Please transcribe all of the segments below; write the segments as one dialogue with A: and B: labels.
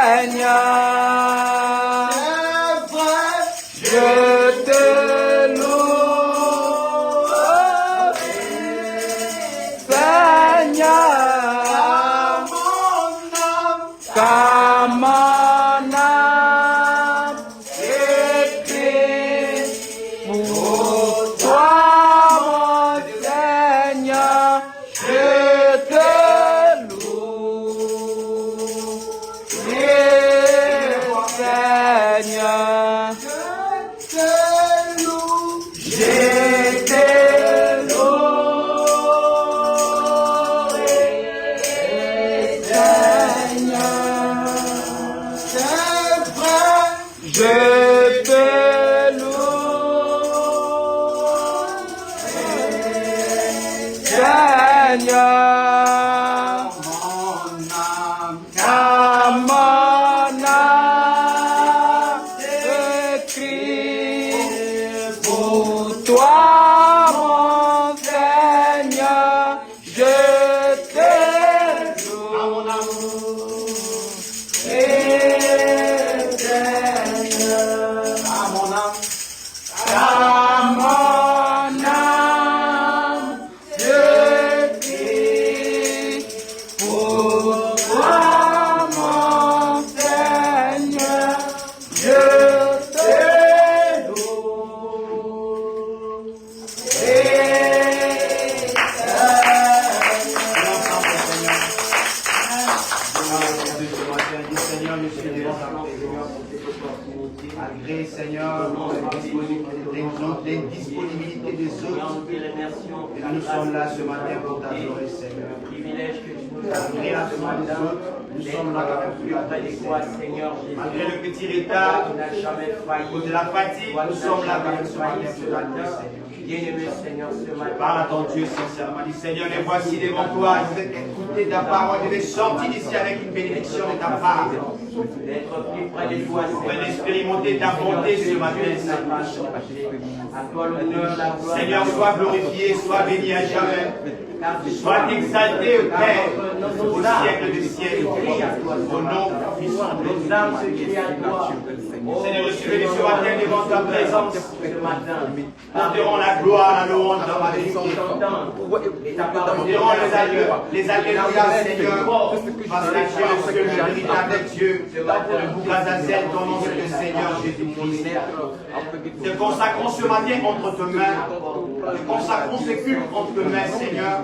A: Seigneur, je te loue, Seigneur, car mon âme écrit pour toi, mon Seigneur, je te loue, Seigneur, je te loue, Seigneur, je te loue, Seigneur, car mon âme écrit pour toi, mon Seigneur, je te loue, Seigneur, car mon âme écrit pour toi, mon Seigneur, je te loue,
B: Seigneur, je suis devant ta malgré, Seigneur, les disponibilités des autres. Nous sommes là ce matin pour t'adorer, Seigneur. Malgré la demande des autres, nous sommes là quand même plus près de toi, Seigneur. Malgré le petit retard, cause de la fatigue, nous sommes là quand même ce matin pour t'adorer, Seigneur. Bien-aimé Seigneur, ce matin, parle à ton Dieu sincèrement. Dis Seigneur, les voici devant toi. Je vais écouter ta parole. Je vais sortir d'ici avec une bénédiction de ta part. D'être plus près de toi, Seigneur. D'expérimenter ta bonté ce matin, Seigneur. À toi l'honneur, la gloire. Seigneur, sois glorifié, sois béni à jamais. Sois exalté, Père, au siècle des siècles. Au nom puissant de nos âmes, Seigneur, je suis venu ce matin devant ta présence. Porterons la gloire, la louange dans ma vie. Porterons les alléluia, Seigneur. Parce que tu es le seul véritable Dieu. Le bouc Azazel, ton nom, c'est le Seigneur Jésus-Christ. Te consacrons ce matin entre tes mains. Te consacrons ce culte entre tes mains, Seigneur.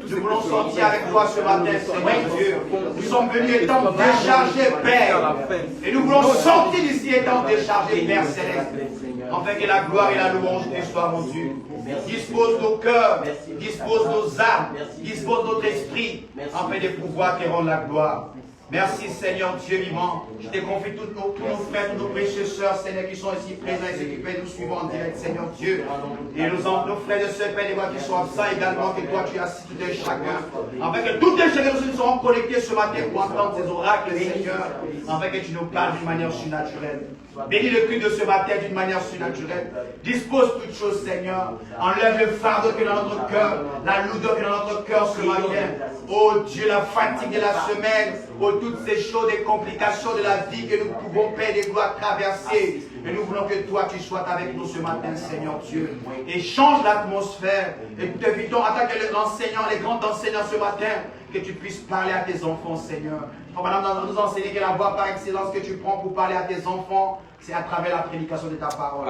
B: Nous voulons sortir avec toi ce matin, Seigneur Dieu. Nous sommes venus étant déchargés, Père. Et nous voulons sortir d'ici étant déchargés, Père Céleste. Afin que la gloire et la louange te soient rendues. Dispose nos cœurs, dispose nos âmes, dispose notre esprit, afin de pouvoir te rendre la gloire. Merci Seigneur Dieu vivant. Je te confie tous nos frères, tous nos précieux sœurs, Seigneur, qui sont ici présents et ceux qui peuvent nous suivre en direct, Seigneur Dieu. Et nos frères et sœurs, Père, qui sont absents également, que toi tu as assis tout un chacun. Afin que toutes les générations seront connectées ce matin pour entendre ces oracles, Seigneur. Afin que tu nous parles d'une manière surnaturelle. Bénis le culte de ce matin d'une manière surnaturelle. Dispose toutes choses, Seigneur. Enlève le fardeau qui est dans notre cœur, la lourdeur qui est dans notre cœur ce matin. Oh Dieu, la fatigue de la semaine, oh toutes ces choses, des complications de la vie que nous pouvons, Père de gloire, traverser. Et nous voulons que toi, tu sois avec nous ce matin, Seigneur Dieu. Et change l'atmosphère. Et nous t'invitons à tant que l'enseignant, les grands enseignants ce matin, que tu puisses parler à tes enfants, Seigneur. Madame, nous enseigner que la voie par excellence que tu prends pour parler à tes enfants, c'est à travers la prédication de ta parole.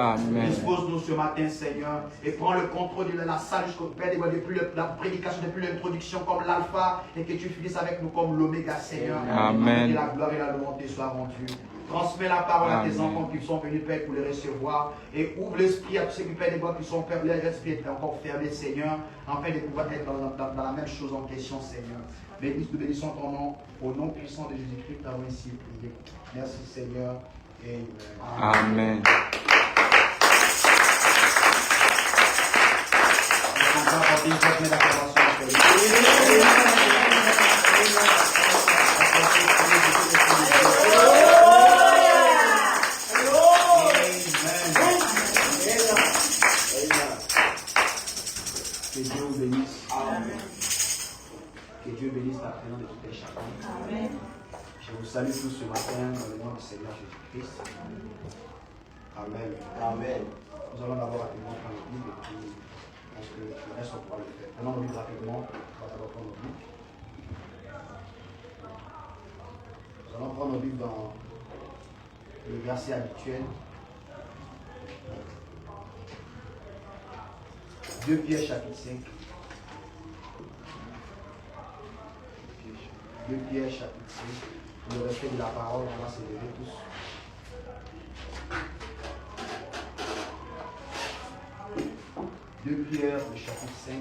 B: Dispose-nous ce matin, Seigneur, et prends le contrôle de la salle jusqu'au Père, depuis la prédication, depuis l'introduction comme l'alpha, et que tu finisses avec nous comme l'oméga, Seigneur.
A: Amen.
B: Que la gloire et la louange te soient rendues. Transmets la parole à tes enfants qui sont venus, Père, pour les recevoir. Et ouvre l'esprit à tous ceux qui Père, des voix qui sont fermés, l'esprit est encore fermé, Seigneur, afin de pouvoir être dans la même chose en question, Seigneur. Bénisse, nous bénissons ton nom, au nom puissant de Jésus-Christ, nous avons ainsi prié. Merci, Seigneur. Amen. Que Dieu vous bénisse. Amen. Que Dieu bénisse la présence de tout et chacun. Amen.
C: Je vous salue tous ce matin dans le nom du Seigneur Jésus-Christ. Amen.
B: Amen.
C: Nous allons d'abord rapidement prendre le Bible et puis je pense que le reste on pourra le faire. Prenons le Bible rapidement. On va d'abord prendre le Bible. Nous allons prendre le Bible dans le verset habituel. 2 Pierre chapitre 5. 2 Pierre chapitre 5. Pour le respect de la parole, on va se lever tous. 2 Pierre, le chapitre 5.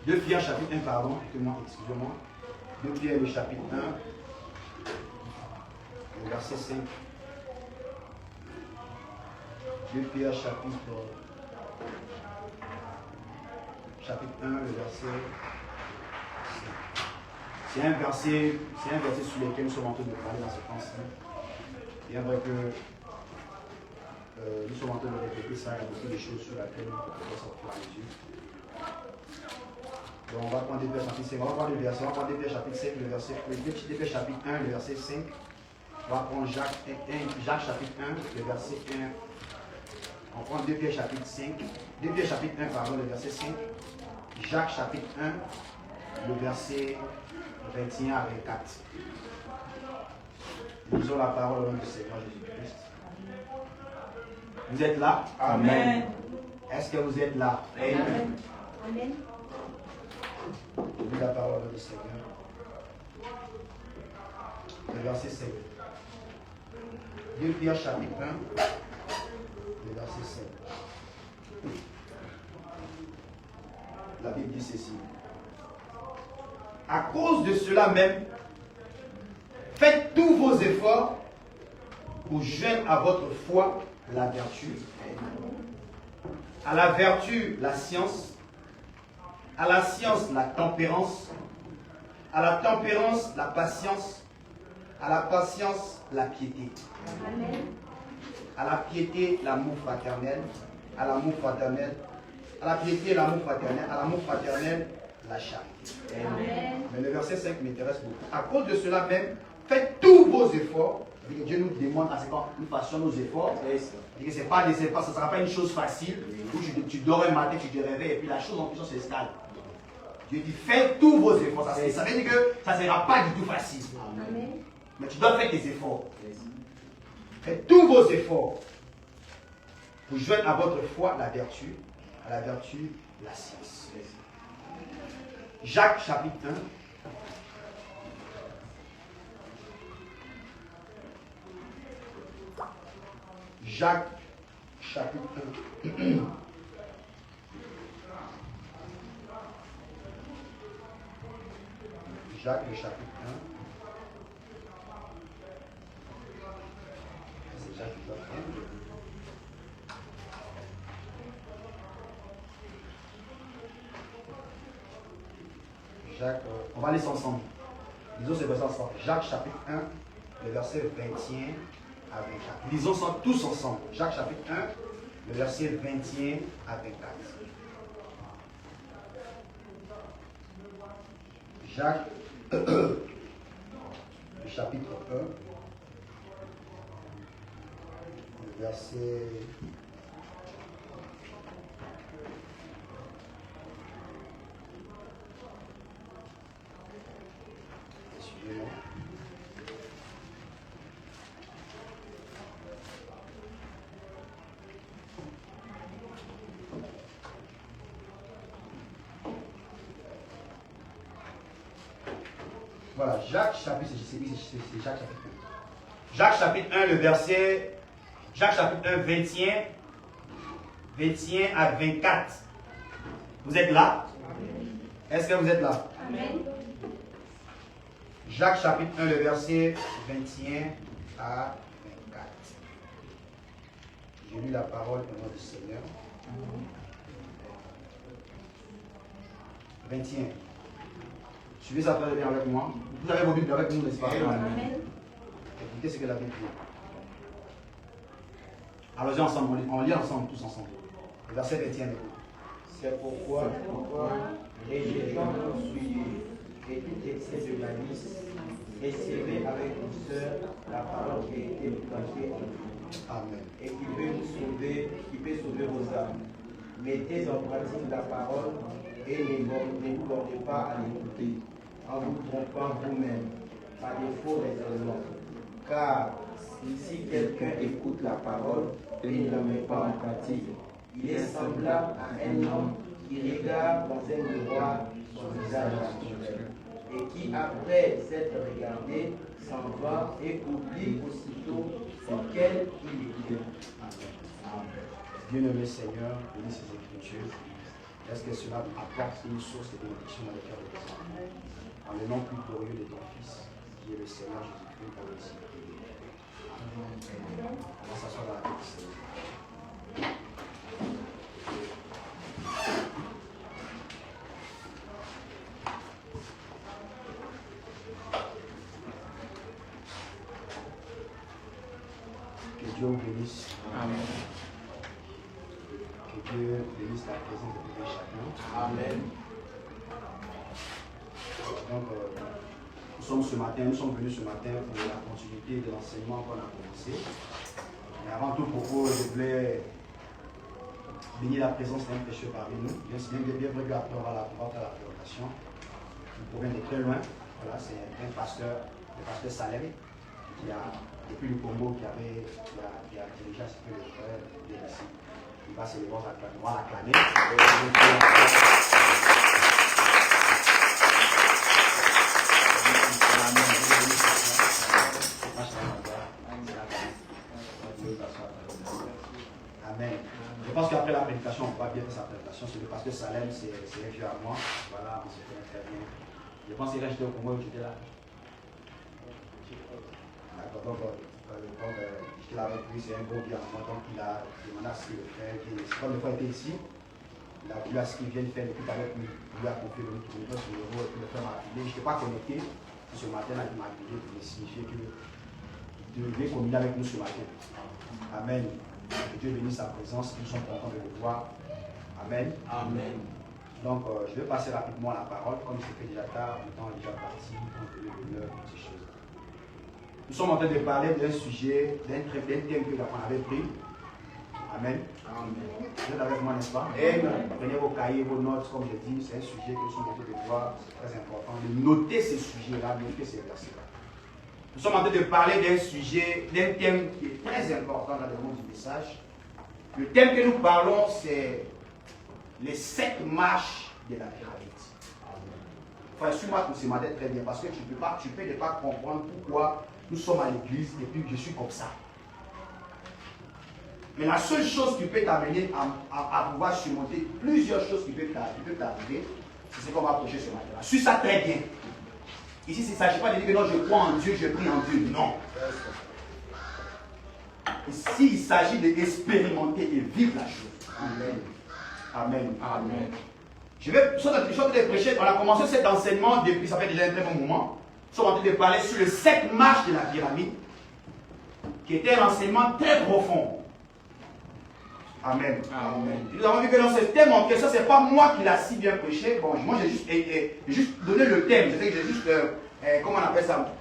C: 2 Pierre, chapitre 1, pardon, excusez-moi. 2 Pierre, le chapitre 1, le verset 5. 2 Pierre, chapitre 1, le verset 5. C'est un verset sur lequel nous sommes en train de parler dans ce temps-ci. Bien vrai que nous sommes en train de répéter ça, il y a beaucoup de choses sur lesquelles nous pouvons sortir les yeux. Donc on va prendre des chapitre 5, on va prendre le verset, on va prendre des chapitre 5, le verset, des chapitre 1, le verset 5. On va prendre Jacques chapitre 1, le verset 1. On prend 2 Pierre chapitre 5, 2 Pierre chapitre 1, pardon, le verset 5. Jacques chapitre 1, le verset 21 à 24. Lisons la parole au nom du Seigneur Jésus-Christ. Vous êtes là?
A: Amen.
C: Est-ce que vous êtes là?
A: Amen.
D: Amen.
C: Je lis la parole du Seigneur. Le verset 5. 2 Pierre chapitre 1, le verset 5. La Bible dit ceci. À cause de cela même, faites tous vos efforts pour joindre à votre foi la vertu, à la vertu la science, à la science la tempérance, à la tempérance la patience, à la patience la piété, à la piété l'amour fraternel, à l'amour fraternel, à la piété l'amour fraternel, à l'amour fraternel la charité.
D: Amen.
C: Mais le verset 5 m'intéresse beaucoup. À cause de cela même, faites tous vos efforts. Dieu nous demande à ce que nous fassions nos efforts. Ce n'est pas des efforts, ça ne sera pas une chose facile où tu dors un matin, tu te réveilles et puis la chose en question s'escale. Dieu dit faites tous vos efforts. Ça veut dire que ça ne sera pas du tout facile.
D: Amen.
C: Mais tu dois faire tes efforts. Faites tous vos efforts pour joindre à votre foi la vertu, à la vertu la science. Jacques chapitre 1. Jacques chapitre 1. Jacques le chapitre 1. C'est Jacques qui doit faire. Jacques, on va lire ensemble. Lisons ce verset ensemble. Jacques chapitre 1, le verset 21 à 24. Lisons ça tous ensemble. Jacques chapitre 1, le verset 21 à 24. Jacques, le chapitre 1, le verset... Excusez-moi. Voilà, Jacques chapitre, c'est Jacques chapitre 1. Jacques chapitre 1, le verset, Jacques chapitre 1, 21 à 24. Vous êtes là? Est-ce que vous êtes là?
D: Amen.
C: Jacques chapitre 1, le verset 21 à 24. J'ai lu la parole au nom du Seigneur. 21. Suivez ça très bien avec moi. Vous avez vos Bibles avec nous, n'est-ce pas?
D: Amen.
C: Écoutez ce que la Bible dit. Allons-y ensemble, on lit ensemble, tous ensemble. Le verset 21.
E: C'est pourquoi les gens souillés et tout excès de malice Recevez avec douceur la parole qui a été plantée en vous.
C: Amen.
E: Et qui peut vous sauver, qui peut sauver vos âmes. Mettez en pratique la parole et ne vous bornez pas à l'écouter, en vous trompant vous-même par des faux raisonnements. Car si quelqu'un écoute la parole et ne la met pas en pratique, il est semblable à un homme qui regarde dans un miroir son visage naturel et qui, après s'être regardé, s'en va et oublie aussitôt auquel il était.
C: Bien-aimé Seigneur, bénis ces Écritures. Est-ce que cela apporte une source de bénédiction dans le cœur de tes enfants? En le nom plus glorieux de ton Fils, qui est le Seigneur Jésus-Christ, pour le Seigneur. On va s'asseoir dans la tête, Seigneur. Que Dieu vous bénisse.
A: Amen.
C: Que Dieu bénisse la présence de tout un chacun.
E: Amen.
C: Donc, nous sommes venus ce matin pour la continuité de l'enseignement qu'on a commencé. Mais avant tout propos, je voulais bénir la présence d'un pécheur parmi nous. Bien vrai qu'après on va faire la présentation. Il provient de très loin. Voilà, c'est un pasteur, le pasteur Salem, qui a, depuis le Congo, qui a dirigé un peu le frère ici. Il va se lever, on va l'acclamer. Amen. Je pense qu'après la prédication, on va bien faire sa prédication. C'est le pasteur Salem, c'est un vieux à moi. Voilà, on se connaît très bien. Je pense que là, j'étais au Congo, j'étais là. D'accord, donc j'étais là avec lui, c'est un gros vieux à moi. Donc il a demandé à ce que le frère, qui comme une fois était ici, il a voulu à ce qu'il vienne faire l'équipe avec lui. Il lui a confié le numéro et puis le frère m'a appelé. Je n'étais pas connecté. Ce matin, là, il m'a appelé pour me signifier que il devait communier avec nous ce matin. Amen. Que Dieu bénisse sa présence. Nous sommes contents de le voir. Amen.
E: Amen.
C: Donc, je vais passer rapidement à la parole. Comme c'est fait déjà tard, le temps est déjà parti. Donc, je vais l'heure pour ces choses. Nous sommes en train de parler d'un sujet, d'un thème que l'on avait pris. Amen.
E: Amen.
C: Vous êtes avec moi, n'est-ce pas?
E: Amen.
C: Prenez vos cahiers, vos notes, comme je dis, c'est un sujet que nous sommes en train de voir. C'est très important de noter ces sujets-là, noter ces versets-là. Nous sommes en train de parler d'un sujet, d'un thème qui est très important dans le monde du message. Le thème que nous parlons, c'est les 7 marches de la pyramide. Enfin, suis-moi ce matin très bien, parce que tu peux ne pas comprendre pourquoi nous sommes à l'église et puis je suis comme ça. Mais la seule chose qui peut t'amener à pouvoir surmonter plusieurs choses qui peuvent t'arriver, c'est ce qu'on va approcher ce matin-là. Suis ça très bien. Ici, il ne s'agit pas de dire que non, je crois en Dieu, je prie en Dieu. Non. Ici, il s'agit d'expérimenter et vivre la chose. Amen. Amen.
A: Amen.
C: Je vais prêcher. On a commencé cet enseignement depuis, ça fait déjà un très bon moment. Nous sommes en train de parler sur les 7 marches de la pyramide, qui était un enseignement très profond. Amen.
A: Amen.
C: Nous avons vu que dans ce thème en question, ce n'est pas moi qui l'a si bien prêché. Bon, moi j'ai juste donné le thème. Je sais que j'ai juste, comment on appelle ça,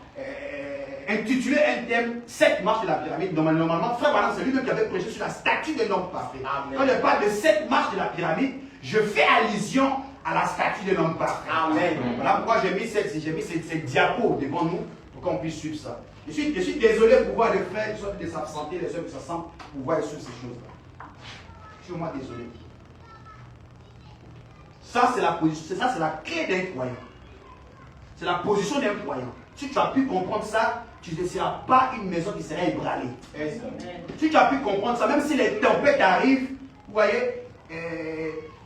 C: intitulé un thème 7 marches de la pyramide. Normalement, Frère Madame, c'est lui-même qui avait prêché sur la statue de l'homme parfait.
E: Amen.
C: Quand je parle de 7 marches de la pyramide, je fais allusion à la statue de l'homme parfait.
E: Amen.
C: Voilà pourquoi j'ai mis cette diapo devant nous pour qu'on puisse suivre ça. Je suis désolé pour voir les frères qui sont de s'absenter, les soeurs qui s'absentent, pour voir suivre ces choses-là. Je suis vraiment désolé. Ça, c'est la position, ça, c'est la clé d'un croyant. C'est la position d'un croyant. Si tu as pu comprendre ça, tu ne seras pas une maison qui sera ébranlée. Si tu as pu comprendre ça, même si les tempêtes arrivent, vous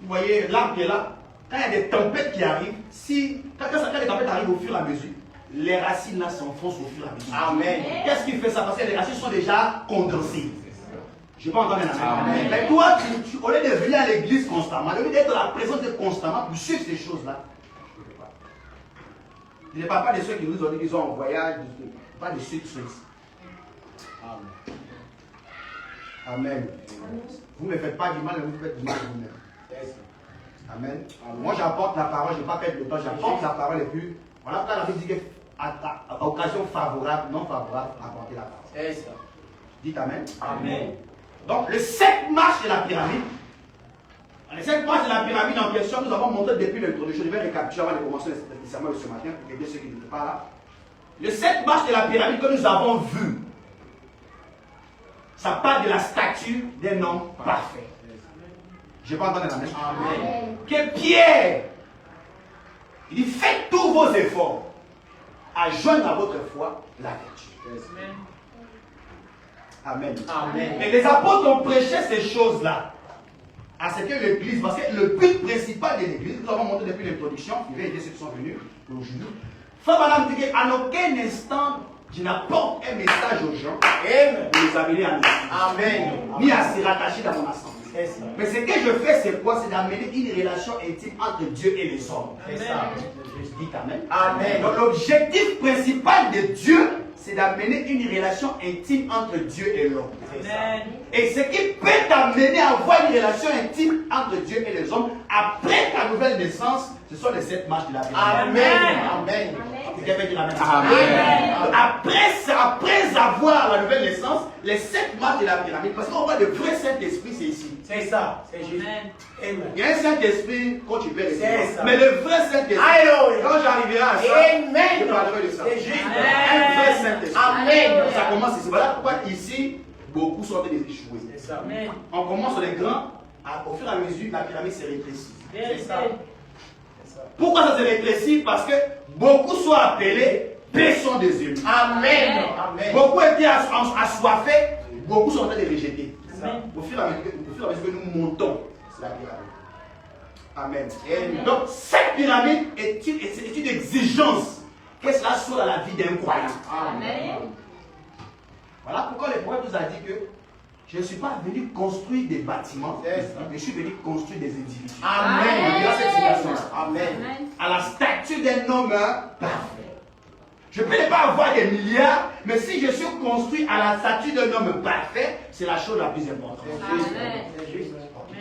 C: voyez l'arbre qui est là, quand il y a des tempêtes qui arrivent, quand les tempêtes arrivent au fur et à mesure, les racines là s'enfoncent au fur et à mesure.
E: Amen.
C: Qu'est-ce qui fait ça? Parce que les racines sont déjà condensées. Je ne vais pas entendre un amen.
A: Amen.
C: Mais toi, au lieu de venir à l'église constamment, au lieu d'être dans la présence de constamment pour suivre ces choses-là, je ne peux pas. Je ne parle pas de ceux qui nous ont dit qu'ils sont en voyage, pas de ceux qui sont ici.
E: Amen.
C: Amen. Vous ne me faites pas du mal, mais vous faites du mal à vous-même. Amen. Moi, j'apporte la parole, je ne vais pas perdre le temps, j'apporte la parole et puis, voilà pourquoi la Bible dit qu'au occasion favorable, non favorable à porter la parole.
E: C'est ça.
C: Dites Amen.
E: Amen.
C: Donc, les 7 marches de la pyramide. Les 7 marches de la pyramide en question, nous avons montré depuis l'introduction. Je vais récapituler avant de commencer le sermon de ce matin pour aider ceux qui n'étaient pas là. Les 7 marches de la pyramide que nous avons vues, ça part de la statue d'un homme parfait. Je vais entendre la main.
E: Amen.
C: Que Pierre, il dit, faites tous vos efforts à joindre à votre foi la vertu. Amen.
E: Amen.
C: Et les apôtres ont prêché ces choses-là à ce que l'église, parce que le but principal de l'église, nous avons montré depuis l'introduction, il va aider ceux qui sont venus aujourd'hui. Frère Madame dit qu'à aucun instant, je n'apporte un message aux gens pour les amener à nous.
E: Amen.
C: Ni à se rattacher dans mon assemblée.
E: C'est ça.
C: Mais ce que je fais, c'est quoi? C'est d'amener une relation intime entre Dieu et les hommes.
E: C'est ça.
C: Je dis Amen.
E: Amen.
C: Donc l'objectif principal de Dieu, c'est d'amener une relation intime entre Dieu et l'homme.
E: C'est ça.
C: Et ce qui peut t'amener à avoir une relation intime entre Dieu et les hommes, après ta nouvelle naissance, ce sont les 7 marches de la vie.
E: Amen. Amen.
C: Quelqu'un peut dire Amen.
E: Amen.
C: Après avoir la nouvelle naissance, les 7 marches de la pyramide, parce qu'on voit le vrai Saint-Esprit, c'est ici.
E: C'est ça. C'est juste. Amen.
C: Il y a un Saint-Esprit quand tu peux
E: C'est
C: rester.
E: ça.
C: Mais le vrai Saint-Esprit,
E: Alléluia.
C: quand j'arriverai à ça,
E: Amen.
C: je parlerai de ça.
E: C'est juste.
C: Un vrai Saint-Esprit.
E: Amen.
C: Ça commence ici. Voilà pourquoi ici, beaucoup sont en train d'échouer.
E: C'est ça.
C: On commence sur les grands, au fur et à mesure, la pyramide se rétrécit.
E: C'est ça.
C: Pourquoi ça se rétrécit? Parce que beaucoup sont appelés personnes des élus.
E: Amen. Amen.
C: Beaucoup étaient assoiffés, beaucoup sont en train de rejeter.
E: C'est ça.
C: Au fur et à mesure que nous montons, c'est la pyramide. Amen. Donc, cette pyramide est une exigence que cela soit dans la vie d'un croyant.
A: Amen.
C: Voilà pourquoi le prophète nous a dit que je ne suis pas venu construire des bâtiments, mais je suis venu construire des individus.
E: Amen.
C: Dans cette situation-là.
E: Amen.
C: À la statue d'un homme parfait. Je peux ne pas avoir des milliards, mais si je suis construit à la statue d'un homme parfait, c'est la chose la plus importante.
E: C'est juste.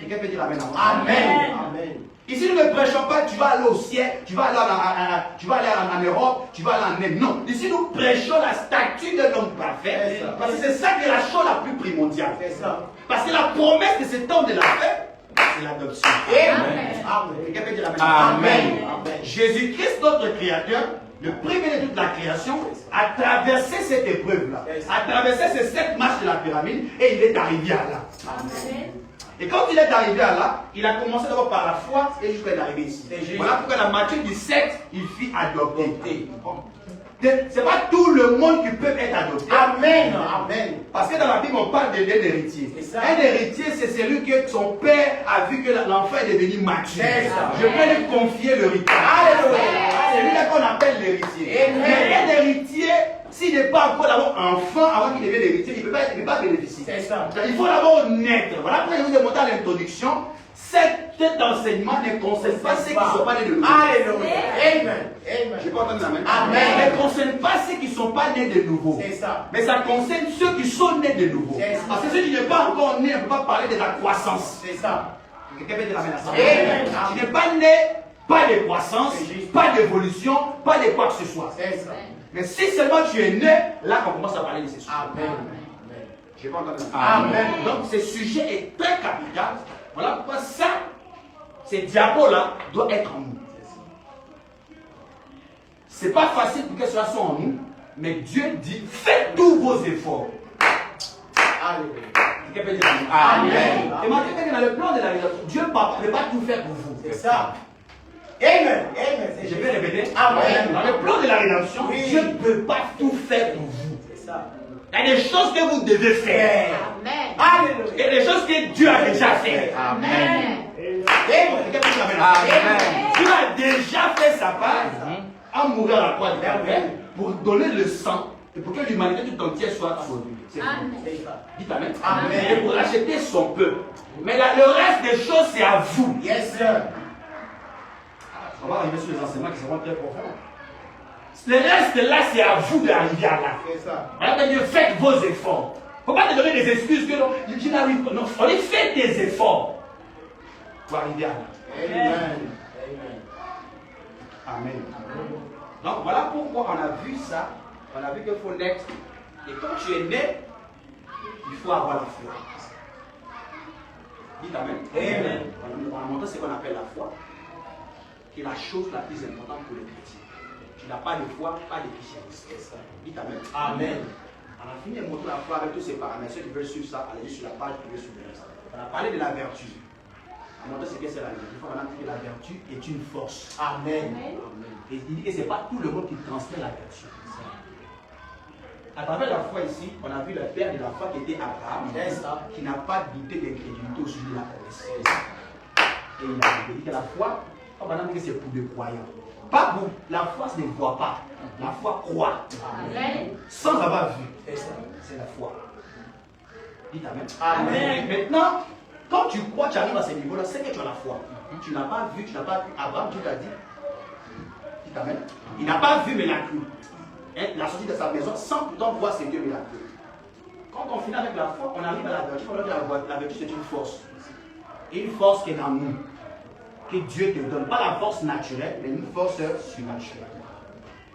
C: Quelqu'un peut dire Amen.
E: Amen. Amen.
C: Ici, nous ne prêchons pas, tu vas aller au ciel, tu vas aller en Europe, tu vas aller en Inde. Non, ici, nous prêchons la statue d'un homme parfait. Parce que c'est ça qui est la chose la plus primordiale.
E: C'est ça.
C: Parce que la promesse de cet homme de la paix, c'est l'adoption.
E: Amen.
C: Quelqu'un peut dire
E: Amen.
C: Amen. Jésus-Christ, notre Créateur, le premier de toute la création, a traversé cette épreuve-là, a traversé ces 7 marches de la pyramide et il est arrivé à là.
A: Amen.
C: Et quand il est arrivé à là, il a commencé d'abord par la foi et jusqu'à arriver ici. Voilà pourquoi la Matthieu 17, il fit adopter. C'est pas tout le monde qui peut être adopté.
E: Amen. Amen.
C: Parce que dans la Bible, on parle d'un héritier.
E: C'est ça.
C: Un héritier, c'est celui que son père a vu que l'enfant est devenu mature.
E: C'est ça.
C: Je peux lui confier le héritage.
E: Alléluia.
C: C'est lui-là qu'on appelle l'héritier.
E: Amen.
C: Mais un héritier, s'il n'est pas encore d'abord enfant avant qu'il devienne héritier, il ne peut pas bénéficier.
E: C'est ça.
C: Il faut d'abord naître. Voilà pourquoi je vous ai montré à l'introduction. Cet enseignement ne concerne pas ceux qui ne sont pas nés de nouveau.
E: Alléluia. Amen. Amen.
C: Je n'ai pas entendu la main.
E: Amen.
C: Ne concerne pas ceux qui ne sont pas nés de nouveau.
E: C'est ça.
C: Mais ça concerne ceux qui sont nés de nouveau.
E: C'est ça.
C: Parce que ceux qui ne sont pas encore nés, on ne peut pas parler de la croissance.
E: C'est ça.
C: Quelqu'un peut dire la main à ça.
E: Amen.
C: Tu n'es pas né, pas de croissance,
E: C'est juste.
C: pas d'évolution, pas de quoi que ce soit.
E: C'est ça.
C: Mais si seulement tu es né, là qu'on commence à parler de ces choses.
E: Amen.
C: Je n'ai pas entendu.
E: Amen.
C: Donc ce sujet est très capital. Voilà pourquoi ça, ces diapos-là doivent être en nous. C'est pas facile pour que cela soit en nous, mais Dieu dit faites tous vos efforts.
E: Alléluia.
C: Quelqu'un peut dire
E: Amen.
C: Et maintenant que dans le plan de la rédemption, Dieu ne peut pas tout faire pour vous.
E: C'est ça. Amen. Amen.
C: Je vais répéter.
E: Amen.
C: Dans le plan de la rédemption,
E: Oui.
C: Dieu ne peut pas tout faire pour vous.
E: C'est ça.
C: Il y a des choses que vous devez faire.
A: Amen.
E: Alléluia.
C: Il y a des choses que Dieu a déjà fait.
A: Amen.
E: Amen.
C: Quelqu'un peut dire Amen. Dieu a déjà fait sa part en mourant à la croix de Calvaire pour donner le sang et pour que l'humanité tout entière soit sauvée. C'est tout.
A: Amen.
E: C'est ça.
C: Dites Amen.
E: Amen.
C: Et pour racheter son peuple. Mais le reste des choses, c'est à vous.
E: Yes, sir.
C: On va arriver sur les enseignements qui seront très profonds. Le reste là, c'est à vous d'arriver à là.
E: C'est ça.
C: Voilà, Dieu, faites vos efforts. Il ne faut pas te donner des excuses que non, je n'arrive pas. Non, on dit faites des efforts pour arriver à là.
E: Amen. Amen.
C: Amen. Donc voilà pourquoi on a vu ça On a vu qu'il faut naître. Et quand tu es né, il faut avoir la foi. Dites Amen. Amen. On a montré ce qu'on appelle la foi, qui est la chose la plus importante pour les chrétiens. Tu n'as pas de foi, pas de christianisme. Dites Amen. Amen. On a fini de montrer la foi avec tous ces paramètres. Ceux qui veulent suivre ça, allez sur la page pour les suivre. On a parlé de la vertu. On a montré ce que c'est la vertu. Il faut maintenant que la vertu est une force. Amen. Amen. Et il dit que ce n'est pas tout le monde qui transmet la vertu. À travers la foi ici, on a vu le père de la foi qui était Abraham, qui n'a pas douté d'incrédulité au sujet de la promesse. Et il a dit que la foi, on va dire que c'est pour des croyants. Pas pour la foi ne voit pas, la foi croit. Amen. Sans avoir vu. C'est la foi. Dites Amen. Amen. Maintenant, quand tu crois, tu arrives à ce niveau-là, c'est que tu as la foi. Tu n'as pas vu, tu n'as pas vu. Abraham, Dieu t'a dit. Dites Amen. Il n'a pas vu, mais il a cru. La sortie de sa maison sans pourtant voir ses dieux miraculeux. Quand on finit avec la foi, on arrive à la vertu. On dit la vertu, c'est une force. Une force qui est dans nous. Que Dieu te donne. Pas la force naturelle, mais une force surnaturelle.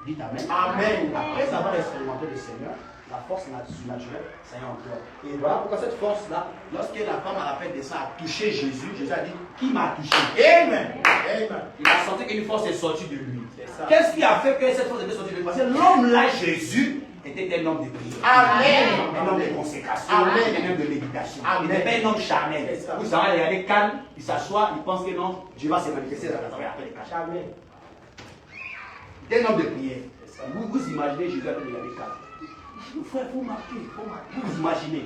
C: Dites Amen. Amen. Après avoir expérimenté le Seigneur, la force surnaturelle, ça y est en toi. Et voilà pourquoi cette force-là, lorsque la femme à la fête descend a touché Jésus, Jésus a dit, qui m'a touché? Amen. Amen. Il a senti qu'une force est sortie de lui. Qu'est-ce qui a fait que cette force était sortie de lui? Parce que l'homme-là, Jésus, était un homme de prière. Amen. Un homme de consécration. Amen. Un homme de méditation. Amen. Il n'était pas un homme charnel. Vous savez, il regarde calme, il s'assoit, il pense que non, Dieu va se manifester dans la travers après les caches. Amen. Il était un homme de prière. Vous imaginez Jésus avec les calme. Il faut marquer, vous imaginez.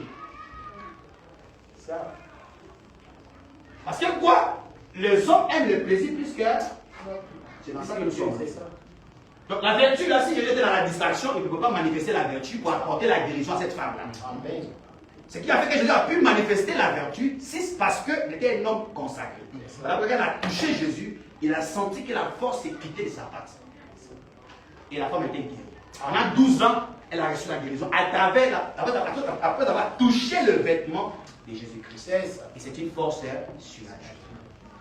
C: Ça. Parce que quoi? Les hommes aiment le plaisir plus que. C'est dans ça que nous sommes. Donc la vertu, là, si je étais dans la distraction, il ne peut pas manifester la vertu pour apporter la guérison à cette femme-là. Amen. Ce qui a fait que Jésus a pu manifester la vertu, c'est parce qu'il était un homme consacré. Alors, quand elle a touché Jésus, il a senti que la force s'est quittée de sa patte. Et la femme était guérie. Pendant 12 ans, elle a reçu la guérison après avoir touché le vêtement de Jésus-Christ. Et c'est une force surnaturelle.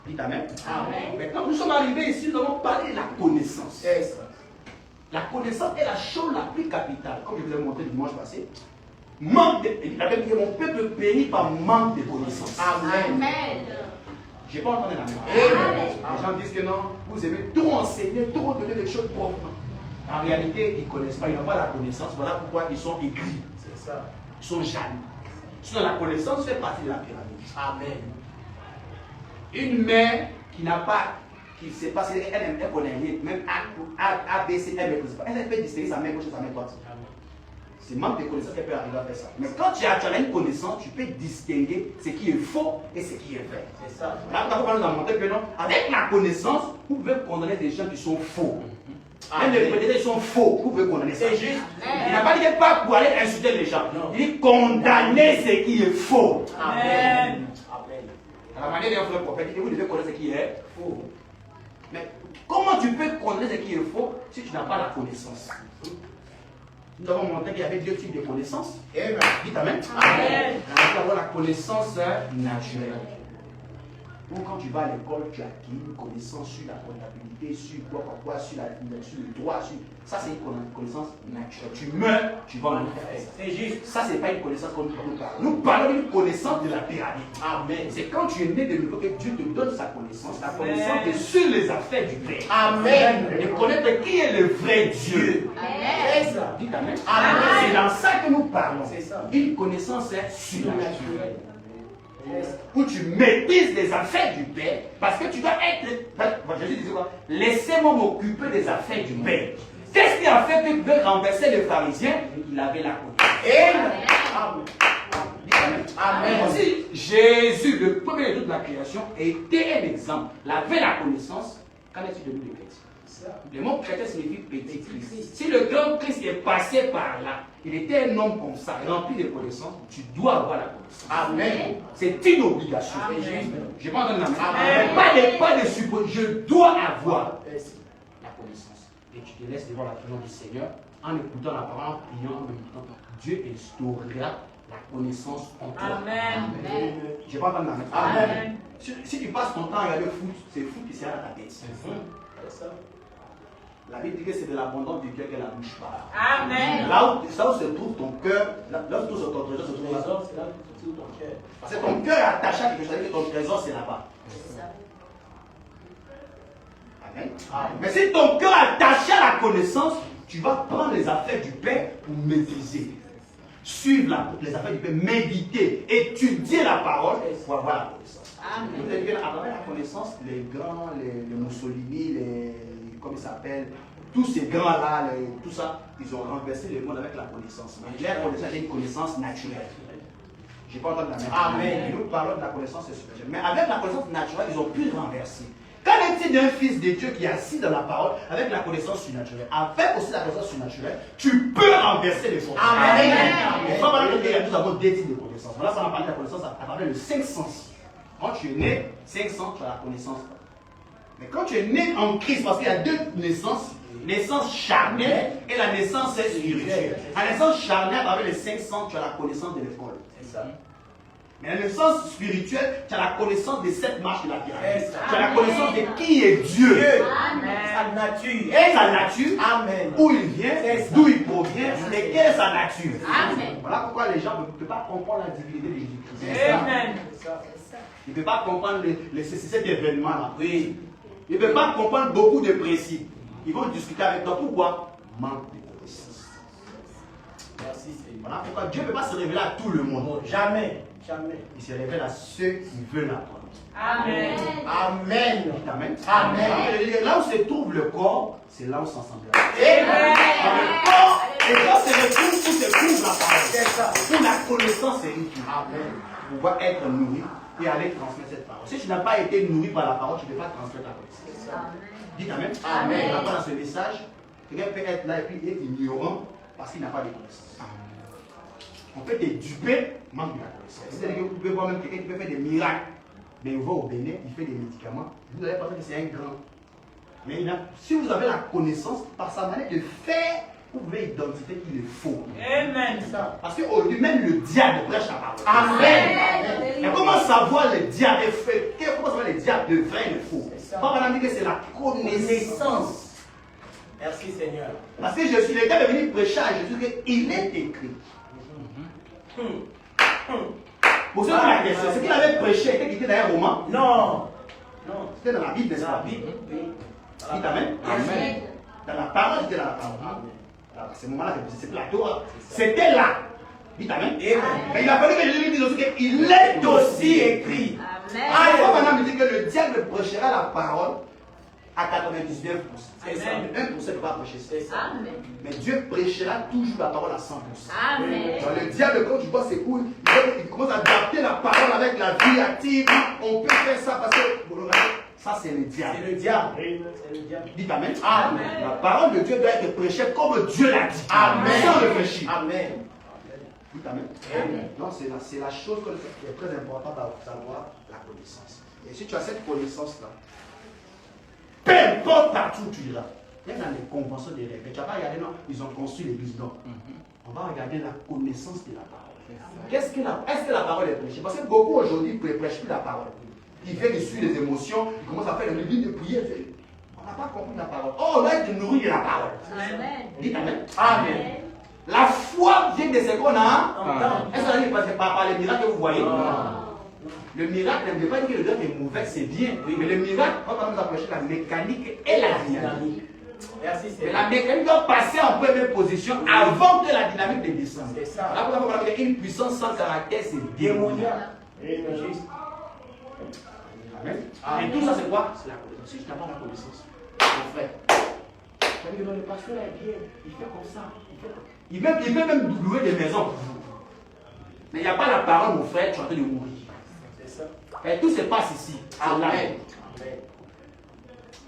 C: Dites Amen. Amen. Maintenant, nous sommes arrivés ici, nous avons parlé de la connaissance. La connaissance est la chose la plus capitale. Comme je vous ai montré dimanche passé, manque de, il a dit que mon peuple périt par manque de connaissance. Amen. Je n'ai pas entendu la même. Les gens disent que non, vous aimez tout enseigner, tout redonner des choses propres. En réalité, ils ne connaissent pas, ils n'ont pas la connaissance. Voilà pourquoi ils sont aigris. C'est ça. Ils sont jaloux. Sinon, la connaissance fait partie de la pyramide. Amen. Une mère qui n'a pas, qui ne sait pas si elle connaît rien, même A, B, C, M, elle peut distinguer sa main gauche et sa main droite. C'est manque de connaissance qu'elle peut arriver à faire ça. Mais quand tu as une connaissance, tu peux distinguer ce qui est faux et ce qui est vrai. C'est ça. Là, nous avons montré que non, avec la connaissance, vous pouvez condamner des gens qui sont faux. Même les prédécesseurs sont faux, vous pouvez condamner ça. C'est juste. Il n'a pas dit pas pour aller insulter les gens. Non. Il dit condamner ce qui est faux. Amen. À la manière d'un vrai prophète, vous devez connaître ce qui est faux. Mais comment tu peux connaître ce qui est faux si tu n'as pas la connaissance? Nous avons montré qu'il y avait deux types de connaissances. Dites Amen. Amen. On peut avoir la connaissance naturelle. Ou quand tu vas à l'école, tu acquiers une connaissance sur la comptabilité, sur quoi, sur le droit, ça c'est une connaissance naturelle. Tu meurs, tu vas en enfer. C'est juste. Ça c'est pas une connaissance qu'on nous parle. Nous parlons d'une connaissance de la pyramide. Amen. C'est quand tu es né de nouveau que Dieu te donne sa connaissance. La connaissance est sur les affaires du Père. Amen. De connaître qui est le vrai Dieu. Amen. C'est ça. Dites Amen. Amen. C'est dans ça que nous parlons. C'est ça. Une connaissance surnaturelle. Où tu maîtrises les affaires du Père, parce que tu dois être. Jésus disait quoi? Laissez-moi m'occuper des affaires du Père. Qu'est-ce qui a fait que tu veux renverser les pharisiens? Il avait la connaissance. Amen. Amen. Aussi, Jésus, le premier de toute la création, était un exemple. Il avait la connaissance. Qu'en est-il de nous les chrétiens? Le mot chrétien signifie petit Christ. Si le grand Christ est passé par là, il était un homme comme ça, rempli de connaissances, tu dois avoir la connaissance. Amen. C'est une obligation. Je ne vais pas entendre la main. Pas de supposition. Je dois avoir la connaissance. Et tu te laisses devant la présence du Seigneur en écoutant la parole, en priant, en méditant. Dieu instaurera la connaissance en toi. Amen. Je ne vais pas entendre la main. Amen. Si tu passes ton temps à regarder le foot, c'est le foot qui sert à ta tête. C'est ça. La Bible dit que c'est de l'abondance du cœur que la bouche parle.
A: Amen.
C: Là où se trouve ton cœur, là où tout se ton trésor se trouve là.
E: C'est là que tu trouves ton cœur.
C: Parce que ton cœur est attaché à quelque chose, c'est-à-dire que ton trésor c'est là-bas. Amen. Mais si ton cœur est attaché à la connaissance, tu vas prendre les affaires du Père pour maîtriser. Suivre les affaires du Père, méditer, étudier la parole pour avoir la connaissance. Vous avez vu, à travers la connaissance, les grands, les Mussolini, comment ils s'appellent, tous ces grands-là, tout ça, ils ont renversé le monde avec la connaissance. Mais la connaissance est une connaissance naturelle. Je n'ai pas entendu la même chose.
E: Amen.
C: Nous parlons de la connaissance spirituelle. Mais avec la connaissance naturelle, ils ont pu renverser. Qu'en est-il d'un fils de Dieu qui est assis dans la parole avec la connaissance surnaturelle? Avec aussi la connaissance surnaturelle, tu peux renverser les choses.
E: Amen.
C: Il faut parler que nous avons deux types de connaissances. Voilà, ça va parler de la connaissance à travers le 5 sens. Quand tu es né, 5 sens, tu as la connaissance. Mais quand tu es né en Christ, parce qu'il y a deux naissances, naissance charnelle et la naissance spirituelle. La naissance charnelle, à travers les 5 sens, tu as la connaissance de l'école.
E: C'est ça.
C: Mais la naissance spirituelle, tu as la connaissance des 7 marches de la pyramide. Tu as la connaissance de qui est Dieu.
E: Sa nature.
C: Et sa nature,
E: Amen.
C: où il vient, d'où il provient, et quelle est sa nature.
A: Amen.
C: Voilà pourquoi les gens ne peuvent pas comprendre la divinité de Jésus-Christ.
A: Amen.
C: Ils ne peuvent pas comprendre cet événement-là.
E: Oui.
C: Ils ne peuvent pas comprendre beaucoup de principes. Ils vont discuter avec toi. Pourquoi? Manque de connaissance.
E: Merci Seigneur.
C: Voilà pourquoi Dieu ne peut pas se révéler à tout le monde.
E: Non, jamais. Jamais.
C: Il se révèle à ceux qui veulent l'apprendre.
A: Amen.
E: Amen.
C: Amen.
E: Amen.
C: Là où se trouve le corps, c'est là où s'assemble.
A: Amen.
C: Dans le corps, les gens se retrouvent où se trouve la parole.
E: C'est ça.
C: Où la connaissance est riche.
E: Amen.
C: Pour pouvoir être nourri et aller transmettre cette parole. Si tu n'as pas été nourri par la parole, tu ne peux pas transmettre la connaissance. Dites Amen.
E: Amen.
C: Par rapport à ce message, quelqu'un peut être là et puis être ignorant parce qu'il n'a pas de connaissance. On peut te duper, manque de la connaissance. C'est-à-dire que vous pouvez voir même quelqu'un qui peut faire des miracles. Mais il va au Bénin, il fait des médicaments. Vous allez penser que c'est un grand. Mais si vous avez la connaissance, par sa manière de faire, vous pouvez identifier qu'il est faux.
A: Amen.
C: Parce qu'aujourd'hui, même le diable prêche la parole.
E: Amen.
C: Mais comment savoir le diable est fait? Comment savoir le diable de vrai et de faux?
E: ça.
C: Pas dit que c'est la connaissance.
E: Merci Seigneur.
C: Parce que le diable est venu prêcher à Jésus qu'il est écrit. Pour ceux qui ont la question, ce qu'il avait prêché était dans un roman.
E: Non. Non.
C: C'était dans la Bible, n'est-ce
E: Dans la
C: pas?
E: Bible. Oui.
C: Dites Amen.
A: Amen.
C: Dans la parole, c'était dans la parole. À ce moment-là, c'était la Torah. C'était là. Dites Amen. Mais il a fallu que Jésus lui dise aussi qu'il est aussi écrit. Ah, il faut maintenant me dire que le diable prêchera la parole à 99%.
E: C'est ça.
C: 1% ne peut pas prêcher ça.
E: C'est ça.
A: Amen.
C: Mais Dieu prêchera toujours la parole à 100%.
A: Amen.
C: Dans le diable, quand tu vois ses couilles, il commence à adapter la parole avec la vie active. On peut faire ça parce que, ça c'est le diable.
E: C'est le diable. C'est le diable.
C: Dites Amen.
E: Amen.
C: La parole de Dieu doit être prêchée comme Dieu l'a dit.
E: Amen.
C: Sans réfléchir.
E: Amen.
C: Dites Amen.
E: Amen.
C: Non, c'est la chose qui est très importante d'avoir la connaissance. Et si tu as cette connaissance-là, peu importe partout où tu iras, même dans les conventions des règles, tu vas pas regarder, non, ils ont construit l'église, non. On va regarder la connaissance de la parole. Est-ce que la parole est prêchée? Parce que beaucoup aujourd'hui ne prêchent plus la parole. Ils viennent suivre les émotions, ils commencent à faire une ligne de prière. On n'a pas compris la parole. Oh, on a été nourri de la parole.
A: Amen.
C: Dites Amen.
E: Amen.
C: La foi vient de ce qu'on a.
E: Entends.
C: Est-ce que ça ne passe pas par les miracles que vous voyez?
E: Non.
C: Le miracle ne veut pas dire que le Dieu est mauvais, c'est bien. Oui, mais le miracle, on va nous approcher la mécanique et la dynamique.
E: Merci
C: Mais
E: Seigneur.
C: la mécanique doit passer en première position avant que la dynamique ne descende.
E: C'est ça.
C: Là, vous avez une puissance sans caractère, c'est démoniaque.
E: Démoniaque. Juste.
C: Amen.
E: Amen.
C: Et tout ça, c'est quoi? C'est la connaissance. Si tu n'as pas la connaissance, mon frère, tu vas dire que le pasteur est bien, il fait comme ça. Il peut même louer des maisons pour vous. Mais il n'y a pas la parole, mon frère, tu es en train de mourir.
E: C'est ça.
C: Et tout se passe ici.
E: Amen.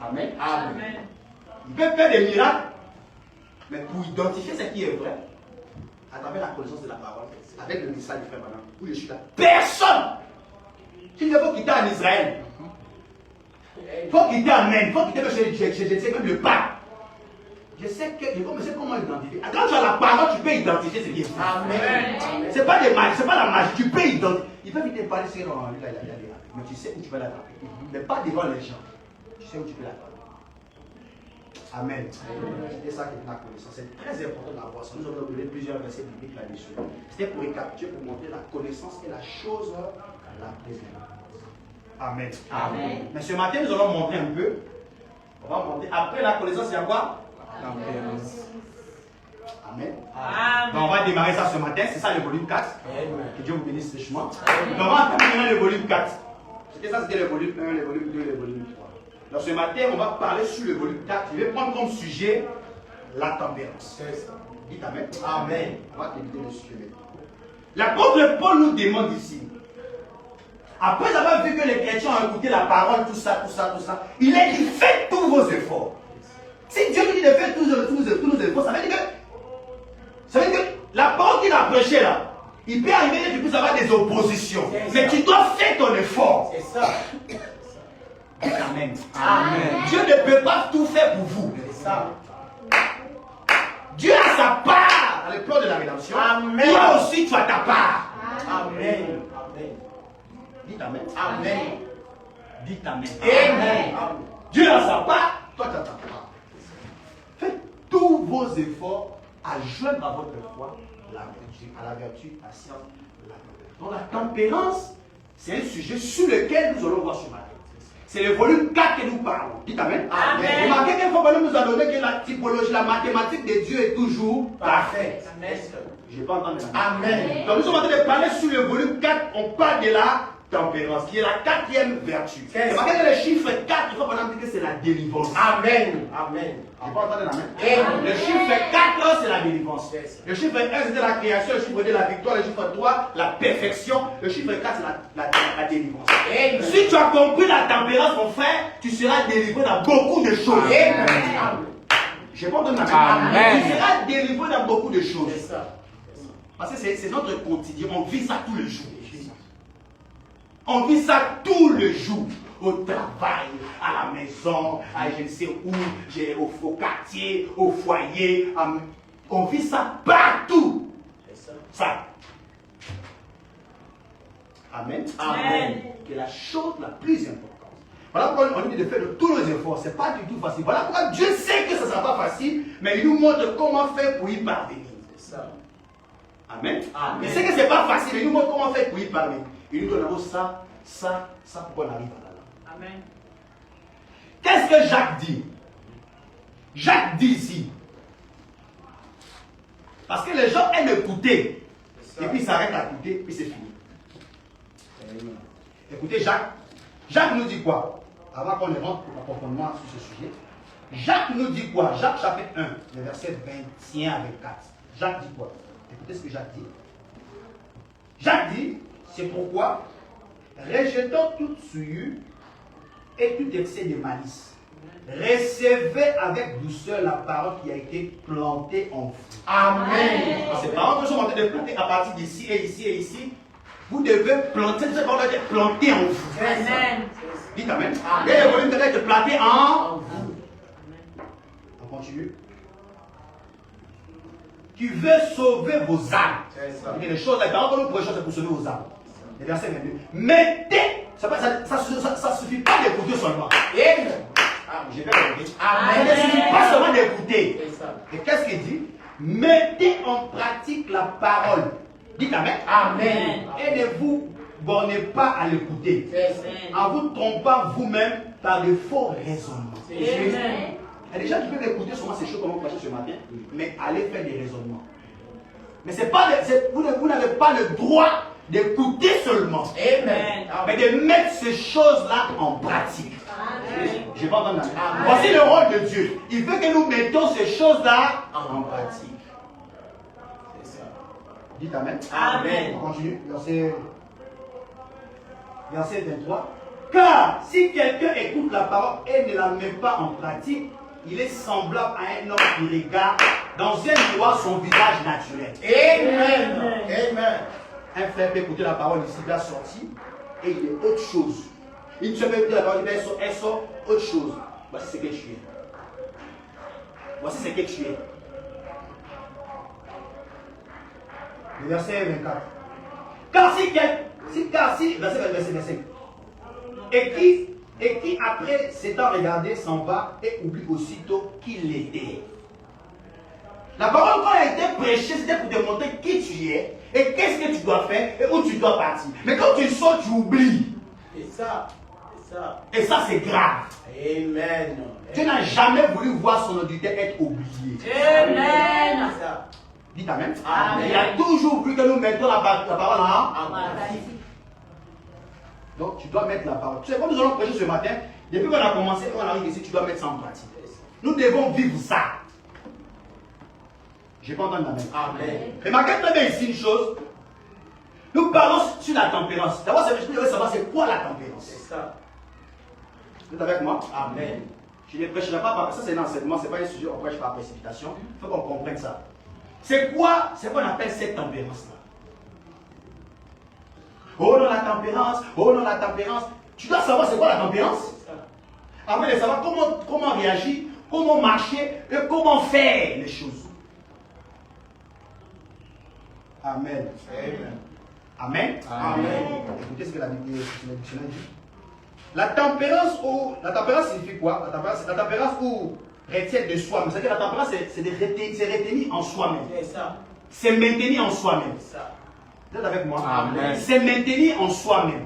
C: Amen.
A: Amen.
C: Il peut faire des miracles, mais pour identifier ce qui est vrai, à travers la connaissance de la parole, avec le message du frère Madame, où je suis là, personne. Il faut quitter en Israël. Il faut quitter en Inde. Il faut quitter je sais même le pape. Je sais comment identifier. Quand tu as la parole, tu peux identifier ce qui est vrai.
E: Amen.
C: C'est pas des magie, c'est pas la magie. Tu peux identifier. Il peut venir te parler, c'est non, lui là, il a des ratés. Mais tu sais où tu peux l'attraper. Mais pas devant les gens. Tu sais où tu peux l'attraper. Amen. C'était ça qui est la connaissance. C'est très important d'avoir ça. Nous avons donné plusieurs versets bibliques là-dessus. C'était pour récapituler, pour montrer la connaissance et la chose la plus importante. Amen.
A: Amen.
C: Mais ce matin, nous allons monter un peu. On va monter. Après la connaissance, il y a quoi? Amen.
A: Amen.
C: Donc on va démarrer ça ce matin. C'est ça le volume 4.
E: Amen.
C: Que Dieu vous bénisse richement. Donc on va entamer maintenant le volume 4. C'était ça, c'était le volume 1, le volume 2, le volume 3. Donc ce matin, on va parler sur le volume 4. Je vais prendre comme sujet la tempérance. Dites Amen.
E: Amen.
C: On va débuter le sujet. L'apôtre Paul nous demande ici, après avoir vu que les chrétiens ont écouté la parole, tout ça, il a dit faites tous vos efforts. Si Dieu nous dit de faire tous nos efforts, ça veut dire que la parole qu'il a prêchée là, il peut arriver que tu puisses avoir des oppositions. Mais tu dois faire ton effort.
E: C'est ça.
C: Amen.
A: Amen.
C: Dieu ne peut pas tout faire pour vous.
E: C'est ça.
C: Dieu a sa part dans le plan de la rédemption.
E: Amen.
C: Toi aussi, tu as ta part.
E: Amen. Amen.
C: Dites Amen.
E: Amen.
C: Dites Amen.
E: Amen.
C: Dieu a sa part, toi tu as ta part. Faites tous vos efforts à joindre à votre foi la vertu, à la vertu, la science, la tempérance. Donc la tempérance, c'est un sujet sur lequel nous allons voir ce matin. C'est le volume 4 que nous parlons. Dites Amen.
A: Amen.
C: Remarquez qu'une fois que nous a donné que la typologie, la mathématique de Dieu est toujours parfaite.
E: Amen.
C: Je n'ai pas entendu.
E: Amen.
C: Donc nous sommes en train de parler sur le volume 4, on parle de la tempérance, qui est la quatrième vertu. Remarquez que le chiffre 4, il faut qu'on dire que c'est la délivrance.
E: Amen. Amen.
C: Je n'ai pas entendu l'amen.
E: Amen.
C: Le chiffre 4, c'est la délivrance.
E: Yes.
C: Le chiffre 1, c'était la création. Le chiffre 2, la victoire. Le chiffre 3, la perfection. Le chiffre 4, c'est la délivrance.
E: Amen.
C: Si tu as compris la tempérance, mon frère, tu seras délivré dans beaucoup de choses.
E: Amen.
C: Je n'ai pas entendu l'amen.
A: Amen.
C: Tu seras délivré dans beaucoup de choses.
E: C'est ça.
C: Parce que c'est notre quotidien. On vit ça tous les jours. On vit ça tous les jours. Au travail, à la maison, à je ne sais où, au quartier, au foyer. On vit ça partout. Ça. Amen.
A: Amen.
C: C'est la chose la plus importante. Voilà pourquoi on dit de faire de tous nos efforts. Ce n'est pas du tout facile. Voilà pourquoi Dieu sait que ça ne sera pas facile, mais il nous montre comment faire pour y parvenir.
E: C'est ça.
C: Amen.
E: Amen.
C: Il sait que ce n'est pas facile, mais il nous montre comment faire pour y parvenir. Il nous donne d'abord ça pour qu'on arrive à là.
A: Amen.
C: Qu'est-ce que Jacques dit? Jacques dit ici. Parce que les gens aiment écouter. Et puis ils s'arrêtent à écouter, puis c'est fini. Écoutez, Jacques nous dit quoi? Avant qu'on ne rentre profondément sur ce sujet. Jacques nous dit quoi? Jacques chapitre 1, le verset 21 à 24. Jacques dit quoi? Écoutez ce que Jacques dit. Jacques dit, c'est pourquoi, rejetant toute souillure et tout excès de malice, recevez avec douceur la parole qui a été plantée en vous.
E: Amen.
C: Ces paroles que nous sommes en train de planter à partir d'ici et ici et ici, vous devez planter, cette parole doit être plantée en vous.
A: Amen.
C: Dites Amen.
E: Amen.
C: Et le volume doit être planté en vous. On continue. Qui veut sauver vos âmes.
E: C'est ça.
C: Les choses, les paroles que nous prêchons, c'est pour sauver vos âmes. Le verset 22. Mettez, ça ne suffit pas d'écouter seulement.
E: Amen.
C: Je vais répéter.
E: Amen.
C: Ça ne suffit pas seulement d'écouter.
E: C'est ça.
C: Et qu'est-ce qu'il dit? Mettez en pratique la parole. Dites Amen.
E: Amen.
C: Et ne vous bornez pas à l'écouter,
E: C'est ça.
C: en vous trompant vous-même par de faux raisonnements.
E: C'est juste.
A: Amen.
C: Il y a des gens qui peuvent écouter seulement ces choses comme on prêchait ce matin, mais aller faire des raisonnements. Mais c'est pas, vous n'avez pas le droit d'écouter seulement,
E: Amen.
C: mais de mettre ces choses-là en pratique.
A: Amen.
C: Je vais pas entendre.
E: Amen.
C: Voici le rôle de Dieu. Il veut que nous mettons ces choses-là en pratique.
E: C'est ça.
C: Dites Amen.
A: Amen.
C: On continue. Verset 23. Car si quelqu'un écoute la parole et ne la met pas en pratique, il est semblable à un homme qui regarde dans un miroir son visage naturel.
E: Amen. Amen.
C: Un frère peut écouter la parole ici, il a sorti et il est autre chose. Il ne se peut écouter la parole, elle sort autre chose. Voici ce que tu es. Voici ce que tu es. Le verset 24. Car si, verset 25. Et qui et qui, après s'étant regardé, s'en va et oublie aussitôt qu'il l'était. La parole, quand elle a été prêchée, c'était pour te montrer qui tu es et qu'est-ce que tu dois faire et où tu dois partir. Mais quand tu sors, tu oublies.
E: Et ça.
C: Et ça, c'est grave.
E: Amen.
C: Tu n'as jamais voulu voir son auditeur être oublié.
A: Amen.
C: Dites Amen.
A: Amen.
C: Il a toujours voulu que nous mettons la parole en pratique. Donc, tu dois mettre la parole. Tu sais, comme nous allons prêcher ce matin, depuis qu'on a commencé, on arrive ici, tu dois mettre ça en pratique. Nous devons vivre ça. Je n'ai pas entendu Amen.
E: Amen.
C: Remarquez très bien ici une chose. Nous parlons sur la tempérance. D'abord, je veux savoir c'est quoi la tempérance.
E: C'est ça.
C: Vous êtes avec moi?
E: Amen.
C: Je ne prêcherai pas par ça, c'est un enseignement, ce n'est pas un sujet, on prêche par précipitation. Il faut qu'on comprenne ça. C'est quoi ce qu'on appelle cette tempérance-là? Oh non, la tempérance, oh non, la tempérance. Tu dois savoir c'est quoi la tempérance? Avant de savoir comment réagir, comment marcher et comment faire les choses. Amen.
E: Amen.
C: Amen.
E: Amen.
C: Écoutez ce que la Bible dit. La tempérance signifie quoi? La tempérance ou retient de soi-même. C'est-à-dire que la tempérance, c'est retenir en soi-même.
E: C'est ça.
C: C'est maintenir en soi-même.
E: C'est ça.
C: Vous êtes avec moi?
A: Amen.
C: C'est maintenir en soi-même.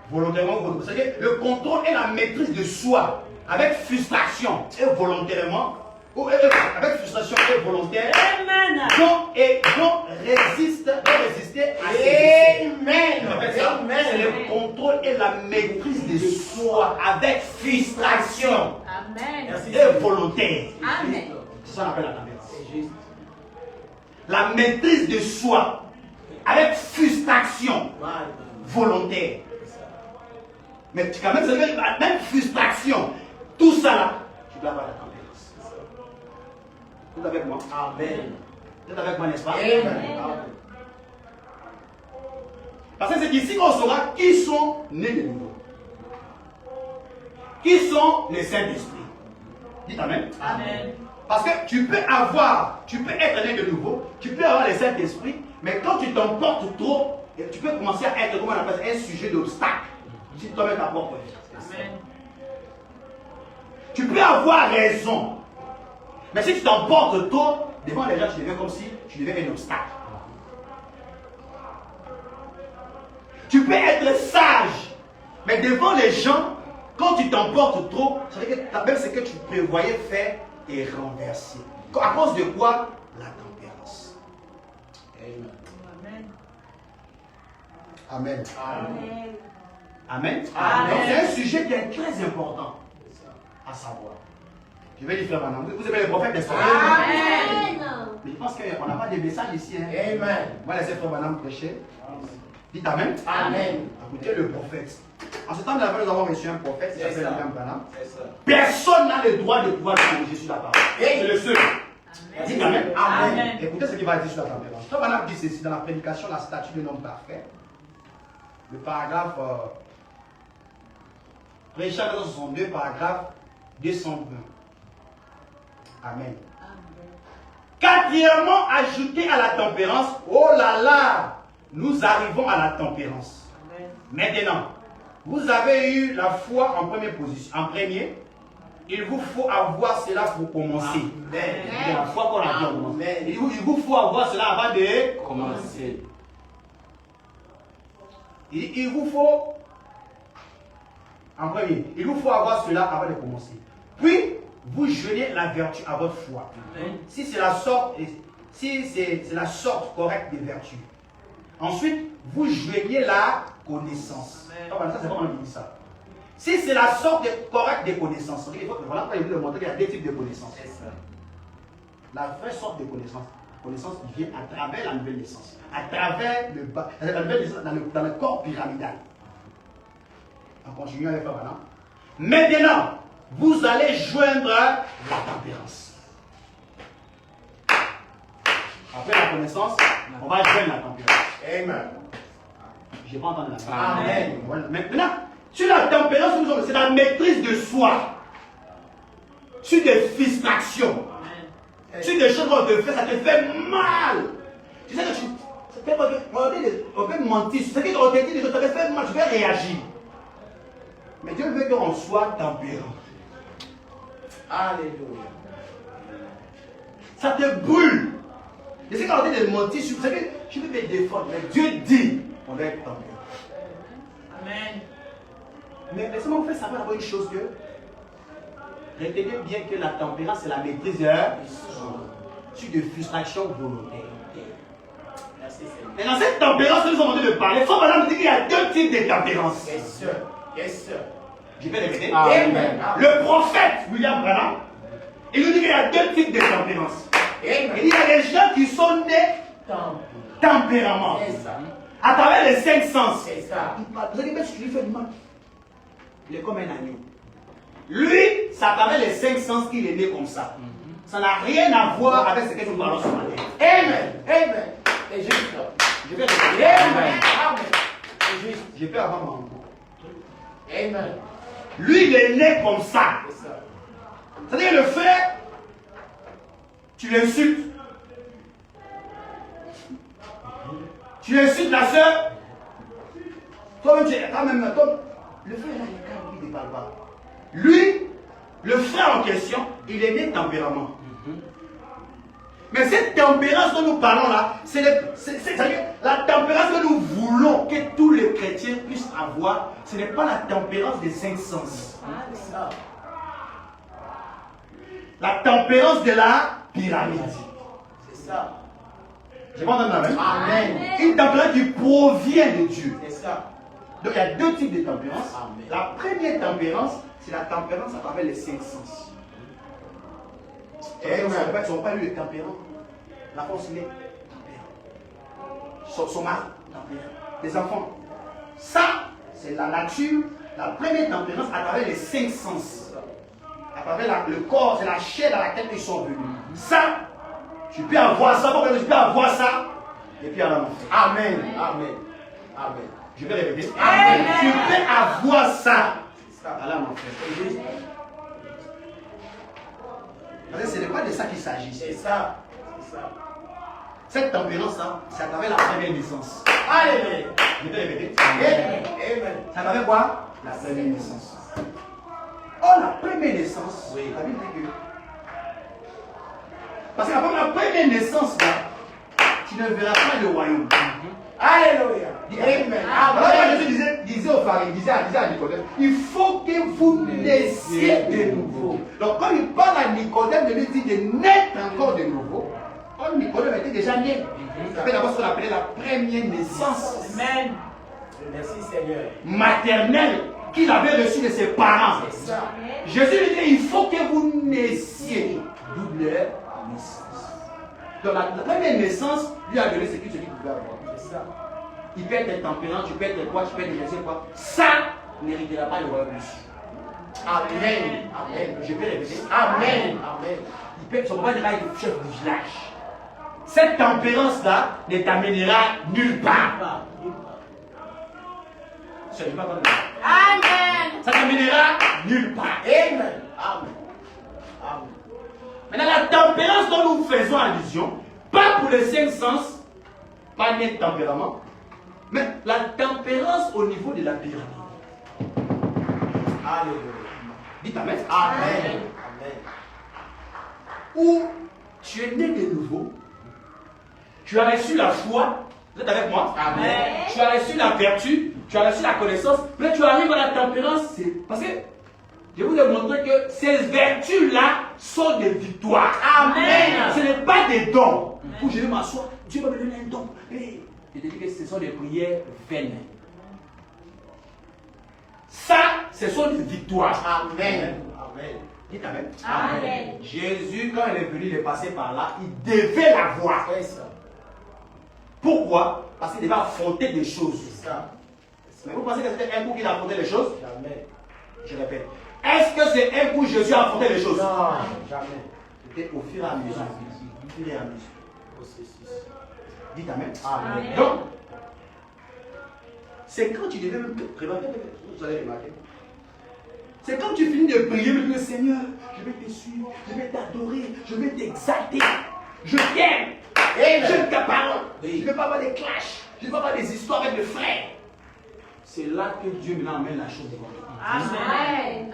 C: Volontairement, c'est-à-dire le contrôle et la maîtrise de soi avec frustration et volontairement, ou avec frustration et volontaire,
A: Amen.
C: donc résister à ses
E: Amen.
C: Amen. C'est le contrôle et la maîtrise de soi avec frustration
A: Amen.
C: et volontaire.
A: Amen.
C: C'est ça qu'on appelle la tempérance.
E: C'est juste.
C: La maîtrise de soi avec frustration
E: Mal.
C: volontaire. Mais quand même, c'est même frustration. Tout ça là, tu dois avoir la tempérance. Vous êtes avec moi?
E: Amen.
C: Vous êtes avec moi, n'est-ce pas?
E: Amen.
C: Parce que c'est ici qu'on saura qui sont nés de nouveau. Qui sont les Saint-Esprit. Dites Amen.
A: Amen.
C: Parce que tu peux être né de nouveau, tu peux avoir le Saint-Esprit, mais quand tu t'emportes trop, tu peux commencer à être, comment on appelle ça, un sujet d'obstacle. Si toi-même ta propre vie.
A: Amen.
C: Tu peux avoir raison, mais si tu t'emportes trop, devant les gens, tu deviens comme si tu deviens un obstacle. Tu peux être sage, mais devant les gens, quand tu t'emportes trop, ça veut dire que même ce que tu prévoyais faire est renversé. À cause de quoi? La tempérance.
E: Amen.
C: Amen.
E: Amen.
C: Amen.
A: Amen.
C: Donc c'est un sujet qui est très important à savoir. Je vais lui faire maintenant. Vous aimez les prophètes, n'est-ce pas?
A: Amen.
C: Mais je pense qu'on n'a pas de message ici. Hein.
E: Amen.
C: On va laisser Frère Madame prêcher. Dites Amen.
E: Amen.
C: Écoutez le prophète. En ce temps, nous avons reçu un prophète qui
E: C'est
C: s'appelle
E: ça.
C: William Branham.
E: C'est ça.
C: Personne n'a le droit de pouvoir corriger sur la parole. C'est le seul. Dites Amen.
A: Amen.
C: Écoutez ce qu'il va dire sur la tempérance. Frère Branham dit ceci dans la prédication, la statue de l'homme parfait. Le paragraphe, Prédication 62, paragraphe 220. Amen. Quatrièmement, ajouté à la tempérance, oh là là, nous arrivons à la tempérance. Maintenant, vous avez eu la foi en première position. En premier, il vous faut avoir cela pour commencer. C'est la foi qu'on a dit en commençant. Il vous faut avoir cela avant de commencer. Il vous faut, en premier, il vous faut avoir cela avant de commencer. Puis, vous joignez la vertu à votre foi. Si c'est la sorte, c'est la sorte correcte des vertus. Ensuite, vous joignez la connaissance. Voilà, ça c'est comment on dit ça. Si c'est la sorte correcte des connaissances, voilà pourquoi il veut montrer qu'il y a deux types de connaissances. La vraie sorte de connaissance, connaissance qui vient à travers la nouvelle naissance, à travers la nouvelle naissance dans le corps pyramidal. En continuant avec ça, maintenant, vous allez joindre la tempérance. Après la connaissance, on va joindre la tempérance.
E: Amen.
C: Je n'ai pas entendu la
E: Amen.
C: Voilà. Maintenant, sur la tempérance, c'est la maîtrise de soi. Sur des frustrations. Sur des choses qu'on te fait, ça te fait mal. Tu sais que on peut mentir. C'est qu'on te dit des choses, ça te fait mal, tu vais réagir. Mais Dieu veut qu'on soit tempérant.
E: Alléluia.
C: Ça te brûle. Je sais qu'on est de mentir sur vous. Savez, je vais me défendre. Mais Dieu dit on doit être tempérant.
A: Amen.
C: Mais laissez-moi vous faire savoir d'abord une chose que retenez bien que la tempérance c'est la maîtrise sur de frustration volontaire.
E: Merci Seigneur.
C: Et dans cette tempérance que nous sommes en train de parler, il faut maintenant dire qu'il y a deux types de tempérance.
E: Yes sir. Yes sir.
C: Je vais répéter.
E: Amen.
C: Le prophète William Branham, il nous dit qu'il y a deux types de tempérance.
E: Amen.
C: Il y a des gens qui sont nés tempérament.
E: C'est ça.
C: À travers les cinq sens.
E: C'est ça.
C: Il parle. Vous allez mettre ce qui lui fait du mal. Il est comme un agneau. Lui, c'est à travers les cinq sens qu'il est né comme ça. Ça n'a rien à voir avec ce que nous parlons ce matin.
E: Amen. Amen. C'est juste.
C: Je vais répéter.
E: Amen. Amen. C'est juste.
C: Je vais avoir ma rencontre.
E: Amen.
C: Lui, il est né comme ça.
E: C'est ça.
C: C'est-à-dire le frère, tu l'insultes. Tu insultes la soeur. Toi-même, tu es quand même. Le frère, là, il est calme, il ne parle pas. Lui, le frère en question, il est né tempérament. Mais cette tempérance dont nous parlons là, c'est-à-dire la tempérance que nous voulons que tous les chrétiens puissent avoir, ce n'est pas la tempérance des cinq sens.
E: C'est ça.
C: La tempérance de la pyramide.
E: C'est ça.
C: Je vais entendre amen.
E: Amen.
C: Une tempérance qui provient de Dieu.
E: C'est ça.
C: Donc il y a deux types de tempérance.
E: Amen.
C: La première tempérance, c'est la tempérance à travers les cinq sens. Ils ne sont pas lui le tempérant. La force, il est tempérant. Son mari, tempérant. Les enfants. Ça, c'est la nature, la première tempérance à travers les cinq sens. À travers le corps, c'est la chair dans laquelle ils sont venus. Ça, tu peux avoir ça, tu peux avoir ça, et puis à la mort.
E: Amen. Amen. Amen.
C: Je vais répéter.
E: Amen.
C: Tu peux avoir ça.
E: C'est ça.
C: Allah mon frère. Parce que ce n'est pas de ça qu'il s'agit.
E: C'est ça. C'est ça.
C: Cette tempérance-là, c'est à travers la première naissance.
E: Alléluia.
C: Je vais répéter.
E: Amen. Amen.
C: C'est à travers quoi? La première naissance. Oh, la première naissance,
E: Oui.
C: la Bible dit que. Parce qu'après la première naissance, là, tu ne verras pas le royaume.
E: Alléluia. Amen.
C: Alors,
E: Amen.
C: Jésus disait aux pharisiens, disait à Nicodème, il faut que vous naissiez de nouveau. Donc, quand il parle à Nicodème de lui dire de naître encore de nouveau, quand Nicodème était déjà né, il avait d'abord ce qu'on appelait la première naissance
A: Amen.
E: Merci Seigneur.
C: maternelle qu'il avait reçue de ses parents.
E: C'est ça.
C: Jésus lui dit, il faut que vous naissiez. Double naissance. Donc, la première naissance lui a donné ce qu'il pouvait avoir.
E: C'est ça.
C: Il peut être tempérant, tu peux être quoi, tu peux être je sais quoi. Ça n'héritera pas le royaume des cieux.
E: Amen. Amen.
C: Je peux répéter.
E: Amen. Amen.
C: Il peut, son papa devra être chef du village. Cette tempérance-là ne t'amènera nulle part. Ça ne pas comme ça.
A: Amen.
C: Ça t'amènera nulle part.
E: Amen. Amen. Amen.
C: Maintenant, la tempérance dont nous faisons allusion, pas pour les cinq sens, pas net tempérament, mais la tempérance au niveau de la pyramide.
E: Alléluia.
C: Dites Amen.
E: Amen. Amen.
C: Où tu es né de nouveau, tu as reçu la foi, vous êtes avec moi?
E: Amen.
C: Tu as reçu la vertu, tu as reçu la connaissance, mais tu arrives à la tempérance, c'est parce que je vous ai montré que ces vertus-là sont des victoires.
A: Amen.
C: Ce n'est pas des dons. Où je vais m'asseoir, Dieu va me donner un don. Et je te dis que ce sont des prières vaines. Ça, ce sont des victoires.
E: Amen. Amen.
C: Dites Amen.
A: Amen.
C: Jésus, quand il est venu, il est passé par là, il devait la voir.
E: C'est ça.
C: Pourquoi? Parce qu'il devait affronter des choses.
E: C'est ça.
C: Mais vous pensez que c'était un coup qu'il a affronté les choses?
E: Jamais.
C: Je répète. Est-ce que c'est un coup Jésus a affronté les choses?
E: Non. Jamais.
C: C'était au fur et à mesure. Au fur et à mesure.
E: Processus.
C: Dites Amen.
E: Amen.
C: Donc, c'est quand tu devais même remarquer, vous allez remarquer. C'est quand tu finis de prier, mais le Seigneur, je vais te suivre, je vais t'adorer, je vais t'exalter. Je t'aime.
E: Amen.
C: J'aime ta parole.
E: Oui.
C: Je ne veux pas avoir des clashs. Je ne veux pas avoir des histoires avec le frère. c'est là que Dieu maintenant amène la chose devant toi.
A: Amen.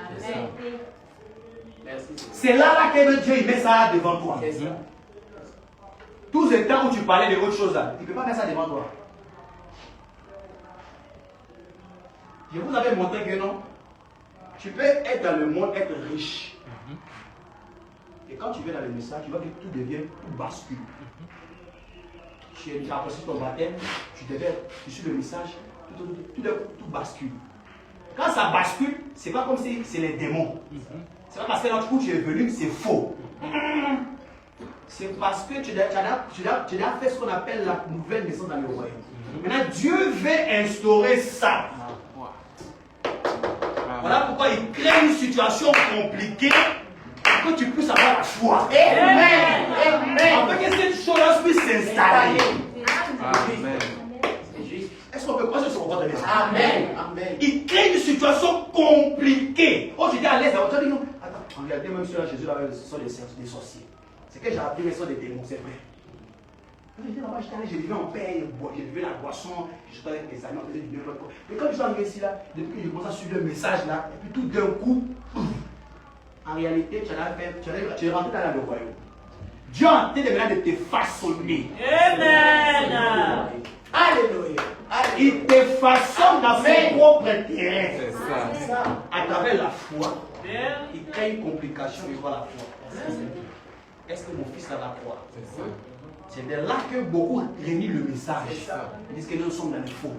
C: C'est là que Dieu il met ça devant toi. Tous les temps où tu parlais de autre chose là, tu ne peux pas mettre ça devant toi. Je vous avais montré que non, tu peux être dans le monde, être riche. Et quand tu viens dans le message, tu vois que tout devient, tout bascule. Tu as reçu ton baptême, tu suis le message, tout bascule. Quand ça bascule, c'est pas comme si c'est les démons. C'est pas parce que notre coup tu es venu, c'est faux. C'est parce que tu as fait ce qu'on appelle la nouvelle naissance dans le royaume. Maintenant, Dieu veut instaurer ça. Voilà pourquoi il crée une situation compliquée pour que tu puisses avoir la foi.
A: Amen.
C: Afin que cette chose puisse s'installer.
E: Amen.
C: Est-ce qu'on peut croire sur votre message?
A: Amen.
C: Il crée une situation compliquée. Oh, j'étais à l'aise. On dit non. Attends, en réalité, même ceux-là, Jésus, ce sont des sorciers. C'est que j'ai appris, mais ce sont des démons, c'est vrai. J'étais là-bas, j'étais allé, j'ai vu en paix, j'ai vu la boisson, j'étais avec mes amis, on faisait du bien. Mais quand je suis arrivé ici, là, depuis que j'ai commencé à suivre le message, là, et puis tout d'un coup, en réalité, tu es rentré dans le royaume. Dieu est en train de te façonner.
A: Amen.
C: Alléluia. Il te façonne dans son propre terrain.
E: C'est ça.
C: À travers la foi, il crée une complication devant la foi. Est-ce que mon fils a la foi? C'est de là que beaucoup renient le message. Ils disent que nous sommes dans le faux.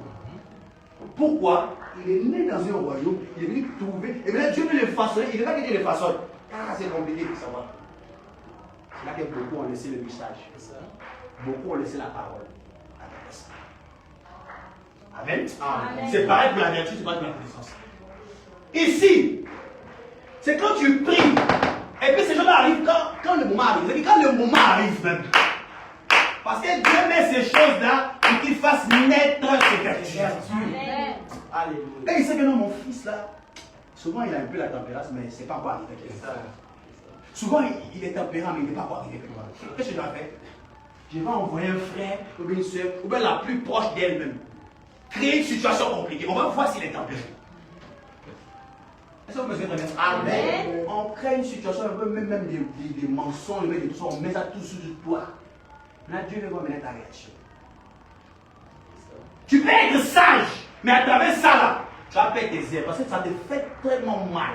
C: Pourquoi? Il est né dans un royaume, il est venu trouver, et maintenant Dieu veut le façonner, il ne veut pas que Dieu le façonne. Ah, c'est compliqué de savoir. C'est là que beaucoup ont laissé le message. Beaucoup ont laissé la parole. Amen. C'est pareil pour la vertu, c'est pareil pour la connaissance. Ici, c'est quand tu pries, et puis ces gens-là arrivent quand le moment arrive. Quand le moment arrive même. Parce que Dieu met ces choses-là pour qu'il fasse naître ces vertus. Alléluia. Et il sait que non, mon fils là, souvent il a un peu la tempérance, mais c'est pas encore arrivé. Souvent il est tempérant, mais il n'est pas encore arrivé. Qu'est-ce que je dois faire? Je vais envoyer un frère, ou bien une soeur, ou bien la plus proche d'elle-même. Créer une situation compliquée. On va voir s'il est tempéré. Est-ce que vous me suivez très bien? Amen. On crée une situation, un peu même des mensonges, des tout ça, on met ça tout sur toi. Là, Dieu veut voir maintenant ta réaction. Tu peux être sage, mais à travers ça là, tu vas perdre tes ailes parce que ça te fait tellement mal.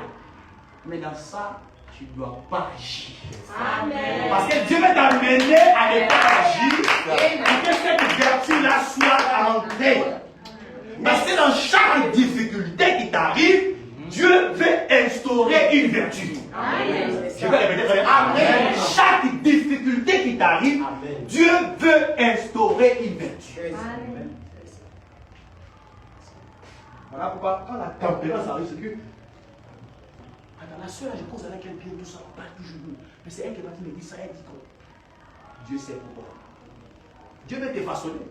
C: Mais dans ça, tu ne dois pas agir.
A: Amen.
C: Parce que Dieu veut t'amener à ne pas agir pour que cette vertu-là soit entrée. Parce que dans chaque difficulté qui t'arrive, Dieu veut instaurer une vertu.
A: Amen.
C: Je vais répéter très bien. Amen. Chaque difficulté qui t'arrive, Dieu veut instaurer une vertu.
A: Amen.
C: Voilà pourquoi quand la tempérance arrive, c'est que attends, la soeur, je cause avec elle bien, tout ça, on parle toujours. Mais c'est elle qui va me dire ça, elle dit quoi? Dieu sait pourquoi. Dieu veut te façonner.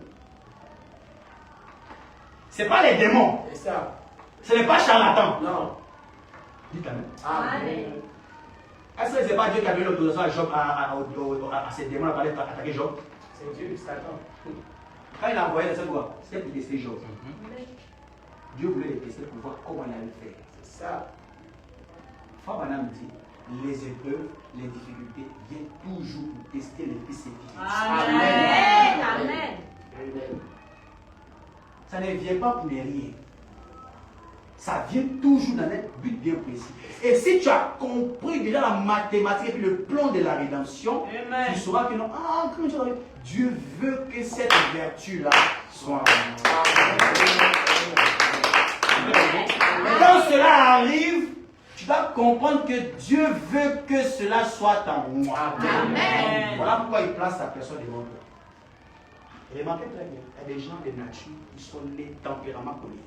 C: Ce n'est pas les démons.
E: C'est ça.
C: Ce n'est pas charlatan.
E: Non.
C: Dites Amen.
A: Amen.
C: Est-ce que ce n'est pas Dieu qui a donné l'autorisation à Job, à ces démons pour aller attaquer Job?
E: C'est Dieu, Satan.
C: Quand il a envoyé les 7 voix, c'était pour tester Job. Dieu voulait les tester pour voir comment il allait faire.
E: C'est ça.
C: Frère Banam dit, les épreuves, les difficultés viennent toujours pour tester les fils et filles.
A: Amen. Amen.
C: Ça ne vient pas pour les rien. Ça vient toujours dans un but bien précis. Et si tu as compris déjà la mathématique et puis le plan de la rédemption,
A: Amen.
C: tu sauras que non, comment tu arrives? Dieu veut que cette vertu-là soit. Quand cela arrive, tu dois comprendre que Dieu veut que cela soit en moi.
A: Amen.
C: Voilà pourquoi il place la personne devant toi. Remarquez très bien, il y a des gens de nature qui sont nés tempérament colérique.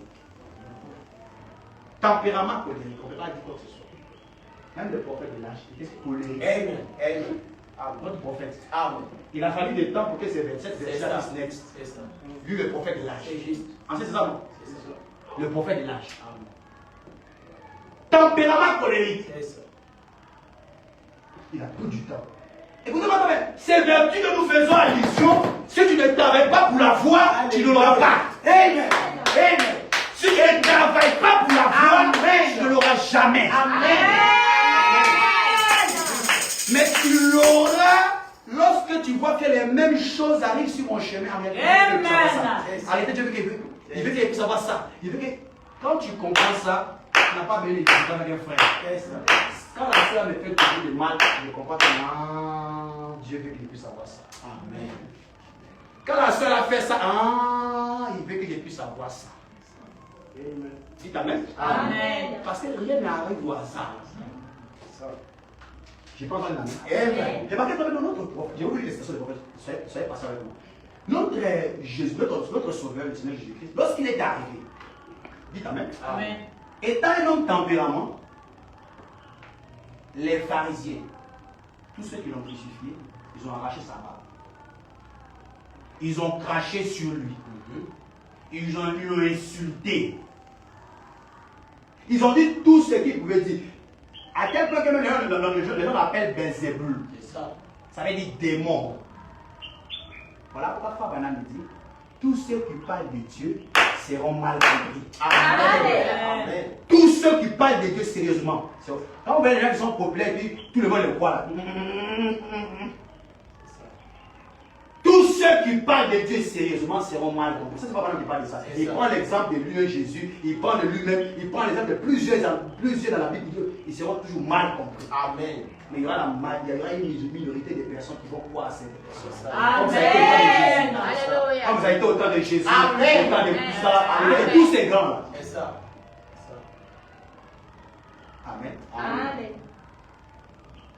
C: Tempérament colérique, on ne peut pas dire quoi que ce soit. Même le prophète de l'âge était colérique.
E: Amen.
C: Notre prophète.
E: Amen.
C: Il a fallu des temps pour que ces 27
E: C'est
C: versets
E: ça.
C: disent next.
E: C'est ça.
C: Lui, le prophète de l'âge.
E: C'est juste.
C: C'est ça, non?
E: C'est ça.
C: Le prophète de l'âge.
E: Amen.
C: Tempérament colérique.
E: C'est ça.
C: Il a pris du temps. Écoutez-moi quand même, ces vertus que nous faisons allusion, si tu ne travailles pas pour la foi, tu ne l'auras pas. Amen. Amen. Si tu ne travailles pas pour l'avoir, tu ne l'auras jamais. Mais tu l'auras lorsque tu vois que les mêmes choses arrivent sur mon chemin. Arrêtez, Dieu veut qu'il veut. Il veut qu'il puisse savoir ça. Il veut que quand tu comprends ça, tu n'as pas besoin de discuter avec un frère. Quand la soeur me fait toujours du mal, je comprends que Dieu veut qu'il puisse savoir ça. Amen. Quand la soeur a fait ça, il veut que je puisse savoir ça. Amen. Dites Amen.
A: Amen.
C: Parce que rien n'arrive au hasard. Je pense à une
A: Amen.
C: Remarquez dans notre prophète, j'ai oublié l'expression des prophètes, soyez patient avec moi. Notre Jésus, notre Sauveur, le Seigneur Jésus-Christ, lorsqu'il est arrivé, dites Amen.
A: Amen.
C: Étant un homme tempérament, les pharisiens, tous ceux qui l'ont crucifié, ils ont arraché sa barbe. Ils ont craché sur lui. Ils ont lui insulté. Ils ont dit tout ce qu'ils pouvaient dire. À tel point que même les gens l'appellent Belzébul. Ça veut dire démon. Voilà pourquoi Frère Branham dit tous ceux qui parlent de Dieu seront mal compris.
A: Amen.
C: Tous ceux qui parlent de Dieu sérieusement. Quand on voit les gens qui sont populaires, puis tout le monde les croit là. Tous ceux qui parlent de Dieu sérieusement seront mal compris. Ça, c'est pas Branham qui parle de ça. Il prend l'exemple de lui, Jésus, il prend de lui-même, il prend l'exemple de plusieurs dans la Bible. Ils seront toujours mal compris. Amen. Mais il y aura une minorité de personnes qui vont croire à cette personne.
A: Amen.
C: Comme vous avez été au temps de Jésus, au temps de Poussa, et tous ces grands-là.
E: C'est ça.
C: Amen.
A: Amen.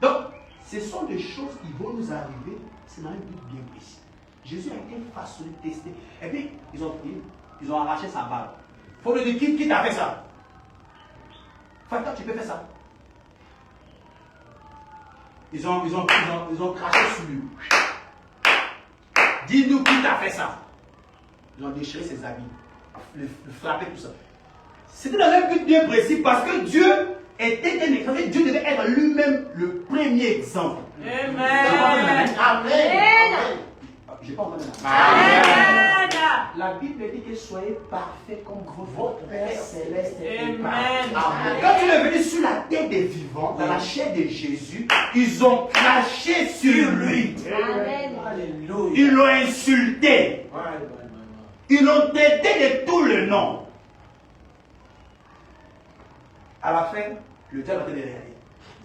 C: Donc, ce sont des choses qui vont nous arriver, c'est dans un but bien précis. Jésus a été façonné, testé. Et puis, ils ont arraché sa barbe. Il faut lui dire, qui t'a fait ça? Enfin, toi, tu peux faire ça. Ils ont craché sur lui. Dis-nous qui t'a fait ça. Ils ont déchiré ses habits, le frappé, tout ça. C'était dans un but bien précis parce que Dieu était un exemple. Dieu devait être lui-même le premier exemple.
A: Amen.
E: Amen.
C: Je n'ai pas entendu.
A: Amen.
C: La Bible dit que soyez parfaits comme votre Père céleste est
A: Amen.
C: parfait. Quand il est venu sur la terre des vivants, dans la chair de Jésus, ils ont craché sur lui.
A: Amen.
E: Alléluia.
C: Ils l'ont insulté. Ils l'ont traité de tout le nom. À la fin, le diable va te dire,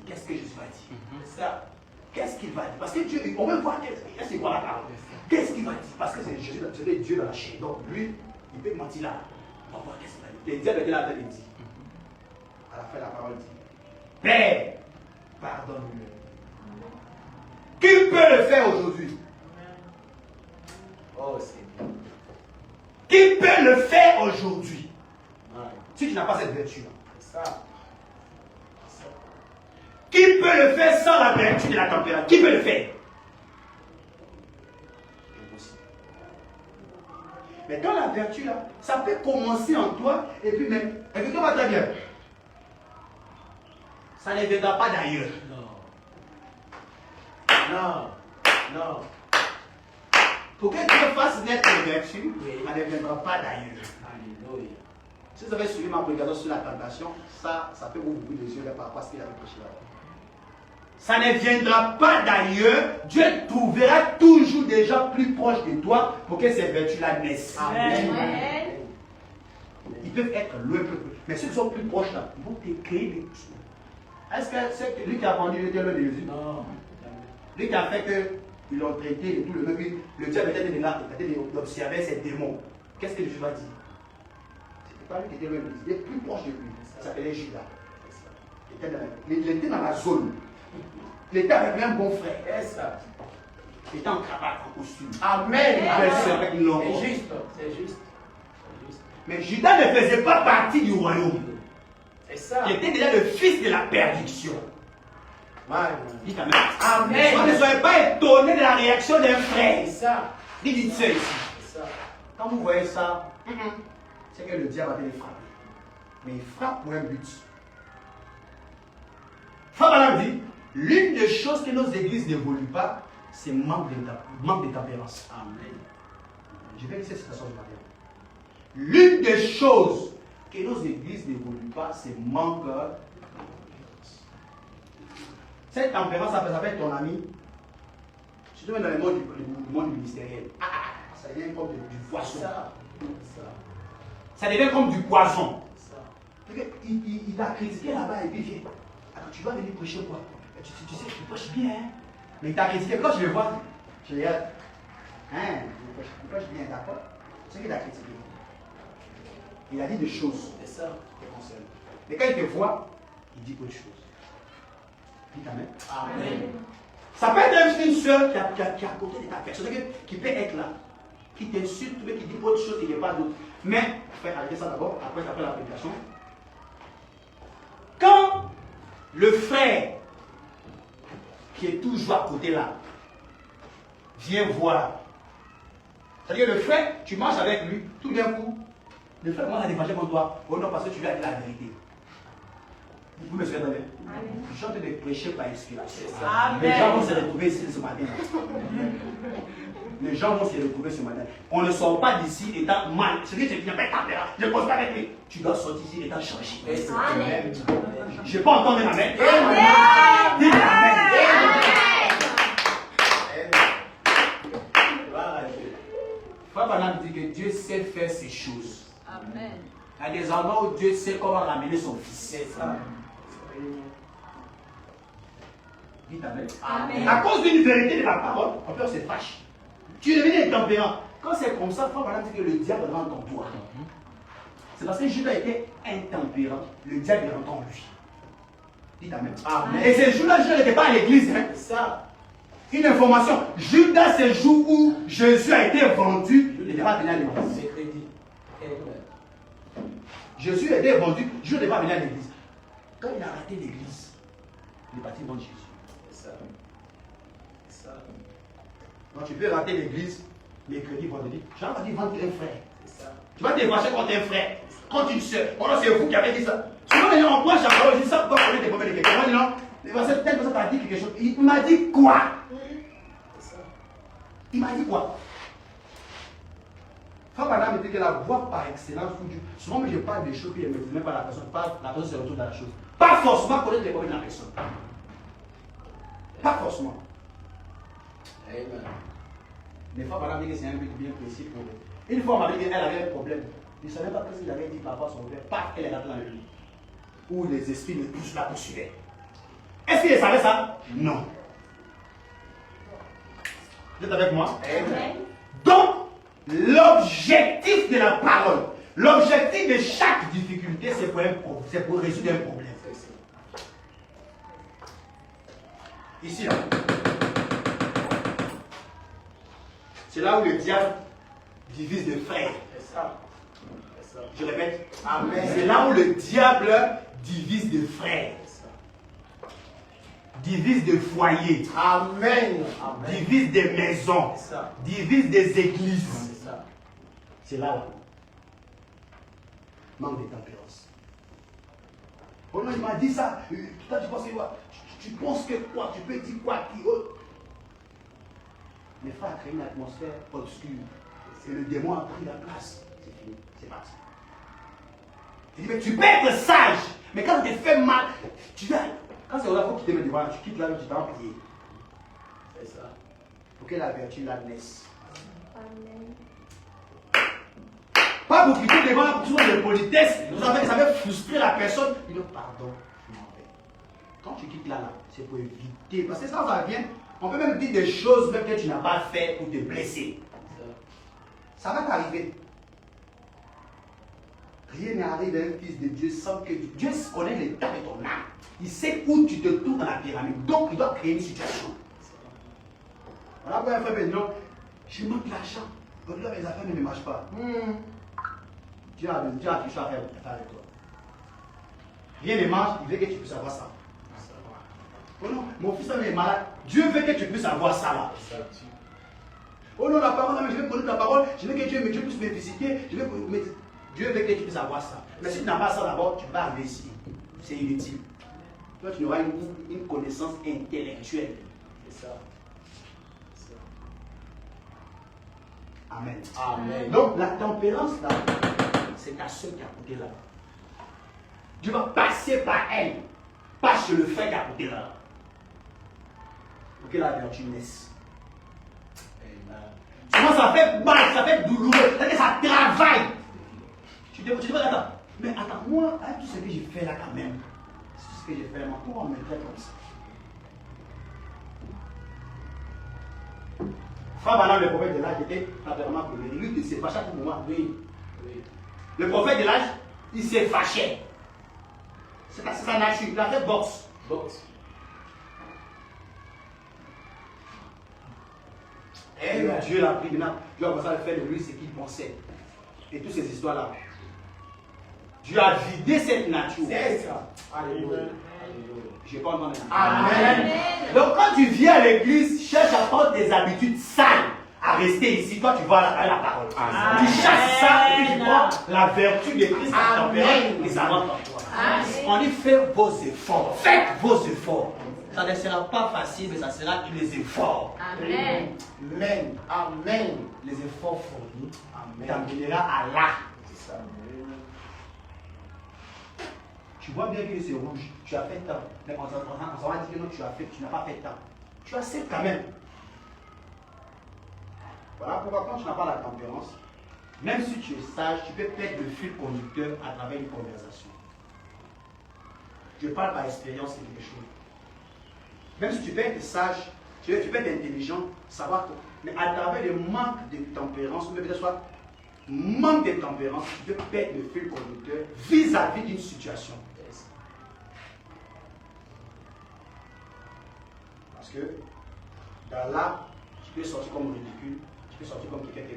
C: qu'est-ce que Jésus va dire? C'est ça. Qu'est-ce qu'il va dire? Parce que Dieu, on veut voir qu'est-ce qu'il voit la parole. Qu'est-ce qu'il va dire? Parce que c'est Jésus, c'est Dieu dans la chair. Donc lui, il peut mentir là. On va voir qu'est-ce qu'il va dire. Le diable était là, il dit. À la fin, la parole dit, Père, pardonne-le. Qui peut le faire aujourd'hui?
E: Oh, Seigneur.
C: Qui peut le faire aujourd'hui? Si tu n'as pas cette vertu-là.
E: Ça.
C: Qui peut le faire sans la vertu de la température? Qui peut le faire? Impossible. Mais dans la vertu, là, ça peut commencer en toi, et puis même, écoutez-moi très bien. Ça ne viendra pas d'ailleurs.
E: Non.
C: Pour que Dieu fasse naître les vertus, ça ne viendra pas d'ailleurs.
E: Alléluia.
C: Si vous avez suivi ma prédication sur la tentation, ça peut vous ouvrir les yeux là par rapport à ce qu'il avait prêché là. Ça ne viendra pas d'ailleurs. Dieu trouvera toujours des gens plus proches de toi pour que ces vertus-là naissent.
A: Amen.
C: Ils peuvent être loin, mais ceux qui sont plus proches là, ils vont te créer des choses. Est-ce que c'est lui qui a vendu le diable de Jésus?
E: Non.
C: Lui qui a fait qu'ils l'ont traité et tout le même, le diable était là, il était d'observer ces démons. Qu'est-ce que Jésus va dire? C'était pas lui qui était loin, il était plus proche de lui. Il s'appelait Judas. Il était dans la zone. Il était avec un bon frère.
E: C'est ça.
C: Il était en cravate, en costume.
E: Amen.
C: C'est
E: juste. C'est juste.
C: Mais Judas ne faisait pas partie du royaume.
E: C'est ça.
C: Il était déjà le fils de la perdition. Dites Amen.
E: Amen.
C: Donc ne soyez pas étonnés de la réaction d'un frère.
E: C'est ça.
C: Dites ça ici.
E: C'est ça.
C: Quand vous voyez ça, c'est que le diable va te frapper. Mais il frappe pour un but. Frère dit, l'une des choses que nos églises n'évoluent pas, c'est manque de tempérance. Amen. Je vais laisser cette façon de parler. L'une des choses que nos églises n'évoluent pas, c'est manque de tempérance. Cette tempérance, ça peut être ton ami, surtout dans le monde ministériel. Ça devient comme du poisson. Ça devient comme du poison. Il t'a critiqué là-bas et puis il vient. Alors tu vas venir prêcher quoi? Tu sais, tu prêches bien. Hein? Mais il t'a critiqué. Quand je le vois, je regarde. Hein, tu prêches bien, d'accord? C'est ce qu'il a critiqué. Il a dit des choses. C'est ça. Mais quand il te voit, il dit autre chose. Dites Amen. Amen. Ça peut être une soeur qui est à côté de ta personne, qui peut être là, qui t'insulte, qui dit autre chose, il n'y a pas d'autre. Mais, fais arrêter ça d'abord, après la prédication. Quand le frère qui est toujours à côté là vient voir, c'est-à-dire le frère, tu marches avec lui, tout d'un coup, le frère commence à défendre contre toi. Oh non, parce que tu lui as dit la vérité. Vous me suivez? Je suis en train de prêcher par inspiration. Les gens vont se retrouver ici ce matin. Les gens vont se retrouver ce matin. On ne sort pas d'ici étant mal. Ce que tu viens avec ta terre, je ne pose pas avec lui. Tu dois sortir ici étant changé. Je n'ai pas entendu Amen. Dis Amen. Frère Branham dit que Dieu sait faire ces choses. Amen. Il y a des endroits où Dieu sait comment ramener son fils. Dites Amen. Amen. À cause d'une vérité de la parole, on peut se fâcher. Tu deviens intempérant. Quand c'est comme ça, Frère Branham dit que le diable rentre en toi. C'est parce que Judas était intempérant, le diable rentre en lui. Dites Amen. Amen. Et ce jour-là, Judas n'était pas à l'église. Hein. Ça. Une information. Judas, c'est le jour où Jésus a été vendu, il n'était pas venu à l'église. C'est crédit. Jésus a été vendu, Jésus n'était pas venu à l'église. Quand il a raté l'église, il est parti vendre Jésus. C'est ça. C'est ça. Donc tu peux rater l'église, mercredi, vendredi. Je n'ai pas dit vendre un frère. C'est ça. Tu vas te défenser contre un frère, contre une soeur. Oh non, c'est vous qui avez dit ça. Souvent, on prend chaque fois, je dis ça, pourquoi on parler des problèmes de quelqu'un. Non, telle personne t'a dit quelque chose. Il m'a dit quoi? Il m'a dit quoi? Frère Branham me dit que la voix par excellence, souvent je parle des choses qui ne me disent même pas la personne, la personne se retrouve dans la chose. Pas forcément connaître les problèmes de la personne. Pas forcément. Amen. Mais Frère Branham dit que c'est un but bien précis pour eux. Une fois, on m'a dit qu'elle avait un problème. Je ne savais pas ce qu'il avait dit par rapport à son père. Pas qu'elle est rentrée dans le lit. Où les esprits de tous la poursuivaient. Est-ce qu'il savait ça? Non. Vous êtes avec moi? Amen. Donc, l'objectif de la parole, l'objectif de chaque difficulté, c'est pour résoudre un problème. Ici, là. C'est là où le diable divise les frères. C'est ça. Je répète. Amen. C'est là où le diable divise des frères. Divise des foyers. Amen. Divise des maisons. Divise des églises. C'est là. Manque de tempérance. Oh non, il m'a dit ça. Toi, tu penses que quoi? Tu penses que quoi? Tu peux dire quoi? Les frères a créé une atmosphère obscure. Et le démon a pris la place. C'est fini. C'est parti. Il dit, mais tu peux être sage. Mais quand tu te fais mal, tu vas. Quand c'est là, il faut quitter le devant, tu quittes là, tu t'en prier. C'est ça. Pour que la vertu la naisse. Amen. Pas pour quitter le devant, pour souvent de politesse, ça va frustrer la personne. Il dit, pardon, je m'en vais. Quand tu quittes là, c'est pour éviter. Parce que ça vient. On peut même dire des choses même que tu n'as pas fait pour te blesser. Ça va t'arriver. Rien n'arrive à un fils de Dieu sans que Dieu connaît l'état de ton âme. Il sait où tu te trouves dans la pyramide. Donc, il doit créer une situation. Voilà pourquoi un frère me dit non, je manque l'argent. Donc là, mes affaires ne marchent pas. Dieu a quelque chose à faire avec toi. Rien ne marche, il veut que tu puisses avoir ça. Oh non, mon fils est malade. Dieu veut que tu puisses avoir ça là. Oh non, la parole, je veux connaître la parole. Je veux que Dieu puisse me visiter. Dieu veut que tu puisses avoir ça. Mais si tu n'as pas ça d'abord, tu vas arriver ici. C'est inutile. Toi, tu n'auras une connaissance intellectuelle. C'est ça. Amen. Amen. Donc, la tempérance, là, c'est ta soeur qui est à côté là. Dieu va passer par elle. Pas chez le frère qui est à côté là. Pour que la vertu naisse. Souvent ça fait mal, ça fait douloureux, ça travaille. Tu te dis, attends, mais attends, moi, avec tout ce que j'ai fait là quand même, tout ce que j'ai fait là, pourquoi on me traite comme ça? Frère Branham, le prophète de l'âge, était particulièrement colérique. Lui, il s'est fâché pour moi. Oui. Le prophète de l'âge, il s'est fâché. C'est sa nature. Il a fait boxe. Et Dieu l'a pris maintenant. Dieu a commencé à faire de lui ce qu'il pensait. Et toutes ces histoires-là. Dieu a vidé cette nature.
E: C'est ça.
C: Alléluia. Je n'ai pas entendu.
A: Amen.
C: Donc quand tu viens à l'église, cherche à prendre des habitudes sales, à rester ici. Toi, tu vas à la parole.
A: Amen.
C: Tu chasses ça et puis tu prends la vertu de Christ à tempérer et ça rentre en toi.
A: Amen.
C: On dit faites vos efforts. Faites vos efforts. Ça ne sera pas facile, mais ça sera les efforts.
A: Amen.
E: Amen. Amen.
C: Les efforts fournis t'amènera à là.
E: C'est ça.
C: Tu vois bien que c'est rouge. Tu as fait tant. Mais on s'en va dire que non, tu n'as pas fait tant. Tu acceptes quand même. Voilà pourquoi quand tu n'as pas la tempérance, même si tu es sage, tu peux perdre le fil conducteur à travers une conversation. Je parle par expérience de quelque chose. Même si tu peux être sage, tu peux être intelligent, savoir que, mais à travers le manque de tempérance, ou peut-être soit manque de tempérance, tu peux perdre le fil conducteur vis-à-vis d'une situation. Parce que dans là, tu peux sortir comme ridicule, tu peux sortir comme quelqu'un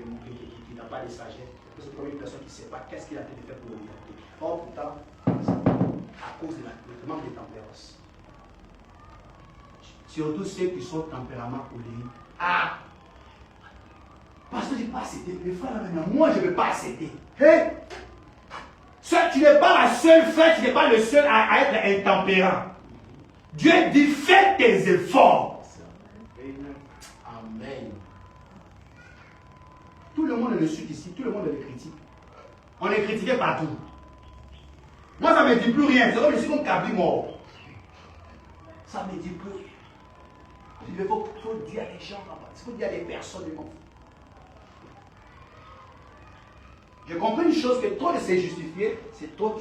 C: qui n'a pas de sagesse, tu peux sortir comme une personne qui ne sait pas qu'est-ce qu'il a fait de faire pour l'humanité. Or, pourtant, à cause de du manque de tempérance. Surtout ceux qui sont tempérament colériques. Ah! Parce que je n'ai pas accepté. Les frères, maintenant, moi, je ne veux pas accepter. Hey! Tu n'es pas la seule frère, tu n'es pas le seul à être intempérant. Dieu dit, fais tes efforts.
E: Amen.
C: Tout le monde le suit ici, tout le monde le critique. On est critiqué partout. Moi, ça ne me dit plus rien. C'est comme je suis comme Kabli mort. Ça ne me dit plus rien. Il faut dire à les gens, il faut dire à des personnes du monde. Je comprends une chose, que trop de se justifier, c'est trop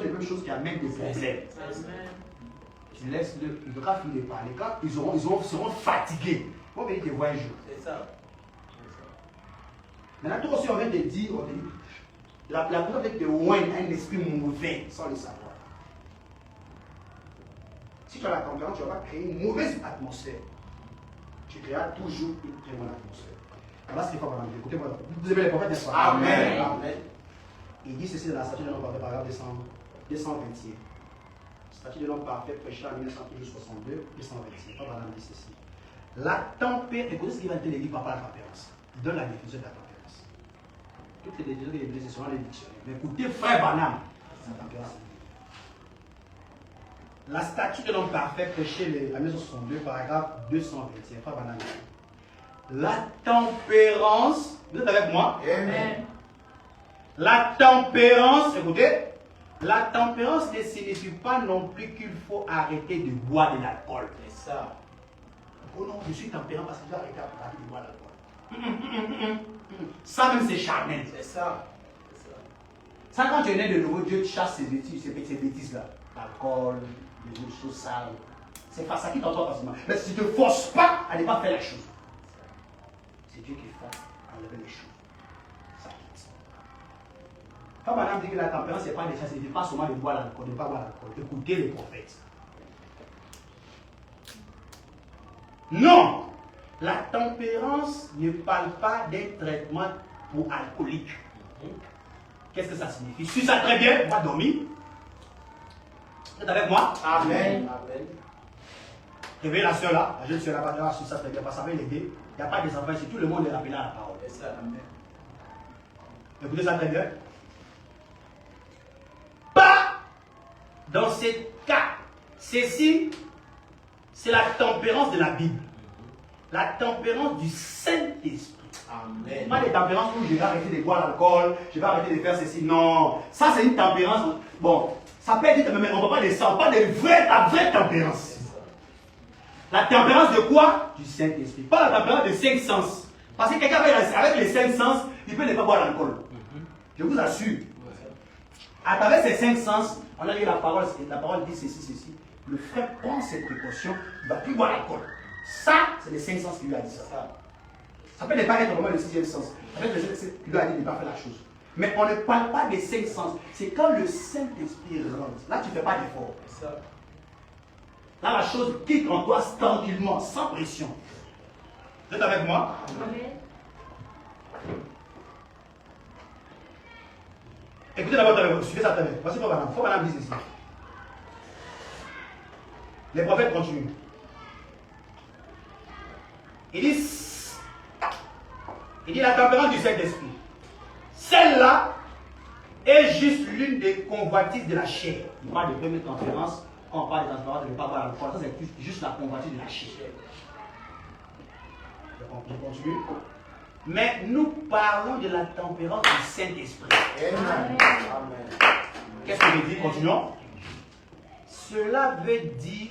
C: les mêmes choses qui amènent des problèmes. Tu laisses le, ils devraient finir de parler. Quand ils seront fatigués, on va venir te voir un jour.
E: C'est ça.
C: Maintenant, toi aussi, on vient te dire, la personne vient te oindre un esprit mauvais sans le savoir. Si tu as la tempérance, tu ne vas pas créer une mauvaise atmosphère. Tu créeras toujours une très bonne atmosphère. Voilà ce qu'il faut avoir. Écoutez-moi. Vous avez les prophètes, n'est-ce pas?
E: Amen. Amen.
C: Il dit ceci dans la statue de l'homme parfait, paragraphe 221. Statue de l'homme parfait, prêché en 1962, 221. Pas madame dit ceci. La tempérance. Écoutez ce qu'il va te dire par rapport à la tempérance. Il donne la définition de la tempérance. Toutes les définitions qu'il a données sont dans les dictionnaires. Mais écoutez, frère Branham, la tempérance. La statue de l'homme parfait, prêché en 1962, paragraphe 221. Frère Branham. La tempérance, vous êtes avec moi?
E: Amen.
C: La tempérance, écoutez, la tempérance ne signifie pas non plus qu'il faut arrêter de boire de l'alcool.
E: C'est ça.
C: Oh non, je suis tempérant parce que j'ai arrêté de boire de l'alcool. Ça même c'est charnel.
E: C'est ça.
C: Ça quand tu es né de nouveau, Dieu chasse ces bêtises-là. L'alcool, les autres choses sales. C'est pas ça qui t'envoie facilement. Mais si tu ne te forces pas à ne pas faire la chose, c'est Dieu qui fait enlever les choses. Ça quitte. Quand madame dit que la tempérance, ce n'est pas des choses, ce n'est pas seulement de boire l'alcool, de ne pas boire l'alcool. Écoutez les prophètes. Non! La tempérance ne parle pas d'un traitement pour alcoolique. Qu'est-ce que ça signifie? Si ça très bien, on va dormir. Vous êtes avec moi?
E: Amen. Amen.
C: Réveillez la soeur là, la jeune soeur là, va sur ça très bien, parce que ça va l'aider. Il n'y a pas des enfants ici, tout le monde est rappelé à la parole.
E: C'est ça. Amen.
C: Écoutez ça très bien. Pas dans ce cas. Ceci, c'est la tempérance de la Bible. la tempérance du Saint-Esprit.
E: Amen.
C: Pas des tempérances où je vais arrêter de boire l'alcool, je vais arrêter de faire ceci. Non, ça c'est une tempérance. Bon, ça peut être, mais on ne parle pas de ça, on parle de la vraie tempérance. La tempérance de quoi? Du Saint-Esprit. Pas la tempérance de 5 sens. Parce que quelqu'un avec les 5 sens, il peut ne pas boire l'alcool. Je vous assure. À travers ces 5 sens, on a lu la parole dit ceci. Le frère prend cette précaution, il ne va plus boire l'alcool. Ça, c'est les 5 sens qui lui a dit ça. Ça peut ne pas être vraiment le 6e sens. Avec le 5 sens, il lui a dit de ne pas faire la chose. Mais on ne parle pas des 5 sens. C'est quand le Saint-Esprit rentre. Là, tu ne fais pas d'effort. Là, la chose quitte en toi tranquillement, sans pression. Vous êtes avec moi?
A: Amen.
C: Écoutez d'abord, suivez ça. Voici Frère Branham. Frère Branham dit ceci. Les prophètes continuent. Il dit la tempérance du Saint-Esprit. Celle-là est juste l'une des convoitises de la chair. Il parle de première tempérance. Quand on parle de tempérance, de ne pas boire l'alcool, ça c'est juste la convoitise de la chair. Je continue. Mais nous parlons de la tempérance du Saint-Esprit.
E: Amen.
C: Qu'est-ce que veut dire? Continuons. Cela veut dire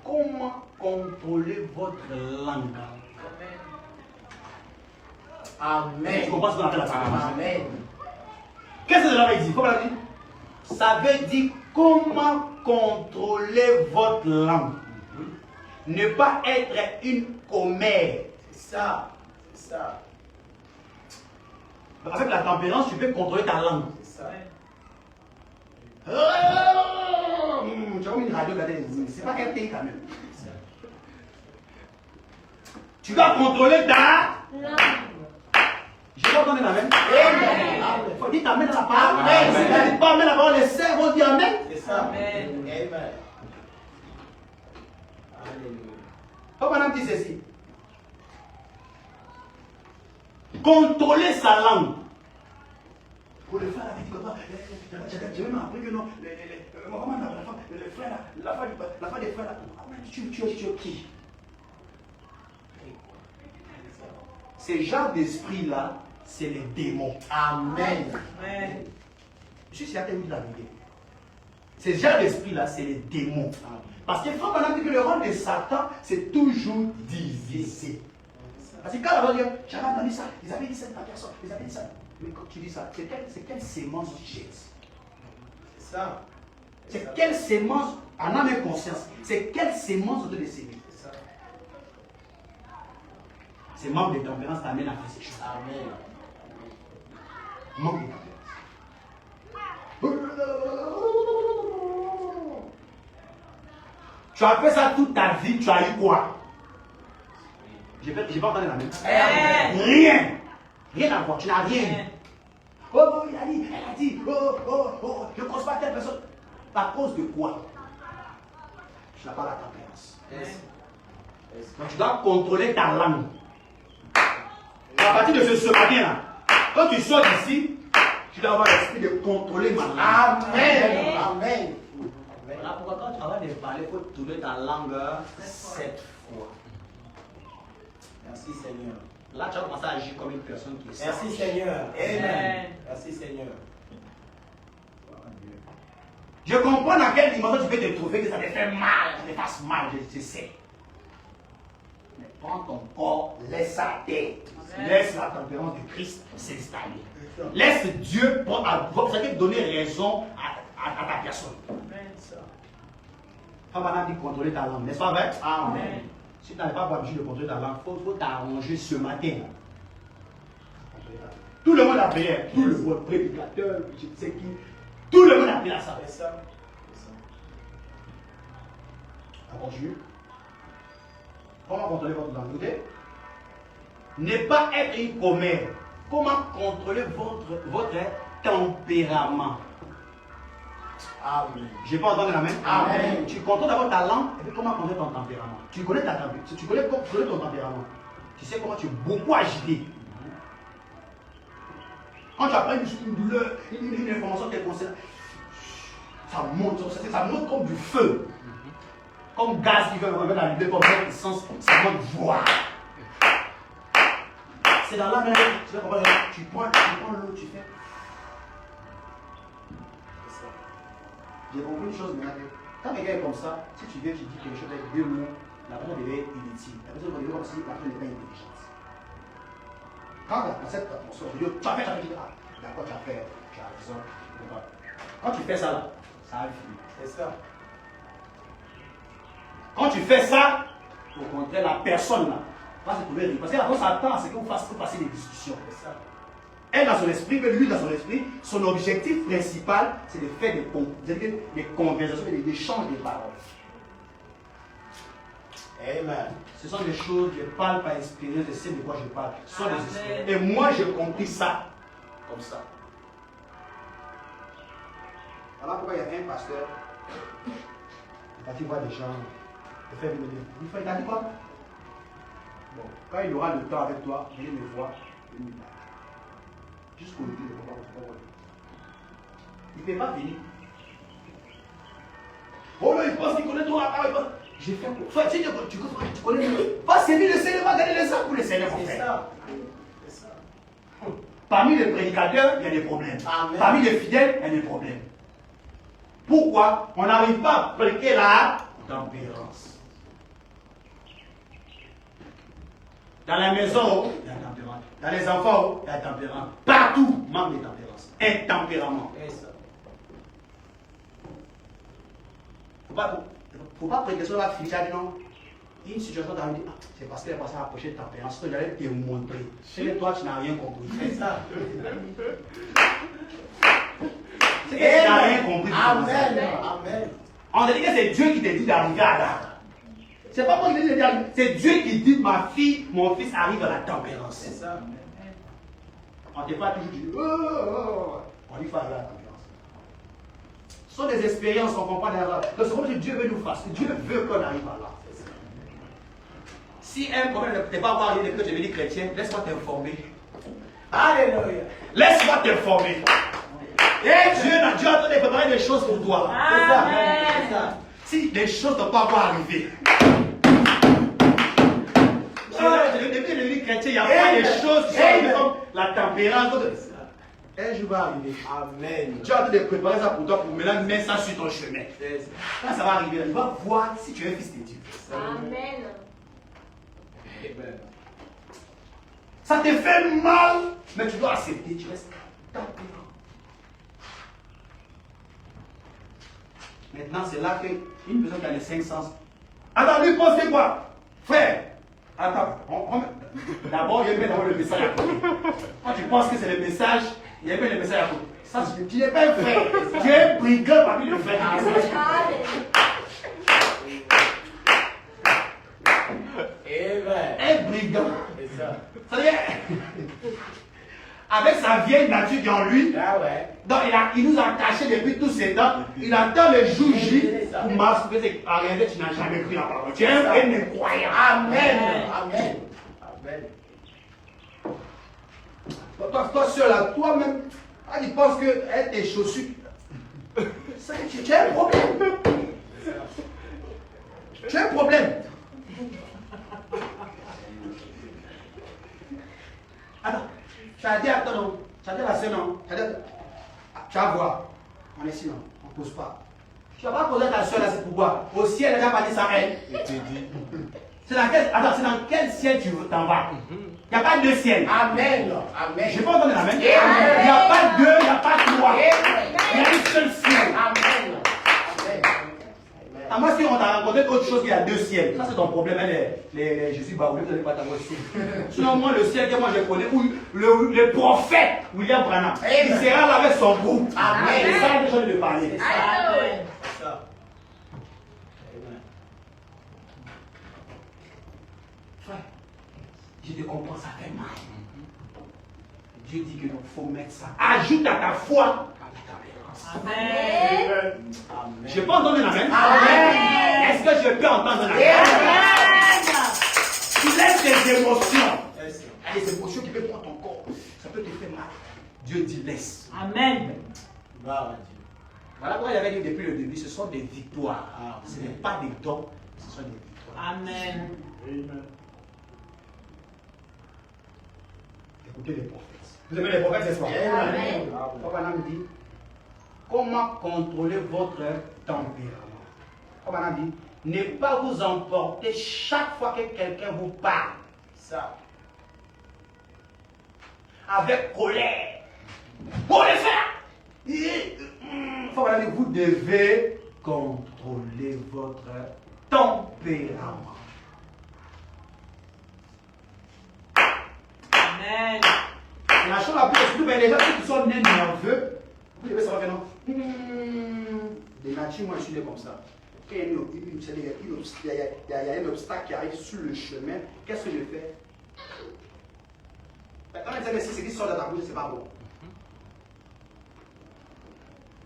C: comment contrôler votre langue.
E: Amen.
C: Tu comprends ce qu'on appelle la tempérance?
E: Amen.
C: Qu'est-ce que cela veut dire? Comment on dit? Ça veut dire comment contrôler votre langue. Ne pas être une commère.
E: C'est ça.
C: Avec la tempérance, tu peux contrôler ta langue.
E: C'est ça.
C: Tu as comme une radio, c'est pas qu'un pays quand même. Tu dois contrôler ta
A: Langue.
C: Je vais entendre la même.
E: Amen.
C: Il faut dire amen dans la parole.
E: Amen.
C: Si tu ne dis pas amen dans la parole, les saints vont dire amen.
E: C'est ça.
A: Amen.
E: Amen. Alléluia.
C: Papa Madame dit ceci. Contrôler sa langue. Pour le faire avec papa, j'ai même appris que non, la femme des frères là, tu es qui? Ces genres d'esprit-là, c'est les démons.
E: Amen.
C: Je suis certain de la vérité. Ces genres d'esprit-là, c'est les démons. Parce que Frère Branham dit que le rôle de Satan, c'est toujours diviser. Parce que quand on va dire, j'avais entendu ça, ils avaient dit ça à personne, ils avaient dit ça. Mais quand tu dis ça, c'est quelle sémence tu jettes?
E: C'est ça.
C: C'est quelle sémence, en âme et conscience, c'est quelle sémence de sémer?
E: C'est ça.
C: Ces membres de tempérance t'amènent à faire ces choses.
E: Amen.
C: Manque de tempérance. Tu as fait ça toute ta vie, tu as eu quoi? Je vais pas entendre la même. Rien. Rien à voir, tu n'as rien. Oh, il a dit, elle a dit, je ne cause pas telle personne. À cause de quoi? Tu n'as pas la tempérance. Donc tu dois contrôler ta langue. Et à partir de ce matin-là, quand tu sors d'ici, tu dois avoir l'esprit de contrôler ma langue.
E: Amen. Amen.
C: Voilà pourquoi quand tu vas de parler, il faut tourner ta langue 7 fois.
E: Merci Seigneur.
C: Là, tu vas commencer à agir comme une personne qui est sage.
E: Merci Seigneur. Amen. Merci Seigneur.
C: Je comprends dans quelle dimension tu peux te trouver que ça te fait mal, ça te fasse mal, je sais. Mais prends ton corps, laisse sa tête. Laisse la tempérance de Christ s'installer. Laisse Dieu te donner raison à ta personne. Frère Branham dit contrôler ta langue, n'est-ce pas vrai?
E: Amen.
C: Si tu n'avais pas l'habitude de contrôler ta langue, il faut t'arranger ce matin. Tout le monde a prié, tout le monde, prédicateur, je ne sais qui, tout le monde a prié à ça.
E: C'est ça.
C: On continue. Comment contrôler votre langue? Écoutez. Ne pas être une commère. Comment contrôler votre tempérament?
E: Amen.
C: Je n'ai pas entendu la même.
E: Amen.
C: Tu contrôles d'abord ta langue et puis comment contrôler ton tempérament. Tu connais ta tempérament. Tu connais ton tempérament. Tu sais comment tu es beaucoup agité. Quand tu apprends une douleur, une information qui te concerne, ça monte comme du feu. comme gaz qui veut remettre la lumière, comme mettre l'essence, ça manque voir. C'est dans la même, tu vas comprendre, tu prends l'eau, tu fais. J'ai compris une chose maintenant. Quand quelqu'un est comme ça, si tu viens, tu dis quelque chose avec 2 mots, la personne devient inutile. La personne devient comme si la personne n'est pas intelligente. Quand dans cette atmosphère, tu as fait, d'accord, tu as fait, tu as raison. Quand tu fais ça là, ça va finir.
E: C'est ça.
C: Quand tu fais ça, au contraire, la personne là va se trouver. Parce qu'après, ça attend à ce que vous fassiez passer des discussions.
E: C'est ça.
C: Elle dans son esprit, mais lui dans son esprit, son objectif principal, c'est de faire des conversations et des échanges de paroles.
E: Amen.
C: Ce sont des choses, je parle par expérience, je sais de quoi je parle. Ce sont des histoires. Et moi, j'ai compris ça comme ça. Voilà pourquoi il y a un pasteur qui est parti voir des gens, de faire une vidéo. Il t'a dit quoi? Bon, quand il aura le temps avec toi, venez me voir, venez me parler. Jusqu'au bout, il ne peut pas venir. Oh là, il pense qu'il connaît toi. J'ai fait quoi? Tu connais. Va servir le Seigneur, va gagner les âmes pour le Seigneur.
E: C'est ça.
C: Parmi les prédicateurs, il y a des problèmes.
E: Amen.
C: Parmi les fidèles, il y a des problèmes. Pourquoi? On n'arrive pas à prêter la tempérance. Dans la maison, il y a la tempérance. Dans les enfants, il y a la tempérance. Partout, manque de tempérance. Intempérament.
E: C'est ça.
C: Faut pas prêter sur la fiche, non. Une situation dans dit, c'est parce qu'elle est passée à approcher de tempérance, que j'allais te montrer. Chez toi, tu n'as rien compris.
E: C'est ça.
C: C'est que tu n'as rien compris.
E: Amen. Amen.
C: On te dit que c'est Dieu qui te dit d'arriver à là. C'est pas moi qui te dis d'arriver. C'est Dieu qui dit, ma fille, mon fils arrive à la tempérance.
E: C'est ça.
C: On ne te pas toujours dit, on dit faut arriver à la tempérance. Ce sont des expériences qu'on comprend derrière. Donc c'est comme si Dieu veut nous faire. Dieu veut qu'on arrive à là. Si un problème ne peut pas avoir arrivé que tu deviens chrétien, laisse-moi t'informer.
E: Alléluia.
C: Laisse-moi t'informer. Et Dieu est en train de préparer des choses pour toi.
E: C'est ça.
A: Amen.
E: C'est ça.
C: Si les choses ne peuvent pas encore arriver. Depuis que je suis chrétien, il y a pas des choses qui sont arrivées comme la tempérance. Un jour va arriver.
E: Amen.
C: Dieu est en train de préparer ça pour toi pour maintenant mettre ça sur ton chemin.
E: C'est ça.
C: Quand ça va arriver, il va voir si tu es fils de Dieu.
A: Amen.
E: Amen.
C: Ça te fait mal, mais tu dois accepter. Tu restes tempérant. Maintenant, c'est là qu'une personne qui a les 5 sens. Attends, lui pense quoi? Frère, attends, d'abord, il y a d'abord le message à côté. Quand tu penses que c'est le message, il y a le message à côté. Ça, tu n'es pas un frère. Tu es un brigand parmi le frère.
E: Amen.
C: Un brigand.
E: C'est ça.
C: C'est-à-dire, avec sa vieille nature qui est en lui,
E: Ah ouais.
C: donc il nous a cachés depuis tous ces temps. Il attend le jour J pour m'assurer qu'en réalité, tu n'as jamais cru la parole. Tu es un incroyable.
E: Amen. Amen. Amen.
C: Toi seul là, toi-même, quand tu penses que tes chaussures, tu as un problème. Tu as un problème. Attends, tu as dit attends non, tu as dit à la sœur non, tu vas voir, on est ici non, on ne pose pas. Tu ne vas pas poser à ta sœur là, c'est pourquoi. Au ciel, elle n'a pas dit ça, elle. C'est dans quel ciel tu t'en vas? Il n'y a pas deux ciels.
E: Amen. Amen.
C: Je ne vais pas entendre l'amen. Il n'y a pas deux, il n'y a pas trois. Il y a un seul ciel.
E: Amen.
C: À moi, si on t'a rencontré autre chose qu'il y a deux ciels, ça c'est ton problème. Je suis baoulé, vous n'allez pas t'avoir ici. Sinon, moi, le ciel que moi je connais, où le prophète William Branham, il sera là avec son groupe.
E: Amen.
C: C'est ça que j'ai de parler.
A: Amen.
E: Ça.
C: Frère, je te comprends, ça fait mal. Dieu dit qu'il faut mettre ça. Ajoute à ta foi la tempérance.
A: Amen.
E: Amen.
C: Je peux entendre un amen?
A: Amen.
C: Est-ce que je peux entendre un amen? Tu laisses des émotions. Il y a des émotions qui peuvent prendre ton corps. Ça peut te faire mal. Dieu dit laisse.
A: Amen.
E: Gloire à Dieu.
C: Voilà pourquoi il avait dit depuis le début, ce sont des victoires. Ce n'est pas des dons, ce sont des victoires.
A: Amen.
C: Écoutez les prophètes. Vous aimez les prophètes ce soir?
A: Amen.
C: Papa Nam dit, comment contrôler votre tempérament? Papa Nam dit, ne pas vous emporter chaque fois que quelqu'un vous parle.
E: Ça.
C: Avec colère. Pour le faire. Papa Nam dit, vous devez contrôler votre tempérament.
A: Amen.
C: C'est la chose la plus surtout les gens qui sont nés nerveux, vous devez savoir que non. De nature, moi je suis né comme ça. Quand il y a un obstacle qui arrive sur le chemin, qu'est-ce que je fais? Quand on dit que si ce qui sort de ta bouche, c'est pas bon.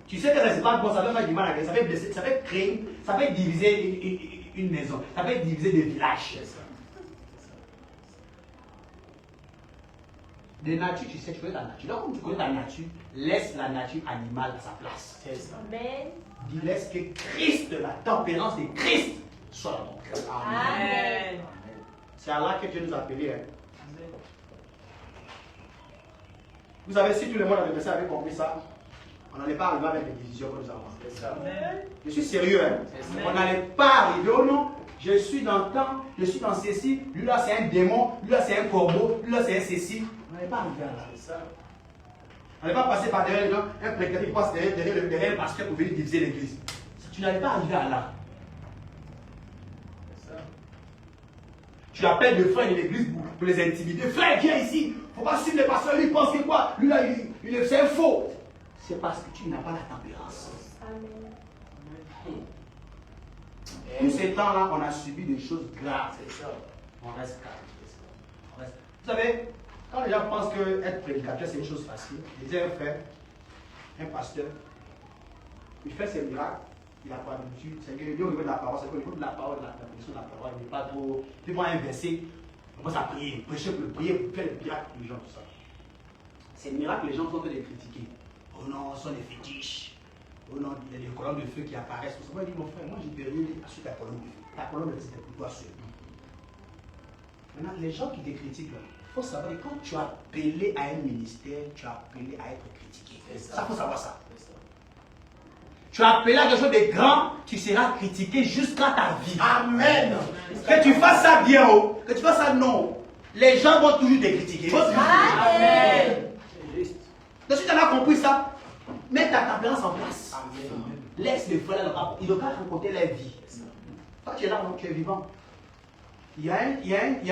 C: Tu sais que c'est pas bon, ça peut faire du mal à quelqu'un, ça peut blesser, ça peut créer, ça peut diviser une maison, ça peut diviser des villages. De nature, tu sais, tu connais ta nature. Donc, comme tu connais ta nature, laisse la nature animale à sa place.
A: Amen.
C: Dis, laisse que Christ, la tempérance de Christ, soit dans ton cœur.
A: Amen.
C: C'est à là que Dieu nous a appelés. Hein. Vous savez, si tout le monde avait compris ça, on n'allait pas arriver avec les divisions que nous avons.
A: Amen.
C: Je suis sérieux. Hein. On n'allait pas arriver au nom. Je suis dans le temps, je suis dans ceci. Lui là, c'est un démon. Lui là, c'est un corbeau. Lui là, c'est un ceci. On n'allait pas arriver à là. On n'allait pas passer par derrière les gens. Un prédicateur qui passe derrière le pasteur pour venir diviser l'église. Tu n'allais pas arriver à là. Tu appelles des frères de l'église pour les intimider. Frère, viens ici. Il ne faut pas suivre les pasteurs. Lui, il pense que quoi? Lui là, c'est un faux. C'est parce que tu n'as pas la tempérance.
A: Amen.
C: Tous ces temps-là, on a subi des choses graves. On reste calme. Vous savez, quand les gens pensent que être prédicateur, c'est une chose facile, il disait un frère, un pasteur, il fait ses miracles, il n'a pas d'habitude, c'est que au niveau de la parole, c'est qu'au niveau de la parole, la prédication de la parole, il n'est pas trop. Il voit un verset, on commence à prier, prêcher pour le prier, pour faire les miracles pour les gens, tout ça. Ces miracles, les gens sont en train de les critiquer. Oh non, ce sont des fétiches. Oh non, il y a des colonnes de feu qui apparaissent. Moi, je dis, mon frère, moi, j'ai rien sur ta colonne de feu. Ta colonne de feu, c'était pour toi seul. Maintenant, les gens qui te critiquent, il faut savoir que quand tu as appelé à un ministère, tu as appelé à être critiqué. Ça, il faut savoir ça. Tu as appelé à quelque chose de grand, tu seras critiqué jusqu'à ta vie. Amen. Que tu fasses ça bien haut, que tu fasses ça non. Les gens vont toujours te critiquer.
A: Amen.
C: Donc, si tu en as compris ça, mets ta tempérance en place. Amen. Laisse les frères là, ils doivent pas raconter leur vie. Quand tu es là, tu es vivant. Il y a une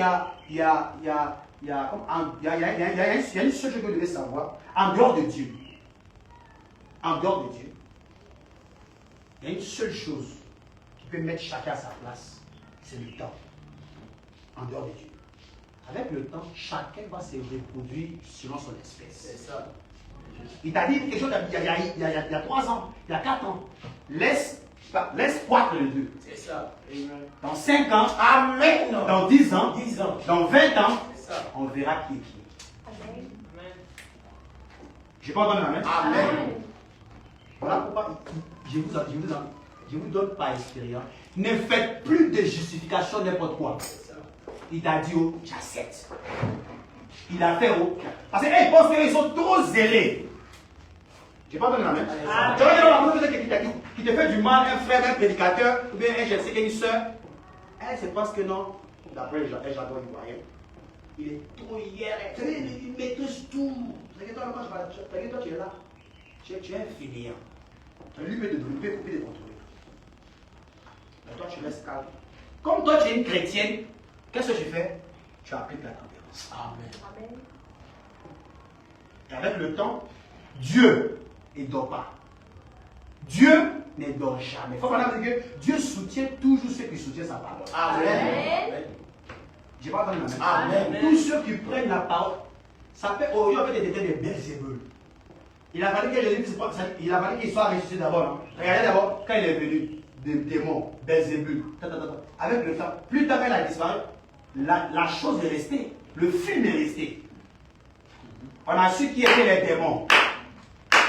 C: seule chose que vous devez savoir, en dehors de Dieu. En dehors de Dieu, il y a une seule chose qui peut mettre chacun à sa place, c'est le temps. En dehors de Dieu. Avec le temps, chacun va se reproduire selon son espèce. C'est ça. Il t'a dit quelque chose il y a 3 ans, il y a 4 ans. Laisse croître les deux. C'est ça. Dans 5 ans, amen. Dans 10 ans, dans 20 ans, on verra qui est qui.
A: Amen.
C: Je n'ai pas entendu amen.
A: Amen.
C: Voilà pourquoi je vous donne par expérience. Ne faites plus de justification n'importe quoi. Il t'a dit, oh, j'accepte. Il a fait, oh. Parce qu'il pense qu'ils sont trop zélés. Je n'ai pas donné la main. Tu vas dire, la personne qui te fait du mal, un frère, un prédicateur, ou bien un je sais une soeur. Elle se pense que non. D'après les gens, j'adore du moyen. Il est trop hier. Il maîtrise tout. T'inquiète-toi, tu es là. Tu es un fainéant. Lui peut te donner, peut te contrôler. Mais toi, tu restes calme. Comme toi, tu es une chrétienne, qu'est-ce que tu fais? Tu appliques la tempérance. Amen.
A: Amen.
C: Et avec le temps, Dieu ne dort pas. Dieu ne dort jamais. Il faut comprendre que Dieu soutient toujours ceux qui soutiennent sa parole.
A: Amen.
C: Je n'ai pas entendu la main.
A: Amen.
C: Tous ceux qui prennent la parole, ça fait aujourd'hui en fait des détails de Belzébul. Il a fallu que Jésus, il a fallu qu'il soit ressuscité d'abord. Regardez d'abord, quand il est venu, des démons, Belzébul, avec le temps, plus tard il a disparu, la chose est restée, le film est resté. On a su qui étaient les démons.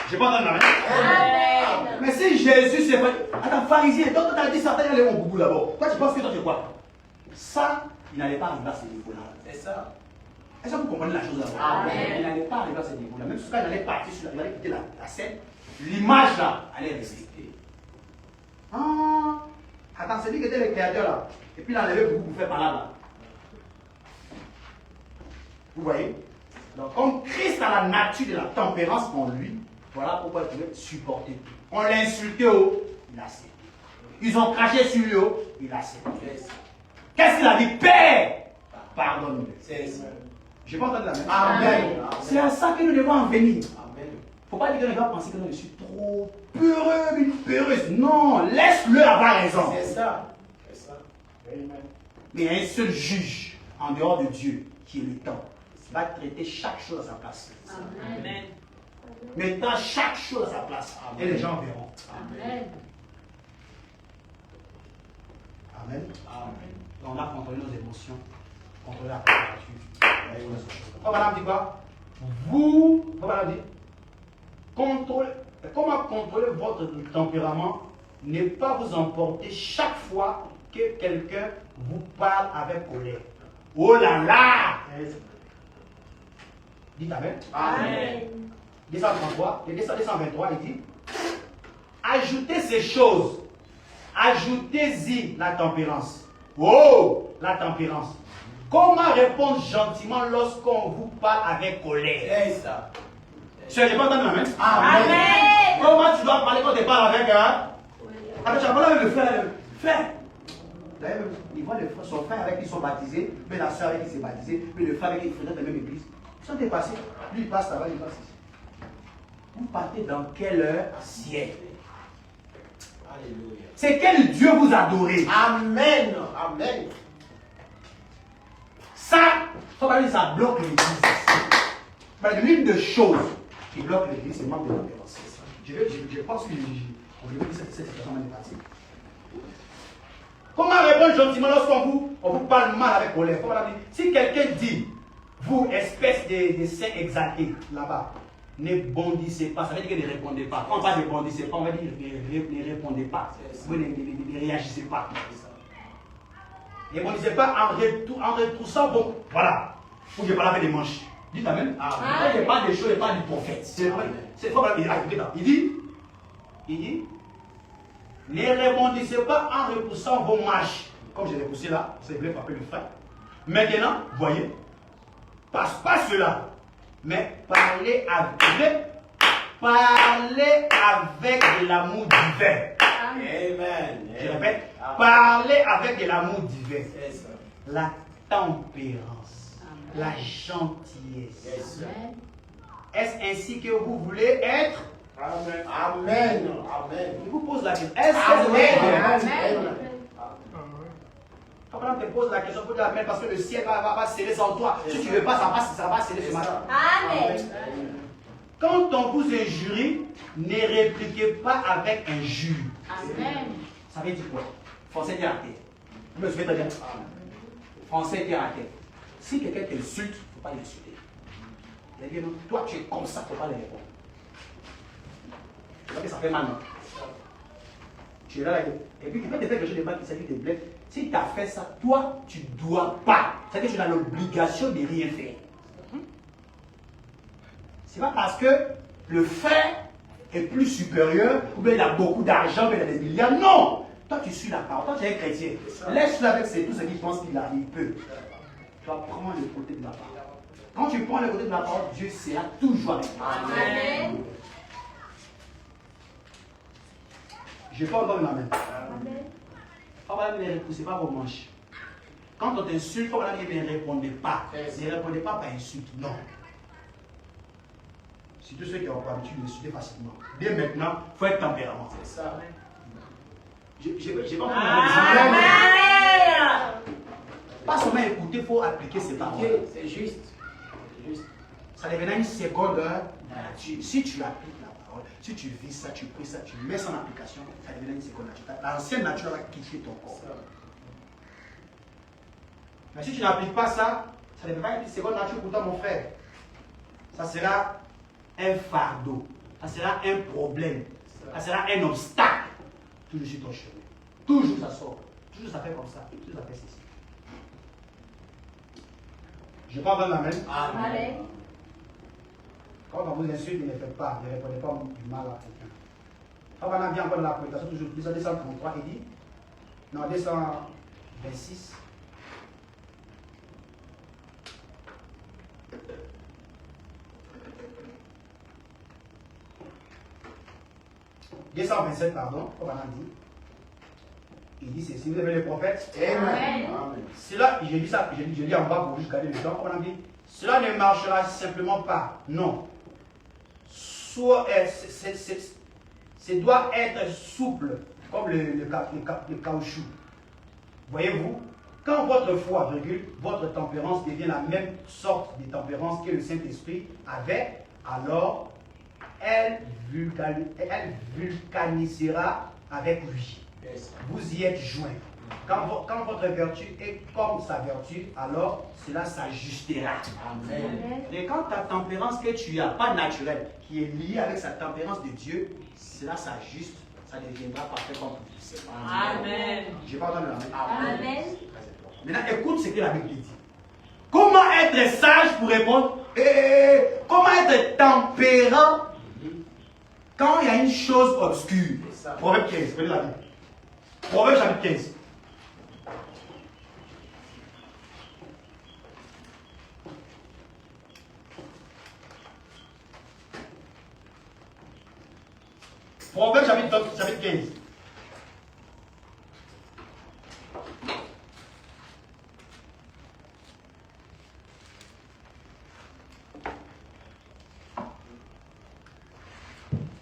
C: Je n'ai pas entendu la main.
A: Amen.
C: Mais si Jésus s'est fait. Attends, pharisien, donc tu as dit Satan, il allait mon boubou d'abord. Toi, tu penses que toi, tu es quoi? Ça, il n'allait pas arriver à ce niveau-là.
E: C'est ça.
C: Est-ce que vous comprenez la chose d'abord?
A: Amen.
C: Il n'allait pas arriver à ce niveau-là. Même si quand il allait partir sur il allait quitter la scène, l'image là allait rester. Ah, attends, c'est lui qui était le créateur là. Et puis il a enlevé beaucoup pour faire par là. Vous voyez? Donc, comme Christ a la nature de la tempérance en lui, voilà pourquoi il pouvait supporter. On l'a insulté, oh, il a accepté. Ils ont craché sur lui, oh, il a accepté. Qu'est-ce qu'il a dit? Père, pardonne-le.
E: C'est ça.
C: Je n'ai pas entendu la même.
E: Amen.
C: C'est à ça que nous devons en venir.
E: Amen.
C: Il ne faut pas dire que les gens pensent que non, je suis trop peureux, une peureuse. Non, laisse-le avoir raison.
E: C'est ça. C'est ça. Amen.
C: Mais il y a un seul juge en dehors de Dieu qui est le temps. Il va traiter chaque chose à sa place.
A: Amen.
C: Mettant chaque chose à sa place. Et les gens verront.
A: Amen.
C: Amen.
E: Amen.
C: On a contrôlé nos émotions, contrôlé la température. Madame dit quoi? Vous, madame dit, comment contrôler votre tempérament? Ne pas vous emporter chaque fois que quelqu'un vous parle avec colère. Oh là là! Dites Amen.
A: Amen.
C: 233, le 223, il dit, ajoutez ces choses, ajoutez-y la tempérance. Oh, la tempérance. Comment répondre gentiment lorsqu'on vous parle avec colère?
E: C'est ça.
C: Tu n'as pas entendu Amen?
A: Amen.
C: Comment tu dois parler quand tu parles avec un? Attends, tu as parlé avec le frère. Frère. D'ailleurs, il voit son frère avec qui ils sont baptisés, puis la soeur avec qui il s'est baptisé, puis le frère avec qui il fréquente la même église. Ils sont dépassés. Lui, il passe là-bas, il passe ici. Vous partez dans quelle heure siècle?
E: Alléluia.
C: C'est quel Dieu vous adorez?
E: Amen. Amen.
C: Ça, faut pas dire ça bloque l'église. Mais l'une des choses qui bloque l'église, c'est le manque de tempérance. Je pense que on veut dire que cette situation est partie. Comment répondre gentiment lorsqu'on vous parle mal avec colère? Si quelqu'un dit, vous, espèce de saints exaltés, là-bas, ne bondissez pas, ça veut dire que ne répondez pas. Quand on parle de bondissez pas, on va dire ne répondez pas. Vous ne réagissez pas. Ne bondissez pas en retroussant vos. Voilà. Pour que je parle avec des manches. Dites Amen. Quand je parle des choses, je parle du prophète. C'est pas il dit, ne rebondissez pas en repoussant vos marches. Comme j'ai repoussé là, ça voulait frapper le frère. Maintenant, voyez, pas cela, mais parlez avec de l'amour divin.
E: Amen.
C: Je répète, parlez avec de l'amour divin.
E: C'est ça.
C: La tempérance, la gentillesse.
E: Yes.
C: Est-ce ainsi que vous voulez être?
E: Amen. Amen. Amen.
C: Je vous pose la question. Est-ce que
E: Amen.
C: Abraham te pose la question pour dire Amen parce que le ciel va sceller sans toi. Si tu ne veux pas, ça va sceller ce matin.
A: Amen.
C: Quand on vous injurie, ne répliquez pas avec injure.
A: Amen.
C: Ça veut dire quoi? Français terre à terre. Vous me suivez très bien? Français terre à terre. Si quelqu'un t'insulte, il ne faut pas l'insulter. Il a dit non, toi tu es comme ça, il ne faut pas le répondre. Tu vois que ça fait mal, non? Tu es là, et puis il peut te faire quelque chose de mal qui s'agit de blesse. Si tu as fait ça, toi, tu ne dois pas. C'est-à-dire que tu as l'obligation de rien faire. Ce n'est pas parce que le fait est plus supérieur, ou bien il a beaucoup d'argent, ou bien il a des milliards. Non! Toi, tu suis la parole. Toi, tu es un chrétien. Laisse-le avec tout ce qu'il pense qu'il peut. Tu vas prendre le côté de la parole. Quand tu prends le côté de la parole, Dieu sera toujours avec toi.
A: Amen.
C: Je parle comme la main. Ne repoussez pas vos manches. Quand on t'insulte, il faut ne répondez pas. Ne répondez pas par insulte. Non. C'est tous ceux qui ont pour habitude d'insulter facilement. Dès maintenant, il faut être tempérament.
E: C'est ça.
C: J'ai pas
A: Amen.
C: Pas seulement écouter, il faut appliquer ces paroles.
E: C'est juste. C'est juste.
C: Ça devenait une seconde heure. Si tu appliques la parole, si tu vis ça, tu pries ça, tu mets ça en application, ça devenait une seconde nature. L'ancienne nature va quitter ton corps. Mais si tu n'appliques pas ça, ça deviendra une seconde nature pour toi, mon frère. Ça sera un fardeau. Ça sera un problème. Ça sera un obstacle toujours sur ton chemin. Toujours ça sort. Toujours ça fait comme ça. Toujours ça fait ceci. Je prends dans la main.
A: Amen.
C: Quand on vous insulte, ne faites pas. Ne répondez pas du mal à quelqu'un. Quand on a bien encore de la prédication, toujours 233, il dit. Non, 226. « 227, pardon, comme on a dit. Il dit ceci, vous avez les prophètes.
A: Amen.
C: Cela, je dis ça, je dis en bas pour juste garder le temps, comme on a dit. Cela ne marchera simplement pas. Non. Soit, ça doit être souple, comme le caoutchouc. Voyez-vous, quand votre foi, votre tempérance devient la même sorte de tempérance que le Saint-Esprit avait, alors elle vulcanisera avec lui. Vous y êtes joints. Quand votre vertu est comme sa vertu, alors cela s'ajustera.
E: Amen.
C: Et quand ta tempérance que tu as, pas naturelle, qui est liée avec sa tempérance de Dieu, cela s'ajuste, ça deviendra parfait comme vous.
A: Amen.
C: Je pas entendu la main.
A: Amen.
C: Maintenant, écoute ce que la Bible dit. Comment être sage pour répondre? Comment être tempérant quand il y a une chose obscure? Proverbe 15, prenez la Bible. Proverbe chapitre 15. Proverbe chapitre 15.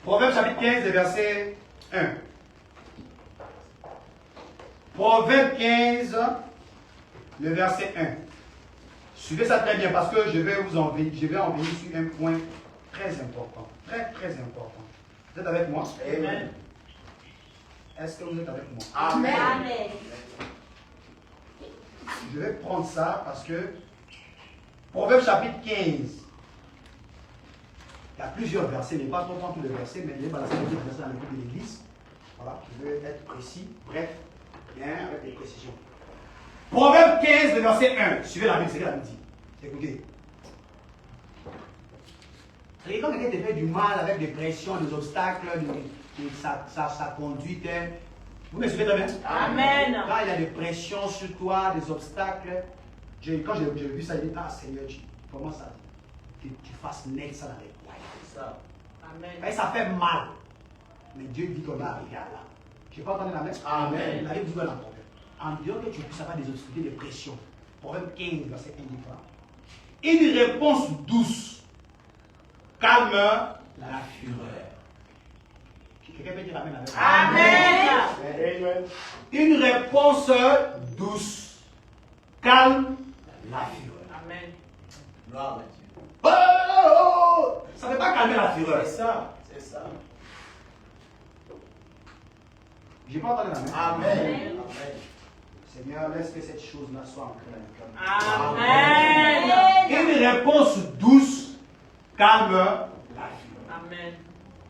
C: Proverbe chapitre 15, verset 1. Proverbe 15, le verset 1. Suivez ça très bien parce que je vais en venir sur un point très important. Très, très important. Vous êtes avec moi?
E: Amen.
C: Est-ce que vous êtes avec moi?
A: Amen.
C: Je vais prendre ça parce que Proverbe chapitre 15. Il y a plusieurs versets, mais pas trop prendre tous les versets, mais je vais balancer les versets dans le groupe de l'église. Voilà, je vais être précis, bref, bien avec les précisions. Proverbe 15, le verset 1. Suivez la Bible, c'est ce que la Bible dit. Écoutez. Et quand quelqu'un te fait du mal avec des pressions, des obstacles, sa conduite, vous me suivez très bien?
A: Amen.
C: Quand il y a des pressions sur toi, des obstacles, quand j'ai vu ça, j'ai dit, ah Seigneur, comment ça? Que tu fasses naître ça dans les poids.
A: Amen.
C: Ça fait mal. Mais Dieu dit qu'on va arriver à là. Je n'ai pas entendu la même.
E: Amen.
C: La Bible dit voilà. En disant que tu puisses avoir des obstacles, des pressions. Proverbe 15, verset 1 dit quoi? Une réponse douce calme la fureur. Quelqu'un peut dire amen avec moi?
A: Amen.
C: Une réponse douce calme la fureur.
A: Amen.
E: Gloire à Dieu.
C: Oh! Ça ne peut pas calmer la fureur.
E: C'est ça. C'est ça.
C: Je n'ai pas entendu la main.
E: Amen.
A: Amen.
E: Amen.
C: Seigneur, laisse que cette chose-là soit ancrée dans le cœur.
A: Amen.
C: Une réponse douce calme la fureur.
A: Amen.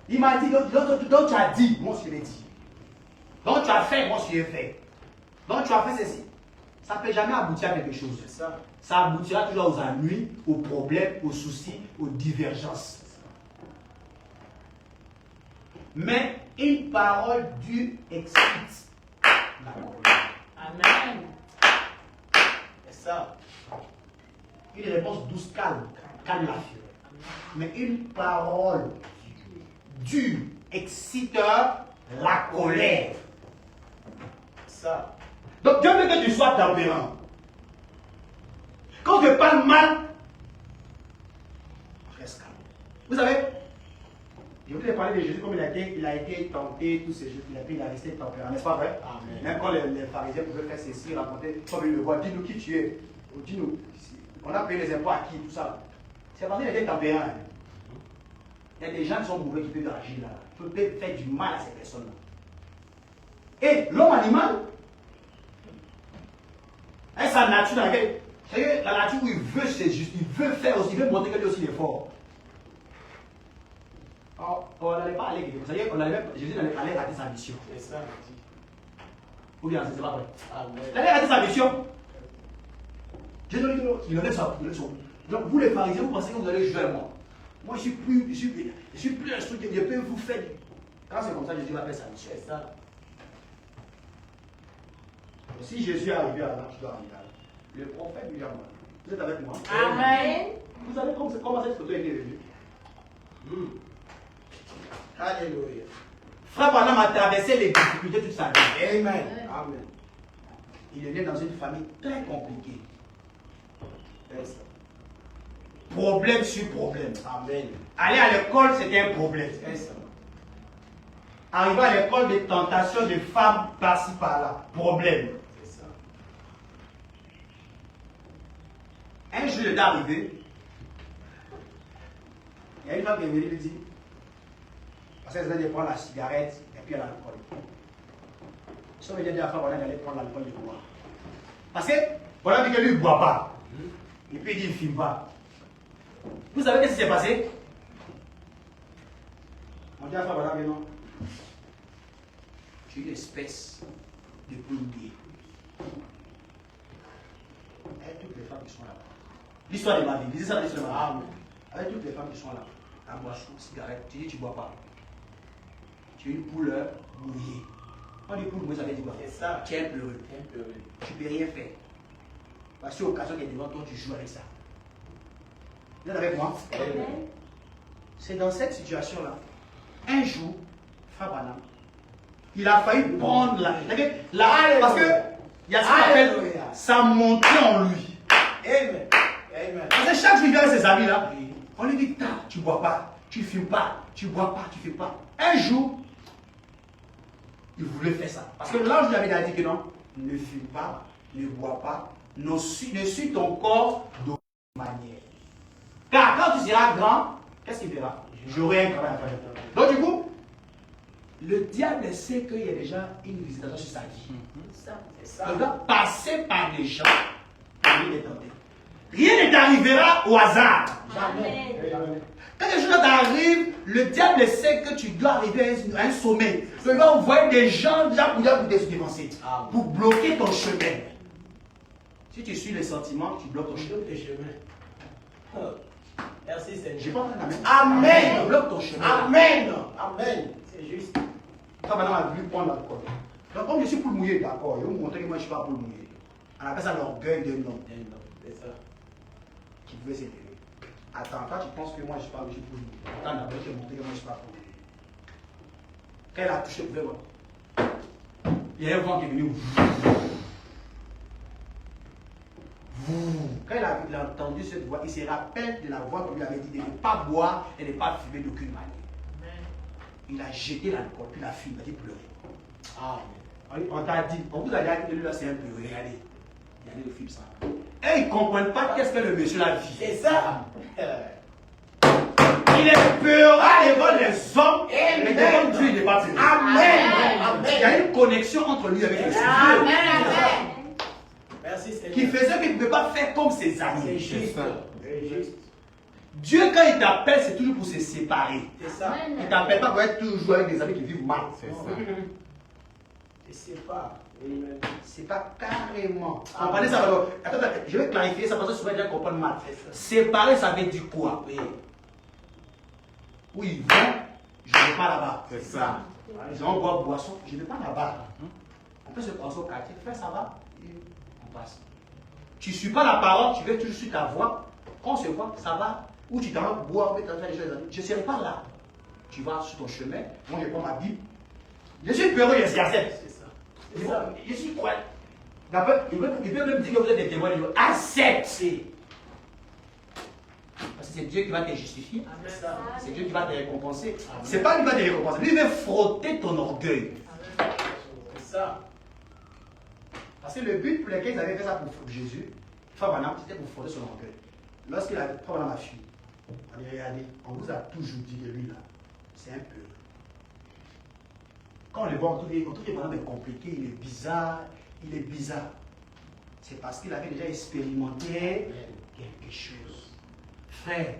C: Il m'a dit, donc tu as dit, moi je l'ai dit. Donc tu as fait, moi je l'ai fait. Donc tu as fait ceci. Ça ne peut jamais aboutir à quelque chose.
E: C'est ça.
C: Ça aboutira toujours aux ennuis, aux problèmes, aux soucis, aux divergences. Mais une parole dure excite la colère.
A: Amen.
E: C'est ça.
C: Une réponse douce calme la fureur. Mais une parole dure excite la colère.
E: C'est ça.
C: Donc Dieu veut que tu sois tempérant. Quand tu parles mal, reste calme. Vous savez, je vous ai parlé de Jésus comme il a été tenté, tous ces jours, il a resté tempérant, n'est-ce pas vrai?
E: Amen.
C: Même quand les pharisiens pouvaient faire ceci, raconter, comme il le voit, dis-nous qui tu es. Dis-nous, on a payé les impôts à qui, tout ça. C'est parce qu'il était tempérant. Hein. Il y a des gens qui sont mauvais qui peuvent agir là, qui peuvent faire du mal à ces personnes-là. Et l'homme animal, est sa nature dans laquelle, c'est la nature où il veut, c'est juste, il veut faire aussi, il veut montrer que lui aussi il est fort. On n'allait pas aller, vous savez, Jésus n'allait pas aller rater sa mission.
A: C'est ça.
C: Ou bien, c'est pas vrai.
A: Amen.
C: Il allait rater sa mission. Jésus dit non, il allait ça. Donc, vous les pharisiens, vous pensez que vous allez jouer à moi. Moi, je suis plus instructé, je peux vous faire. Quand c'est comme ça, Jésus va faire sa mission.
A: C'est ça.
C: Si Jésus est arrivé à là, je dois arriver à là. Le prophète lui a dit, vous êtes avec moi?
A: Amen.
C: Vous savez comment cette photo est venue?
E: Alléluia.
C: Frère Branham a traversé les difficultés toute sa vie.
E: Amen. Amen.
C: Il est né dans une famille très compliquée.
E: C'est ça.
C: Problème sur problème.
E: Amen.
C: Aller à l'école, c'était un problème.
E: C'est ça.
C: Arriver à l'école, des tentations de femmes par-ci par-là. Problème.
E: C'est ça.
C: Un jour, il est arrivé. Il y a une femme qui est venue lui dire, parce qu'elle allait prendre la cigarette et puis l'alcool. Ils sont venus dire à la femme, voilà, d'aller prendre l'alcool et boire. Parce que, voilà, dit que lui, il ne boit pas. Et puis il dit, il ne filme pas. Vous savez qu'est-ce qui s'est passé? On dit à la femme, voilà, mais non. Tu es une espèce de plombier. Avec toutes les femmes qui sont là-bas. L'histoire de ma vie, lisez ça dans l'histoire de ma vie. Avec toutes les femmes qui sont là, la boisson, cigarette, tu dis tu ne bois pas. Tu es une poule mouillée. Quand on dit poule mouillée, ça veut dire quoi?
A: C'est ça.
C: Tu es un peureux. Tu ne peux rien faire. Parce que l'occasion qui est devant toi, tu joues avec ça. Vous êtes avec moi?
A: Amen.
C: C'est dans cette situation-là, un jour, Frère Branham, il a failli prendre parce que il y a ce qu'on appelle sa montée en lui.
E: Amen. Amen.
C: Parce que chaque jour, il vient avec ses amis là. On lui dit, tu ne bois pas, tu ne fumes pas, tu ne bois pas, tu ne fumes pas. Un jour, il voulait faire ça. Parce que l'ange lui avait dit que non, ne fume pas, ne bois pas, ne suis ton corps d'aucune manière. Car quand tu seras grand, qu'est-ce qu'il fera? J'aurai un travail à faire. Donc du coup, le diable sait qu'il y a déjà une visitation sur sa vie.
A: C'est ça.
C: Il doit passer par des gens pour lui les tenter. Rien ne t'arrivera au hasard.
A: Amen.
C: Quand quelque chose t'arrive, le diable sait que tu dois arriver à un sommet. Donc il va envoyer des gens déjà pour te défoncer, pour bloquer ton chemin. Si tu suis les sentiments, tu bloques ton chemin.
A: Tes chemins. Oh. Merci Seigneur.
C: J'ai pas entendu amen.
E: Amen.
C: Tu bloques ton chemin.
E: Amen. Amen.
A: C'est juste.
C: Quand maintenant on a voulu prendre l'alcool. Donc comme je suis pour mouiller, d'accord, ils vont montrer que moi je ne suis pas pour mouiller. On appelle ça l'orgueil d'un homme.
A: C'est ça.
C: Qui pouvait s'élever. Attends, toi tu penses que moi je ne suis pas pour mouiller. Attends, d'abord je vais montrer que moi je ne suis pas pour mouiller. Quand elle a touché le verre, il y a un vent qui est venu. Quand il a entendu cette voix, il se rappelle de la voix qu'on lui avait dit de ne pas boire et de ne pas fumer d'aucune manière. Il a jeté l'alcool, puis il a fumé, il a dit pleurer. On t'a dit, on vous a dit que lui là c'est un peureux, regardez. Regardez le film ça. Et ils ne comprennent pas qu'est-ce que le monsieur là vit.
A: C'est ça.
C: Il est peureux devant les hommes, mais devant Dieu il n'est pas peureux.
E: Amen.
C: Il y a une connexion entre lui et le Dieu.
A: Merci Seigneur.
C: Qui faisait qu'il ne pouvait pas faire comme ses
A: C'est
C: amis.
A: juste. C'est juste.
C: Dieu, quand il t'appelle, c'est toujours pour se séparer.
A: C'est ça.
C: Il ne t'appelle pas pour être toujours avec des amis qui vivent mal.
A: Je sais pas.
C: C'est pas carrément. Comprenez ça d'abord. Attends, je vais clarifier ça parce que souvent les gens comprennent mal. Séparer, ça veut dire quoi? Où ils vont, je ne vais pas là-bas.
E: C'est ça.
C: Ils vont boire boisson, je ne vais pas là-bas. On peut se penser au quartier, faire ça va, et on passe. Tu ne suis pas la parole, tu veux toujours suivre ta voix. Quand on se voit, ça va. Ou tu t'en vas boire, tu vas faire les choses. Je ne serai pas là. Tu vas sur ton chemin, moi je prends ma Bible. Je suis peureux, j'accepte.
A: C'est ça.
C: Je suis quoi? Il peut même dire que vous êtes des témoins, il dit acceptez. Parce que c'est Dieu qui va te justifier. C'est Dieu qui va te récompenser. C'est pas lui qui va te récompenser. Lui va frotter ton orgueil.
A: C'est ça.
C: Parce que le but pour lequel ils avaient fait ça pour Jésus, c'était pour frotter son orgueil. Lorsqu'il a fui, on dit regardez, on vous a toujours dit que lui là, c'est un peu. Quand on le voit, on trouve qu'il est compliqué, il est bizarre. C'est parce qu'il avait déjà expérimenté quelque chose. Frère,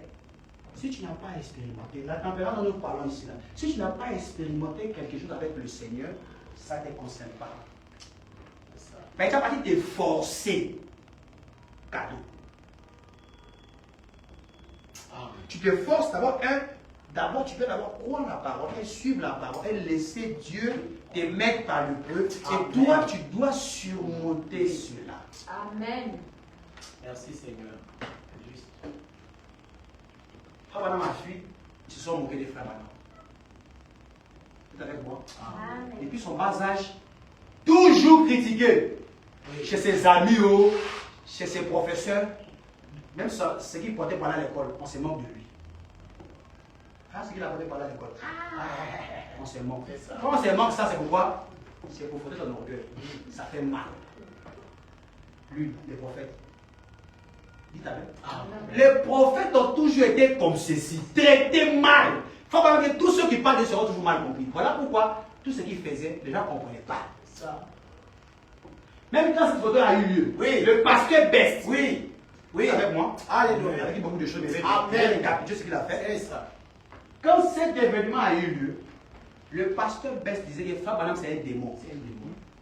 D: Si tu n'as pas expérimenté, la tempérance dont nous parlons ici, là, si tu n'as pas expérimenté quelque chose avec le Seigneur, ça ne te concerne pas. Par exemple, tu t'es forcé, cadeau. Tu te forces d'abord tu peux d'abord croire la parole et suivre la parole et laisser Dieu te mettre par le peu. Et toi, tu dois surmonter cela.
F: Amen.
A: Merci Seigneur. Juste.
D: Frère Banam a fui, ils se sont moqués des frères Banam. Vous êtes avec moi?
F: Amen.
D: Depuis son bas âge, toujours critiqué. Chez ses amis, chez ses professeurs, même ce qu'il portait pendant l'école, on se moque de lui. Ah, ce qu'il a porté pendant l'école. On se moque. Quand on se moque, ça c'est pourquoi? C'est pour frotter ton orgueil. Ça fait mal. Lui, les prophètes. Dites Amen. Les prophètes ont toujours été comme ceci, traités mal. Il faut voir que tous ceux qui parlent de seront toujours mal compris. Voilà pourquoi tout ce qu'ils faisaient, les gens ne comprenaient pas.
A: Ça.
D: Même quand cette photo a eu lieu,
A: Oui.
D: le pasteur Best,
A: Oui. Oui.
D: avec moi,
A: Alléluia.
D: il a dit beaucoup de choses, mais
A: Amen.
D: il a récapitulé ce qu'il a fait.
A: C'est ça.
D: Quand cet événement a eu lieu, le pasteur Best disait que Frère Branham c'est un démon.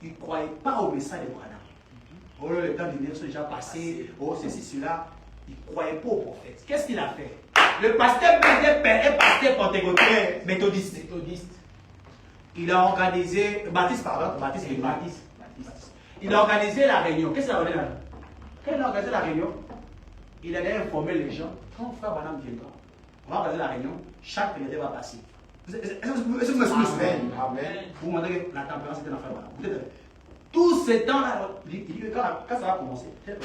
D: Il ne croyait pas au message de Branham. Oh, le temps de sont déjà passé, oh, ceci, cela. Il ne croyait pas au prophète. Qu'est-ce qu'il a fait? Le pasteur Best est pasteur pentecôtien méthodiste. Il a organisé, Baptiste. Il a organisé la réunion. Qu'est-ce qu'il a organisé? Quand il a organisé la réunion, il allait informer les gens. Quand Frère Branham viendra, on va organiser la réunion, chaque pénétré va passer. Est-ce que vous me suivez?
E: Amen.
D: Vous me demandez que la tempérance était dans Frère Branham. Tous ces temps-là, il dit que quand ça va commencer, tel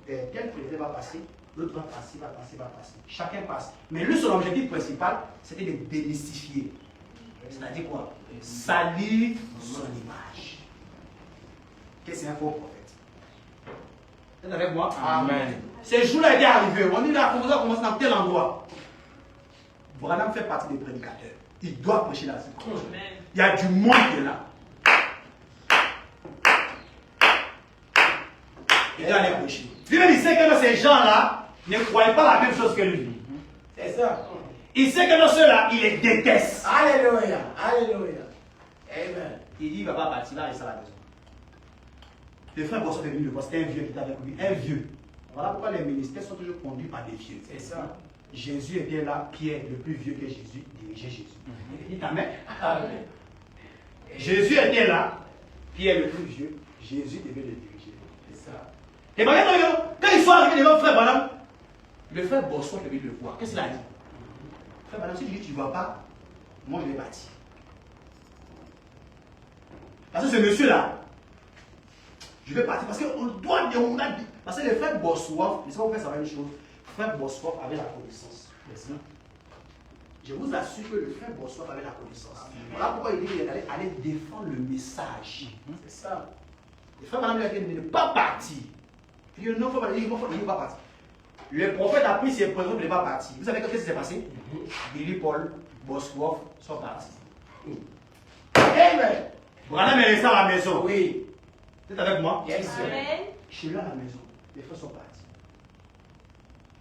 D: pénétré va passer, l'autre va passer. Chacun passe. Mais lui, son objectif principal, c'était de démystifier. C'est-à-dire quoi? Salir son image. Qu'est-ce que c'est un faux prophète? Vous êtes avec moi?
E: Amen.
D: Ce jour-là est arrivé. On dit là, on va commencer dans tel endroit. Branham fait partie des prédicateurs. Il doit prêcher la circonstance. Il y a du monde qui est là. Il doit aller prêcher. Lui-même, il sait que ces gens-là ne croient pas la même chose que lui.
A: C'est ça.
D: Il sait que ceux-là, il les déteste.
A: Alléluia. Alléluia. Amen.
D: Il dit, il ne va pas partir, il va rester à la maison. Le frère Bosson est venu le voir, c'était un vieux qui était avec lui, un vieux. Voilà pourquoi les ministères sont toujours conduits par des vieux.
A: C'est ça.
D: Jésus était là, Pierre, le plus vieux que Jésus, dirigeait Jésus. Dites Amen.
A: Amen.
D: Jésus était là, Pierre, le plus vieux, Jésus devait le diriger.
A: C'est ça.
D: Et maintenant, quand ils sont arrivés devant le frère Branham, le frère Bosson devait le voir. Qu'est-ce qu'il a dit? Frère Branham, si tu ne vois pas, moi je vais bâtir. Parce que ce monsieur-là, je vais partir parce qu'on doit demander. Parce que le frère Bosworth, laissez-moi vous faire savoir une chose. Le frère Bosworth avait la connaissance. Je vous assure que le frère Bosworth avait la connaissance. Voilà pourquoi il dit qu'il allait aller défendre le message.
A: C'est ça.
D: Le frère Branham lui a dit de ne pas partir. Il dit non, il ne faut pas partir. Le prophète a pris ses prévisions de ne pas partir. Vous savez qu'est-ce qui s'est passé? Billy Paul, Bosworth sont partis.
A: Amen.
D: Branham est resté à la maison.
A: Oui.
D: Vous êtes avec moi?
A: Yes, sir.
F: Amen.
D: Chez lui à la maison, les frères sont partis.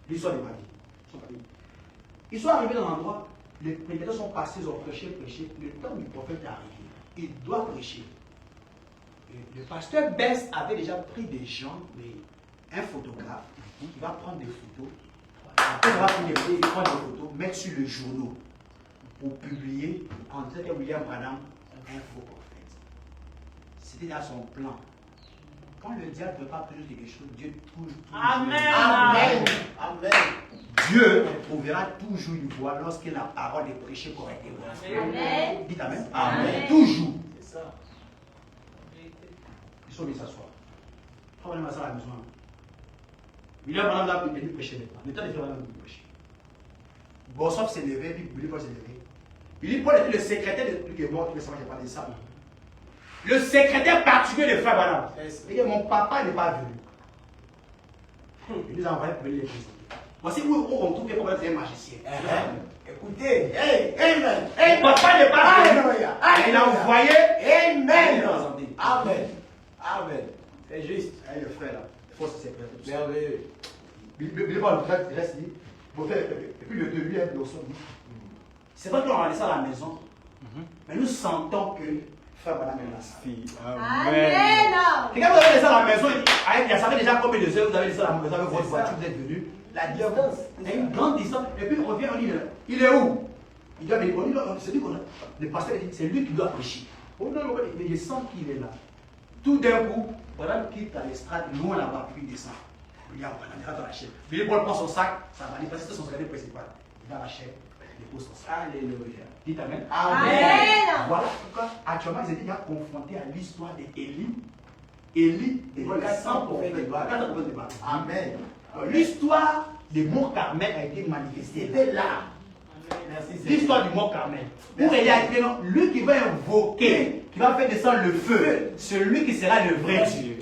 D: L'histoire de ma vie. Ils sont arrivés dans l'endroit, les prédicateurs sont passés, ils ont prêché. Le temps du prophète est arrivé. Il doit prêcher. Et le pasteur Bess avait déjà pris des gens, un photographe, qui va prendre des photos. Après, il va prendre des photos, mettre sur le journal pour publier en disant que William Branham un faux prophète. C'était dans son plan. Quand le diable ne veut pas produire quelque chose, Dieu trouve.
F: Amen.
A: Amen. Amen.
D: Dieu trouvera toujours une voie lorsque la parole est prêchée correctement.
F: Amen.
D: Dites Amen.
F: Amen.
D: Toujours.
A: C'est ça.
D: Ils sont venus s'asseoir. Quand on est à la maison, William Branham là, il est venu prêcher maintenant. Le temps de faire Branham venu prêcher. Bossoff s'est levé, puis Billy Paul s'est levé. Billy Paul était le secrétaire de qui est mort, tous les samedis, j'ai parlé de ça. Le secrétaire particulier de Frère Branham. Il dit, mon papa n'est pas venu. Il nous a envoyé pour venir les présenter. Voici où on trouve que Branham est un magicien.
A: Écoutez. Hey. Amen.
D: Mon papa n'est pas venu.
A: Alléluia.
D: Il a envoyé.
A: Amen.
D: Amen.
A: Amen. C'est juste.
D: Le frère là, il faut se séparer.
A: Merveilleux.
D: Billy Paul reste dit, Et puis le 2, lui, est blossom. C'est vrai qu'on a laissé à la maison, mais nous sentons que Frère Branham est là.
F: Amen.
D: Et quand vous avez laissé à la maison, ça fait déjà combien de heures vous avez laissé à la maison avec votre voiture, vous êtes venu. La distance, il y a une grande distance. Et puis on revient, on dit, il est où? Il doit venir. C'est lui qu'on a. Le pasteur dit, c'est lui qui doit prêcher. Oh non, mais je sens qu'il est là. Tout d'un coup, Branham quitte à l'estrade, loin là-bas, puis il descend. Il y a Branham, il rentre dans la chaîne. Billy Paul prend son sac, ça va aller parce que c'est son secrétaire principal. Il va dans la chaîne, il dépose son sac. Alléluia. Dites Amen.
F: Amen.
D: Voilà pourquoi actuellement ils étaient confrontés à l'histoire d'Élie. Élie, des 400 prophètes de Baal.
C: Amen.
D: L'histoire du mont Carmel a été manifestée. C'était là. L'histoire du mont Carmel. Où Élie a été là, lui qui va invoquer, qui va faire descendre le feu, celui qui sera le vrai Dieu.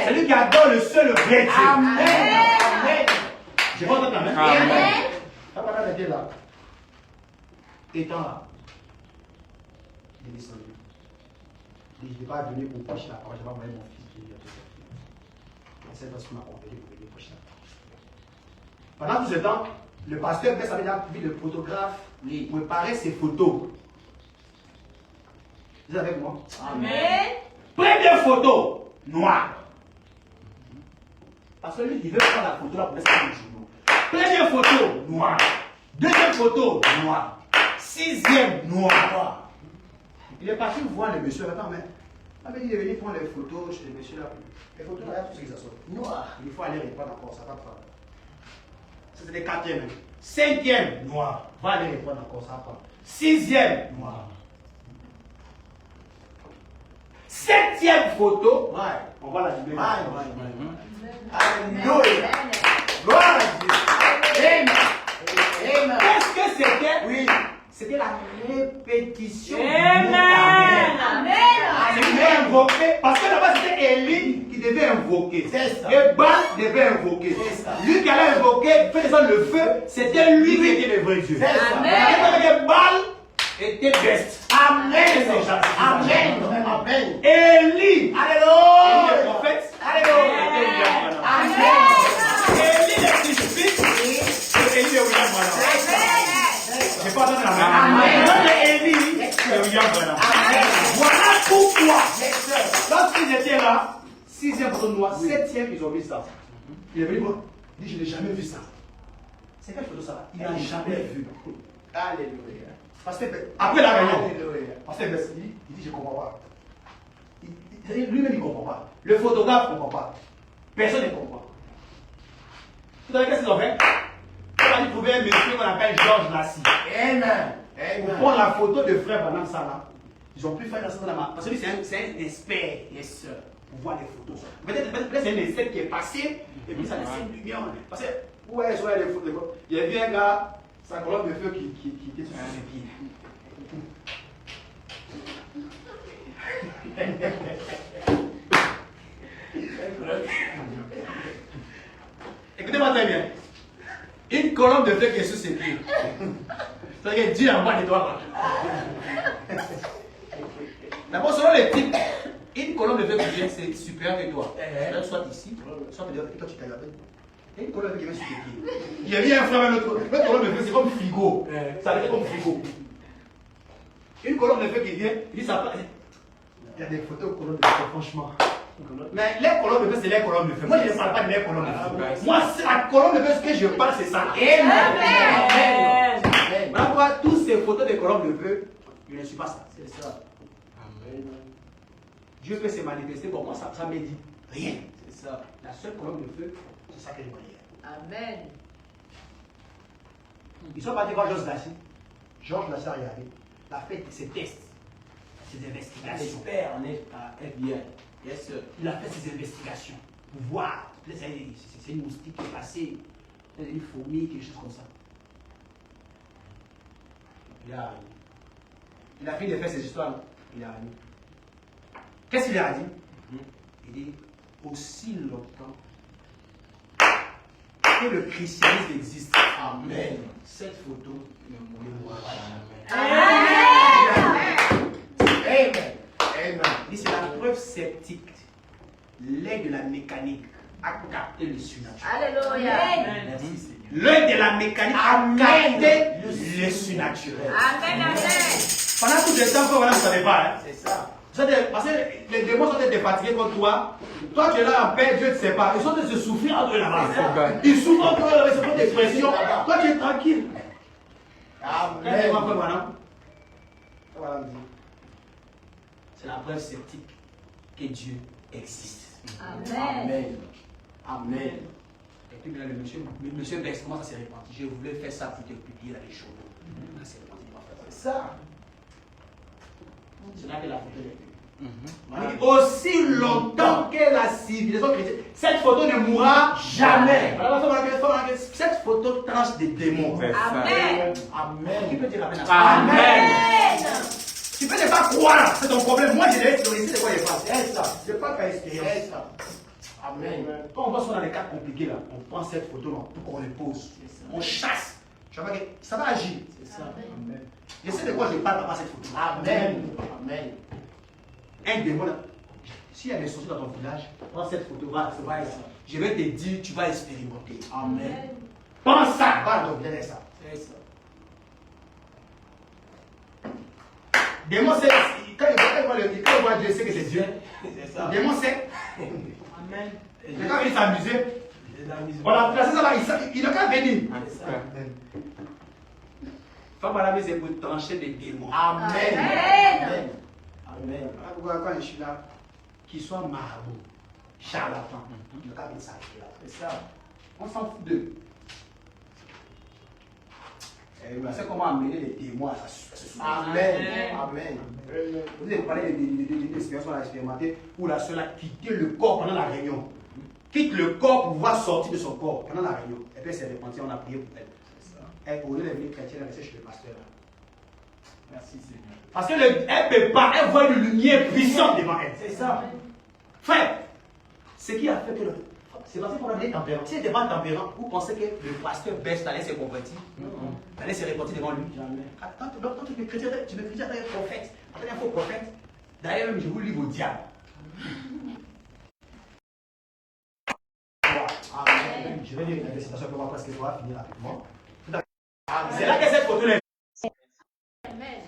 D: C'est lui qui adore le seul vrai Dieu.
F: Amen.
D: Je vois ça Amen.
F: Amen.
D: Abraham était là. Étant là, il est descendu. Il dit, je n'ai pas venu pour prêcher la parole, je vais envoyer mon fils qui est bientôt sorti. C'est parce qu'on m'a envoyé pour venir prêcher la parole. Pendant tout ce temps, le pasteur Bess avait déjà vu le photographe préparer ses photos. Vous êtes avec moi?
F: Amen.
D: Première photo, noire. Parce que lui, il veut prendre la photo là pour mettre ça dans le journaux. Première photo, noire. Deuxième photo, noire. Sixième, noire. Il est parti voir le monsieur. Attends, mais il est venu prendre les photos chez le monsieur là. Les photos là, tout ce qui s'assoit. Noir. Il faut aller répondre encore, ça va pas. C'était le quatrième. Cinquième, noir. Va aller répondre encore, ça va pas. Sixième, noir. Septième photo, on va la libérer.
C: Alléluia. Gloire à Dieu. Amen. Amen.
D: Qu'est-ce que c'était?
C: Oui.
D: C'était la répétition.
F: Amen. Amen.
D: C'était invoqué. Parce que là-bas, c'était Élie qui devait invoquer.
C: C'est ça.
D: Et Baal devait invoquer.
C: C'est ça.
D: Lui qui allait invoquer, faire descendre le feu, c'était lui qui était le vrai Dieu.
C: C'est ça.
F: Amen.
D: Baal était best.
C: Amen. Amen. Amen.
D: Élie.
C: Alléluia.
D: Le prophète.
C: Alléluia. Amen.
D: Élie le fils et Élie le William Branham. J'ai pas entendu la main.
C: Amen.
D: Notre Élie, c'est William Branham. Voilà pourquoi, lorsqu'ils étaient là, sixième photo noire, septième, ils ont vu ça. Il est venu voir, il dit, je n'ai jamais vu ça. C'est quelle photo ça? Il n'a jamais vu.
C: Alléluia.
D: Parce que, après la réunion,
C: Alléluia.
D: parce que il dit, je ne comprends pas. Lui-même, il ne comprend pas. Le photographe ne comprend pas. Personne ne comprend. Vous savez qu'est-ce qu'ils ont fait? On a trouvé un monsieur qu'on appelle Georges Lassie.
C: Amen.
D: Pour prendre la photo de frère Branham Sala. Ils ont pu faire ça dans la main. Parce que lui, c'est un expert, yes, pour voir les photos. Peut-être c'est un essai qui est passé, et puis ça laisse une lumière. Parce que, ouais, les photos. Il y a vu un gars, sa colonne de feu qui était sur ses pieds. Écoutez-moi très bien. Une colonne de feu qui est sur ses pieds. C'est-à-dire que Dieu envoie des doigts. D'abord, selon les types, une colonne de feu qui vient, c'est supérieur que toi. Soit ici, soit dehors, et toi tu t'ailles. Et une colonne de feu qui vient sur tes pieds. Il y a bien un frère, l'autre colonne de feu, c'est comme frigo. Ça veut dire comme frigo. Une colonne de feu qui vient, il dit ça passe. Il y a des photos de colonnes de feu, franchement. Mais les colonnes de feu, c'est les colonnes de feu. Moi, je ne parle pas de les colonnes de feu. Moi, c'est la colonne de feu, ce que je parle, c'est ça.
F: Amen.
D: Voilà pourquoi toutes ces photos de colonnes de feu, je ne suis pas ça.
C: C'est ça. Amen.
D: Dieu peut se manifester pour moi, ça me dit rien.
C: C'est ça.
D: La seule colonne de feu, c'est ça que je voyais.
F: Amen.
D: Ils sont partis voir Georges Lassie. Georges Lassie a regardé. Il a fait ses tests, ses investigations.
A: Expert en FBI. Yes, sir.
D: Il a fait ses investigations pour voir. C'est une moustique qui est passée, une fourmi, quelque chose comme ça. Il a fini de faire ses histoires. Il a dit. Qu'est-ce qu'il a dit? Il dit aussi longtemps que le christianisme existe.
C: Amen.
D: Cette photo ne mourra
F: Amen.
C: Amen. Amen.
D: Il dit c'est la preuve sceptique. L'aide de la mécanique a capté le surnaturel.
F: Alléluia.
D: Merci Seigneur.
C: l'œil de la mécanique a capté le surnaturel.
F: Amen. Amen.
C: Pendant tout ce temps, voilà, vous ne savez pas. Hein?
A: C'est ça.
C: Parce que les démons sont défatigués contre toi. Toi, tu es là en paix, Dieu ne sait pas. Ils sont en train de se souffrir entre eux là-bas. Ils souffrent entre eux, ils se font des pressions. Toi, tu es tranquille.
A: Amen.
C: C'est la preuve sceptique que Dieu existe.
F: Amen.
A: Amen.
C: Et puis maintenant, le monsieur Bex commence à se répandre. Je voulais faire ça pour te publier dans les journaux. Là, c'est répandu, il m'a fait ça. C'est là que la photo est venue. Aussi longtemps que la civilisation chrétienne, cette photo ne mourra jamais. Cette photo tranche des démons.
F: Amen.
C: Qui peut dire Amen?
F: Amen.
C: Tu peux ne pas croire, c'est ton problème. Moi, je l'ai expérimenté de quoi il passe.
A: C'est ça.
C: Je parle par expérience.
A: C'est ça. Amen.
C: Quand on va sur dans les cas compliqués, là, on prend cette photo, on les pose. On chasse. Tu vois que ça va agir.
A: C'est ça. Amen.
C: Je sais de quoi je parle par cette photo.
A: Amen. Amen.
C: Un démon, là, s'il y a des sorciers dans ton village, prends cette photo, va. Je vais te dire, tu vas expérimenter.
A: Amen.
C: Pense ça, va dans ton village, ça.
A: C'est ça.
C: Démon, c'est. Quand il voit Dieu, il sait que c'est Dieu.
A: C'est ça.
C: Démon, c'est.
A: Amen.
C: Mais quand il s'amusait,
A: C'est la mise.
C: on a placé ça là, il n'a qu'à venir.
A: C'est ça.
C: Femme à la maison, c'est pour trancher des démons.
A: Amen.
F: Amen.
A: Amen.
C: Quand je suis là, qu'il soit marabout, charlatan, il n'a qu'à venir s'arrêter là.
A: C'est ça.
C: On s'en fout d'eux. On sait comment amener les témoins à se
A: Amen. Amen.
C: Vous avez parlé des expériences qu'on a expérimentées où la soeur a quitté le corps pendant la réunion. Quitte le corps pour pouvoir sortir de son corps pendant la réunion. Et puis elle s'est répandue, on a prié pour elle. Elle, au lieu d'être chrétienne, elle est restée chez le pasteur.
A: Merci Seigneur.
C: Parce qu'elle ne peut pas, elle voit une lumière puissante devant elle.
A: C'est ça.
C: Frère, ce qui a fait que c'est parce qu'on a des tempérants. Si elle n'était pas tempérant, vous pensez que le pasteur Best allait se convertir, allait se répandre devant lui.
A: Jamais.
C: Quand tu me chrétien, tu me chrétien, tu es un prophète. Tu es un faux prophète. D'ailleurs, même je vous livre au diable.
A: Amen.
C: Je vais lire une citation pour voir parce que ça va finir rapidement.
A: Amen.
C: C'est là que cette photo est.
F: Amen.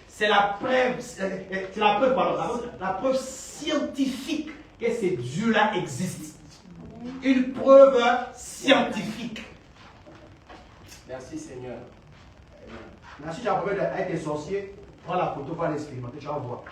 C: C'est la preuve, pardon, la preuve scientifique que ces dieux-là existent. Une preuve scientifique.
A: Merci Seigneur.
C: Maintenant, si tu as un problème avec des sorciers, prends la photo, va l'expérimenter, tu vas voir.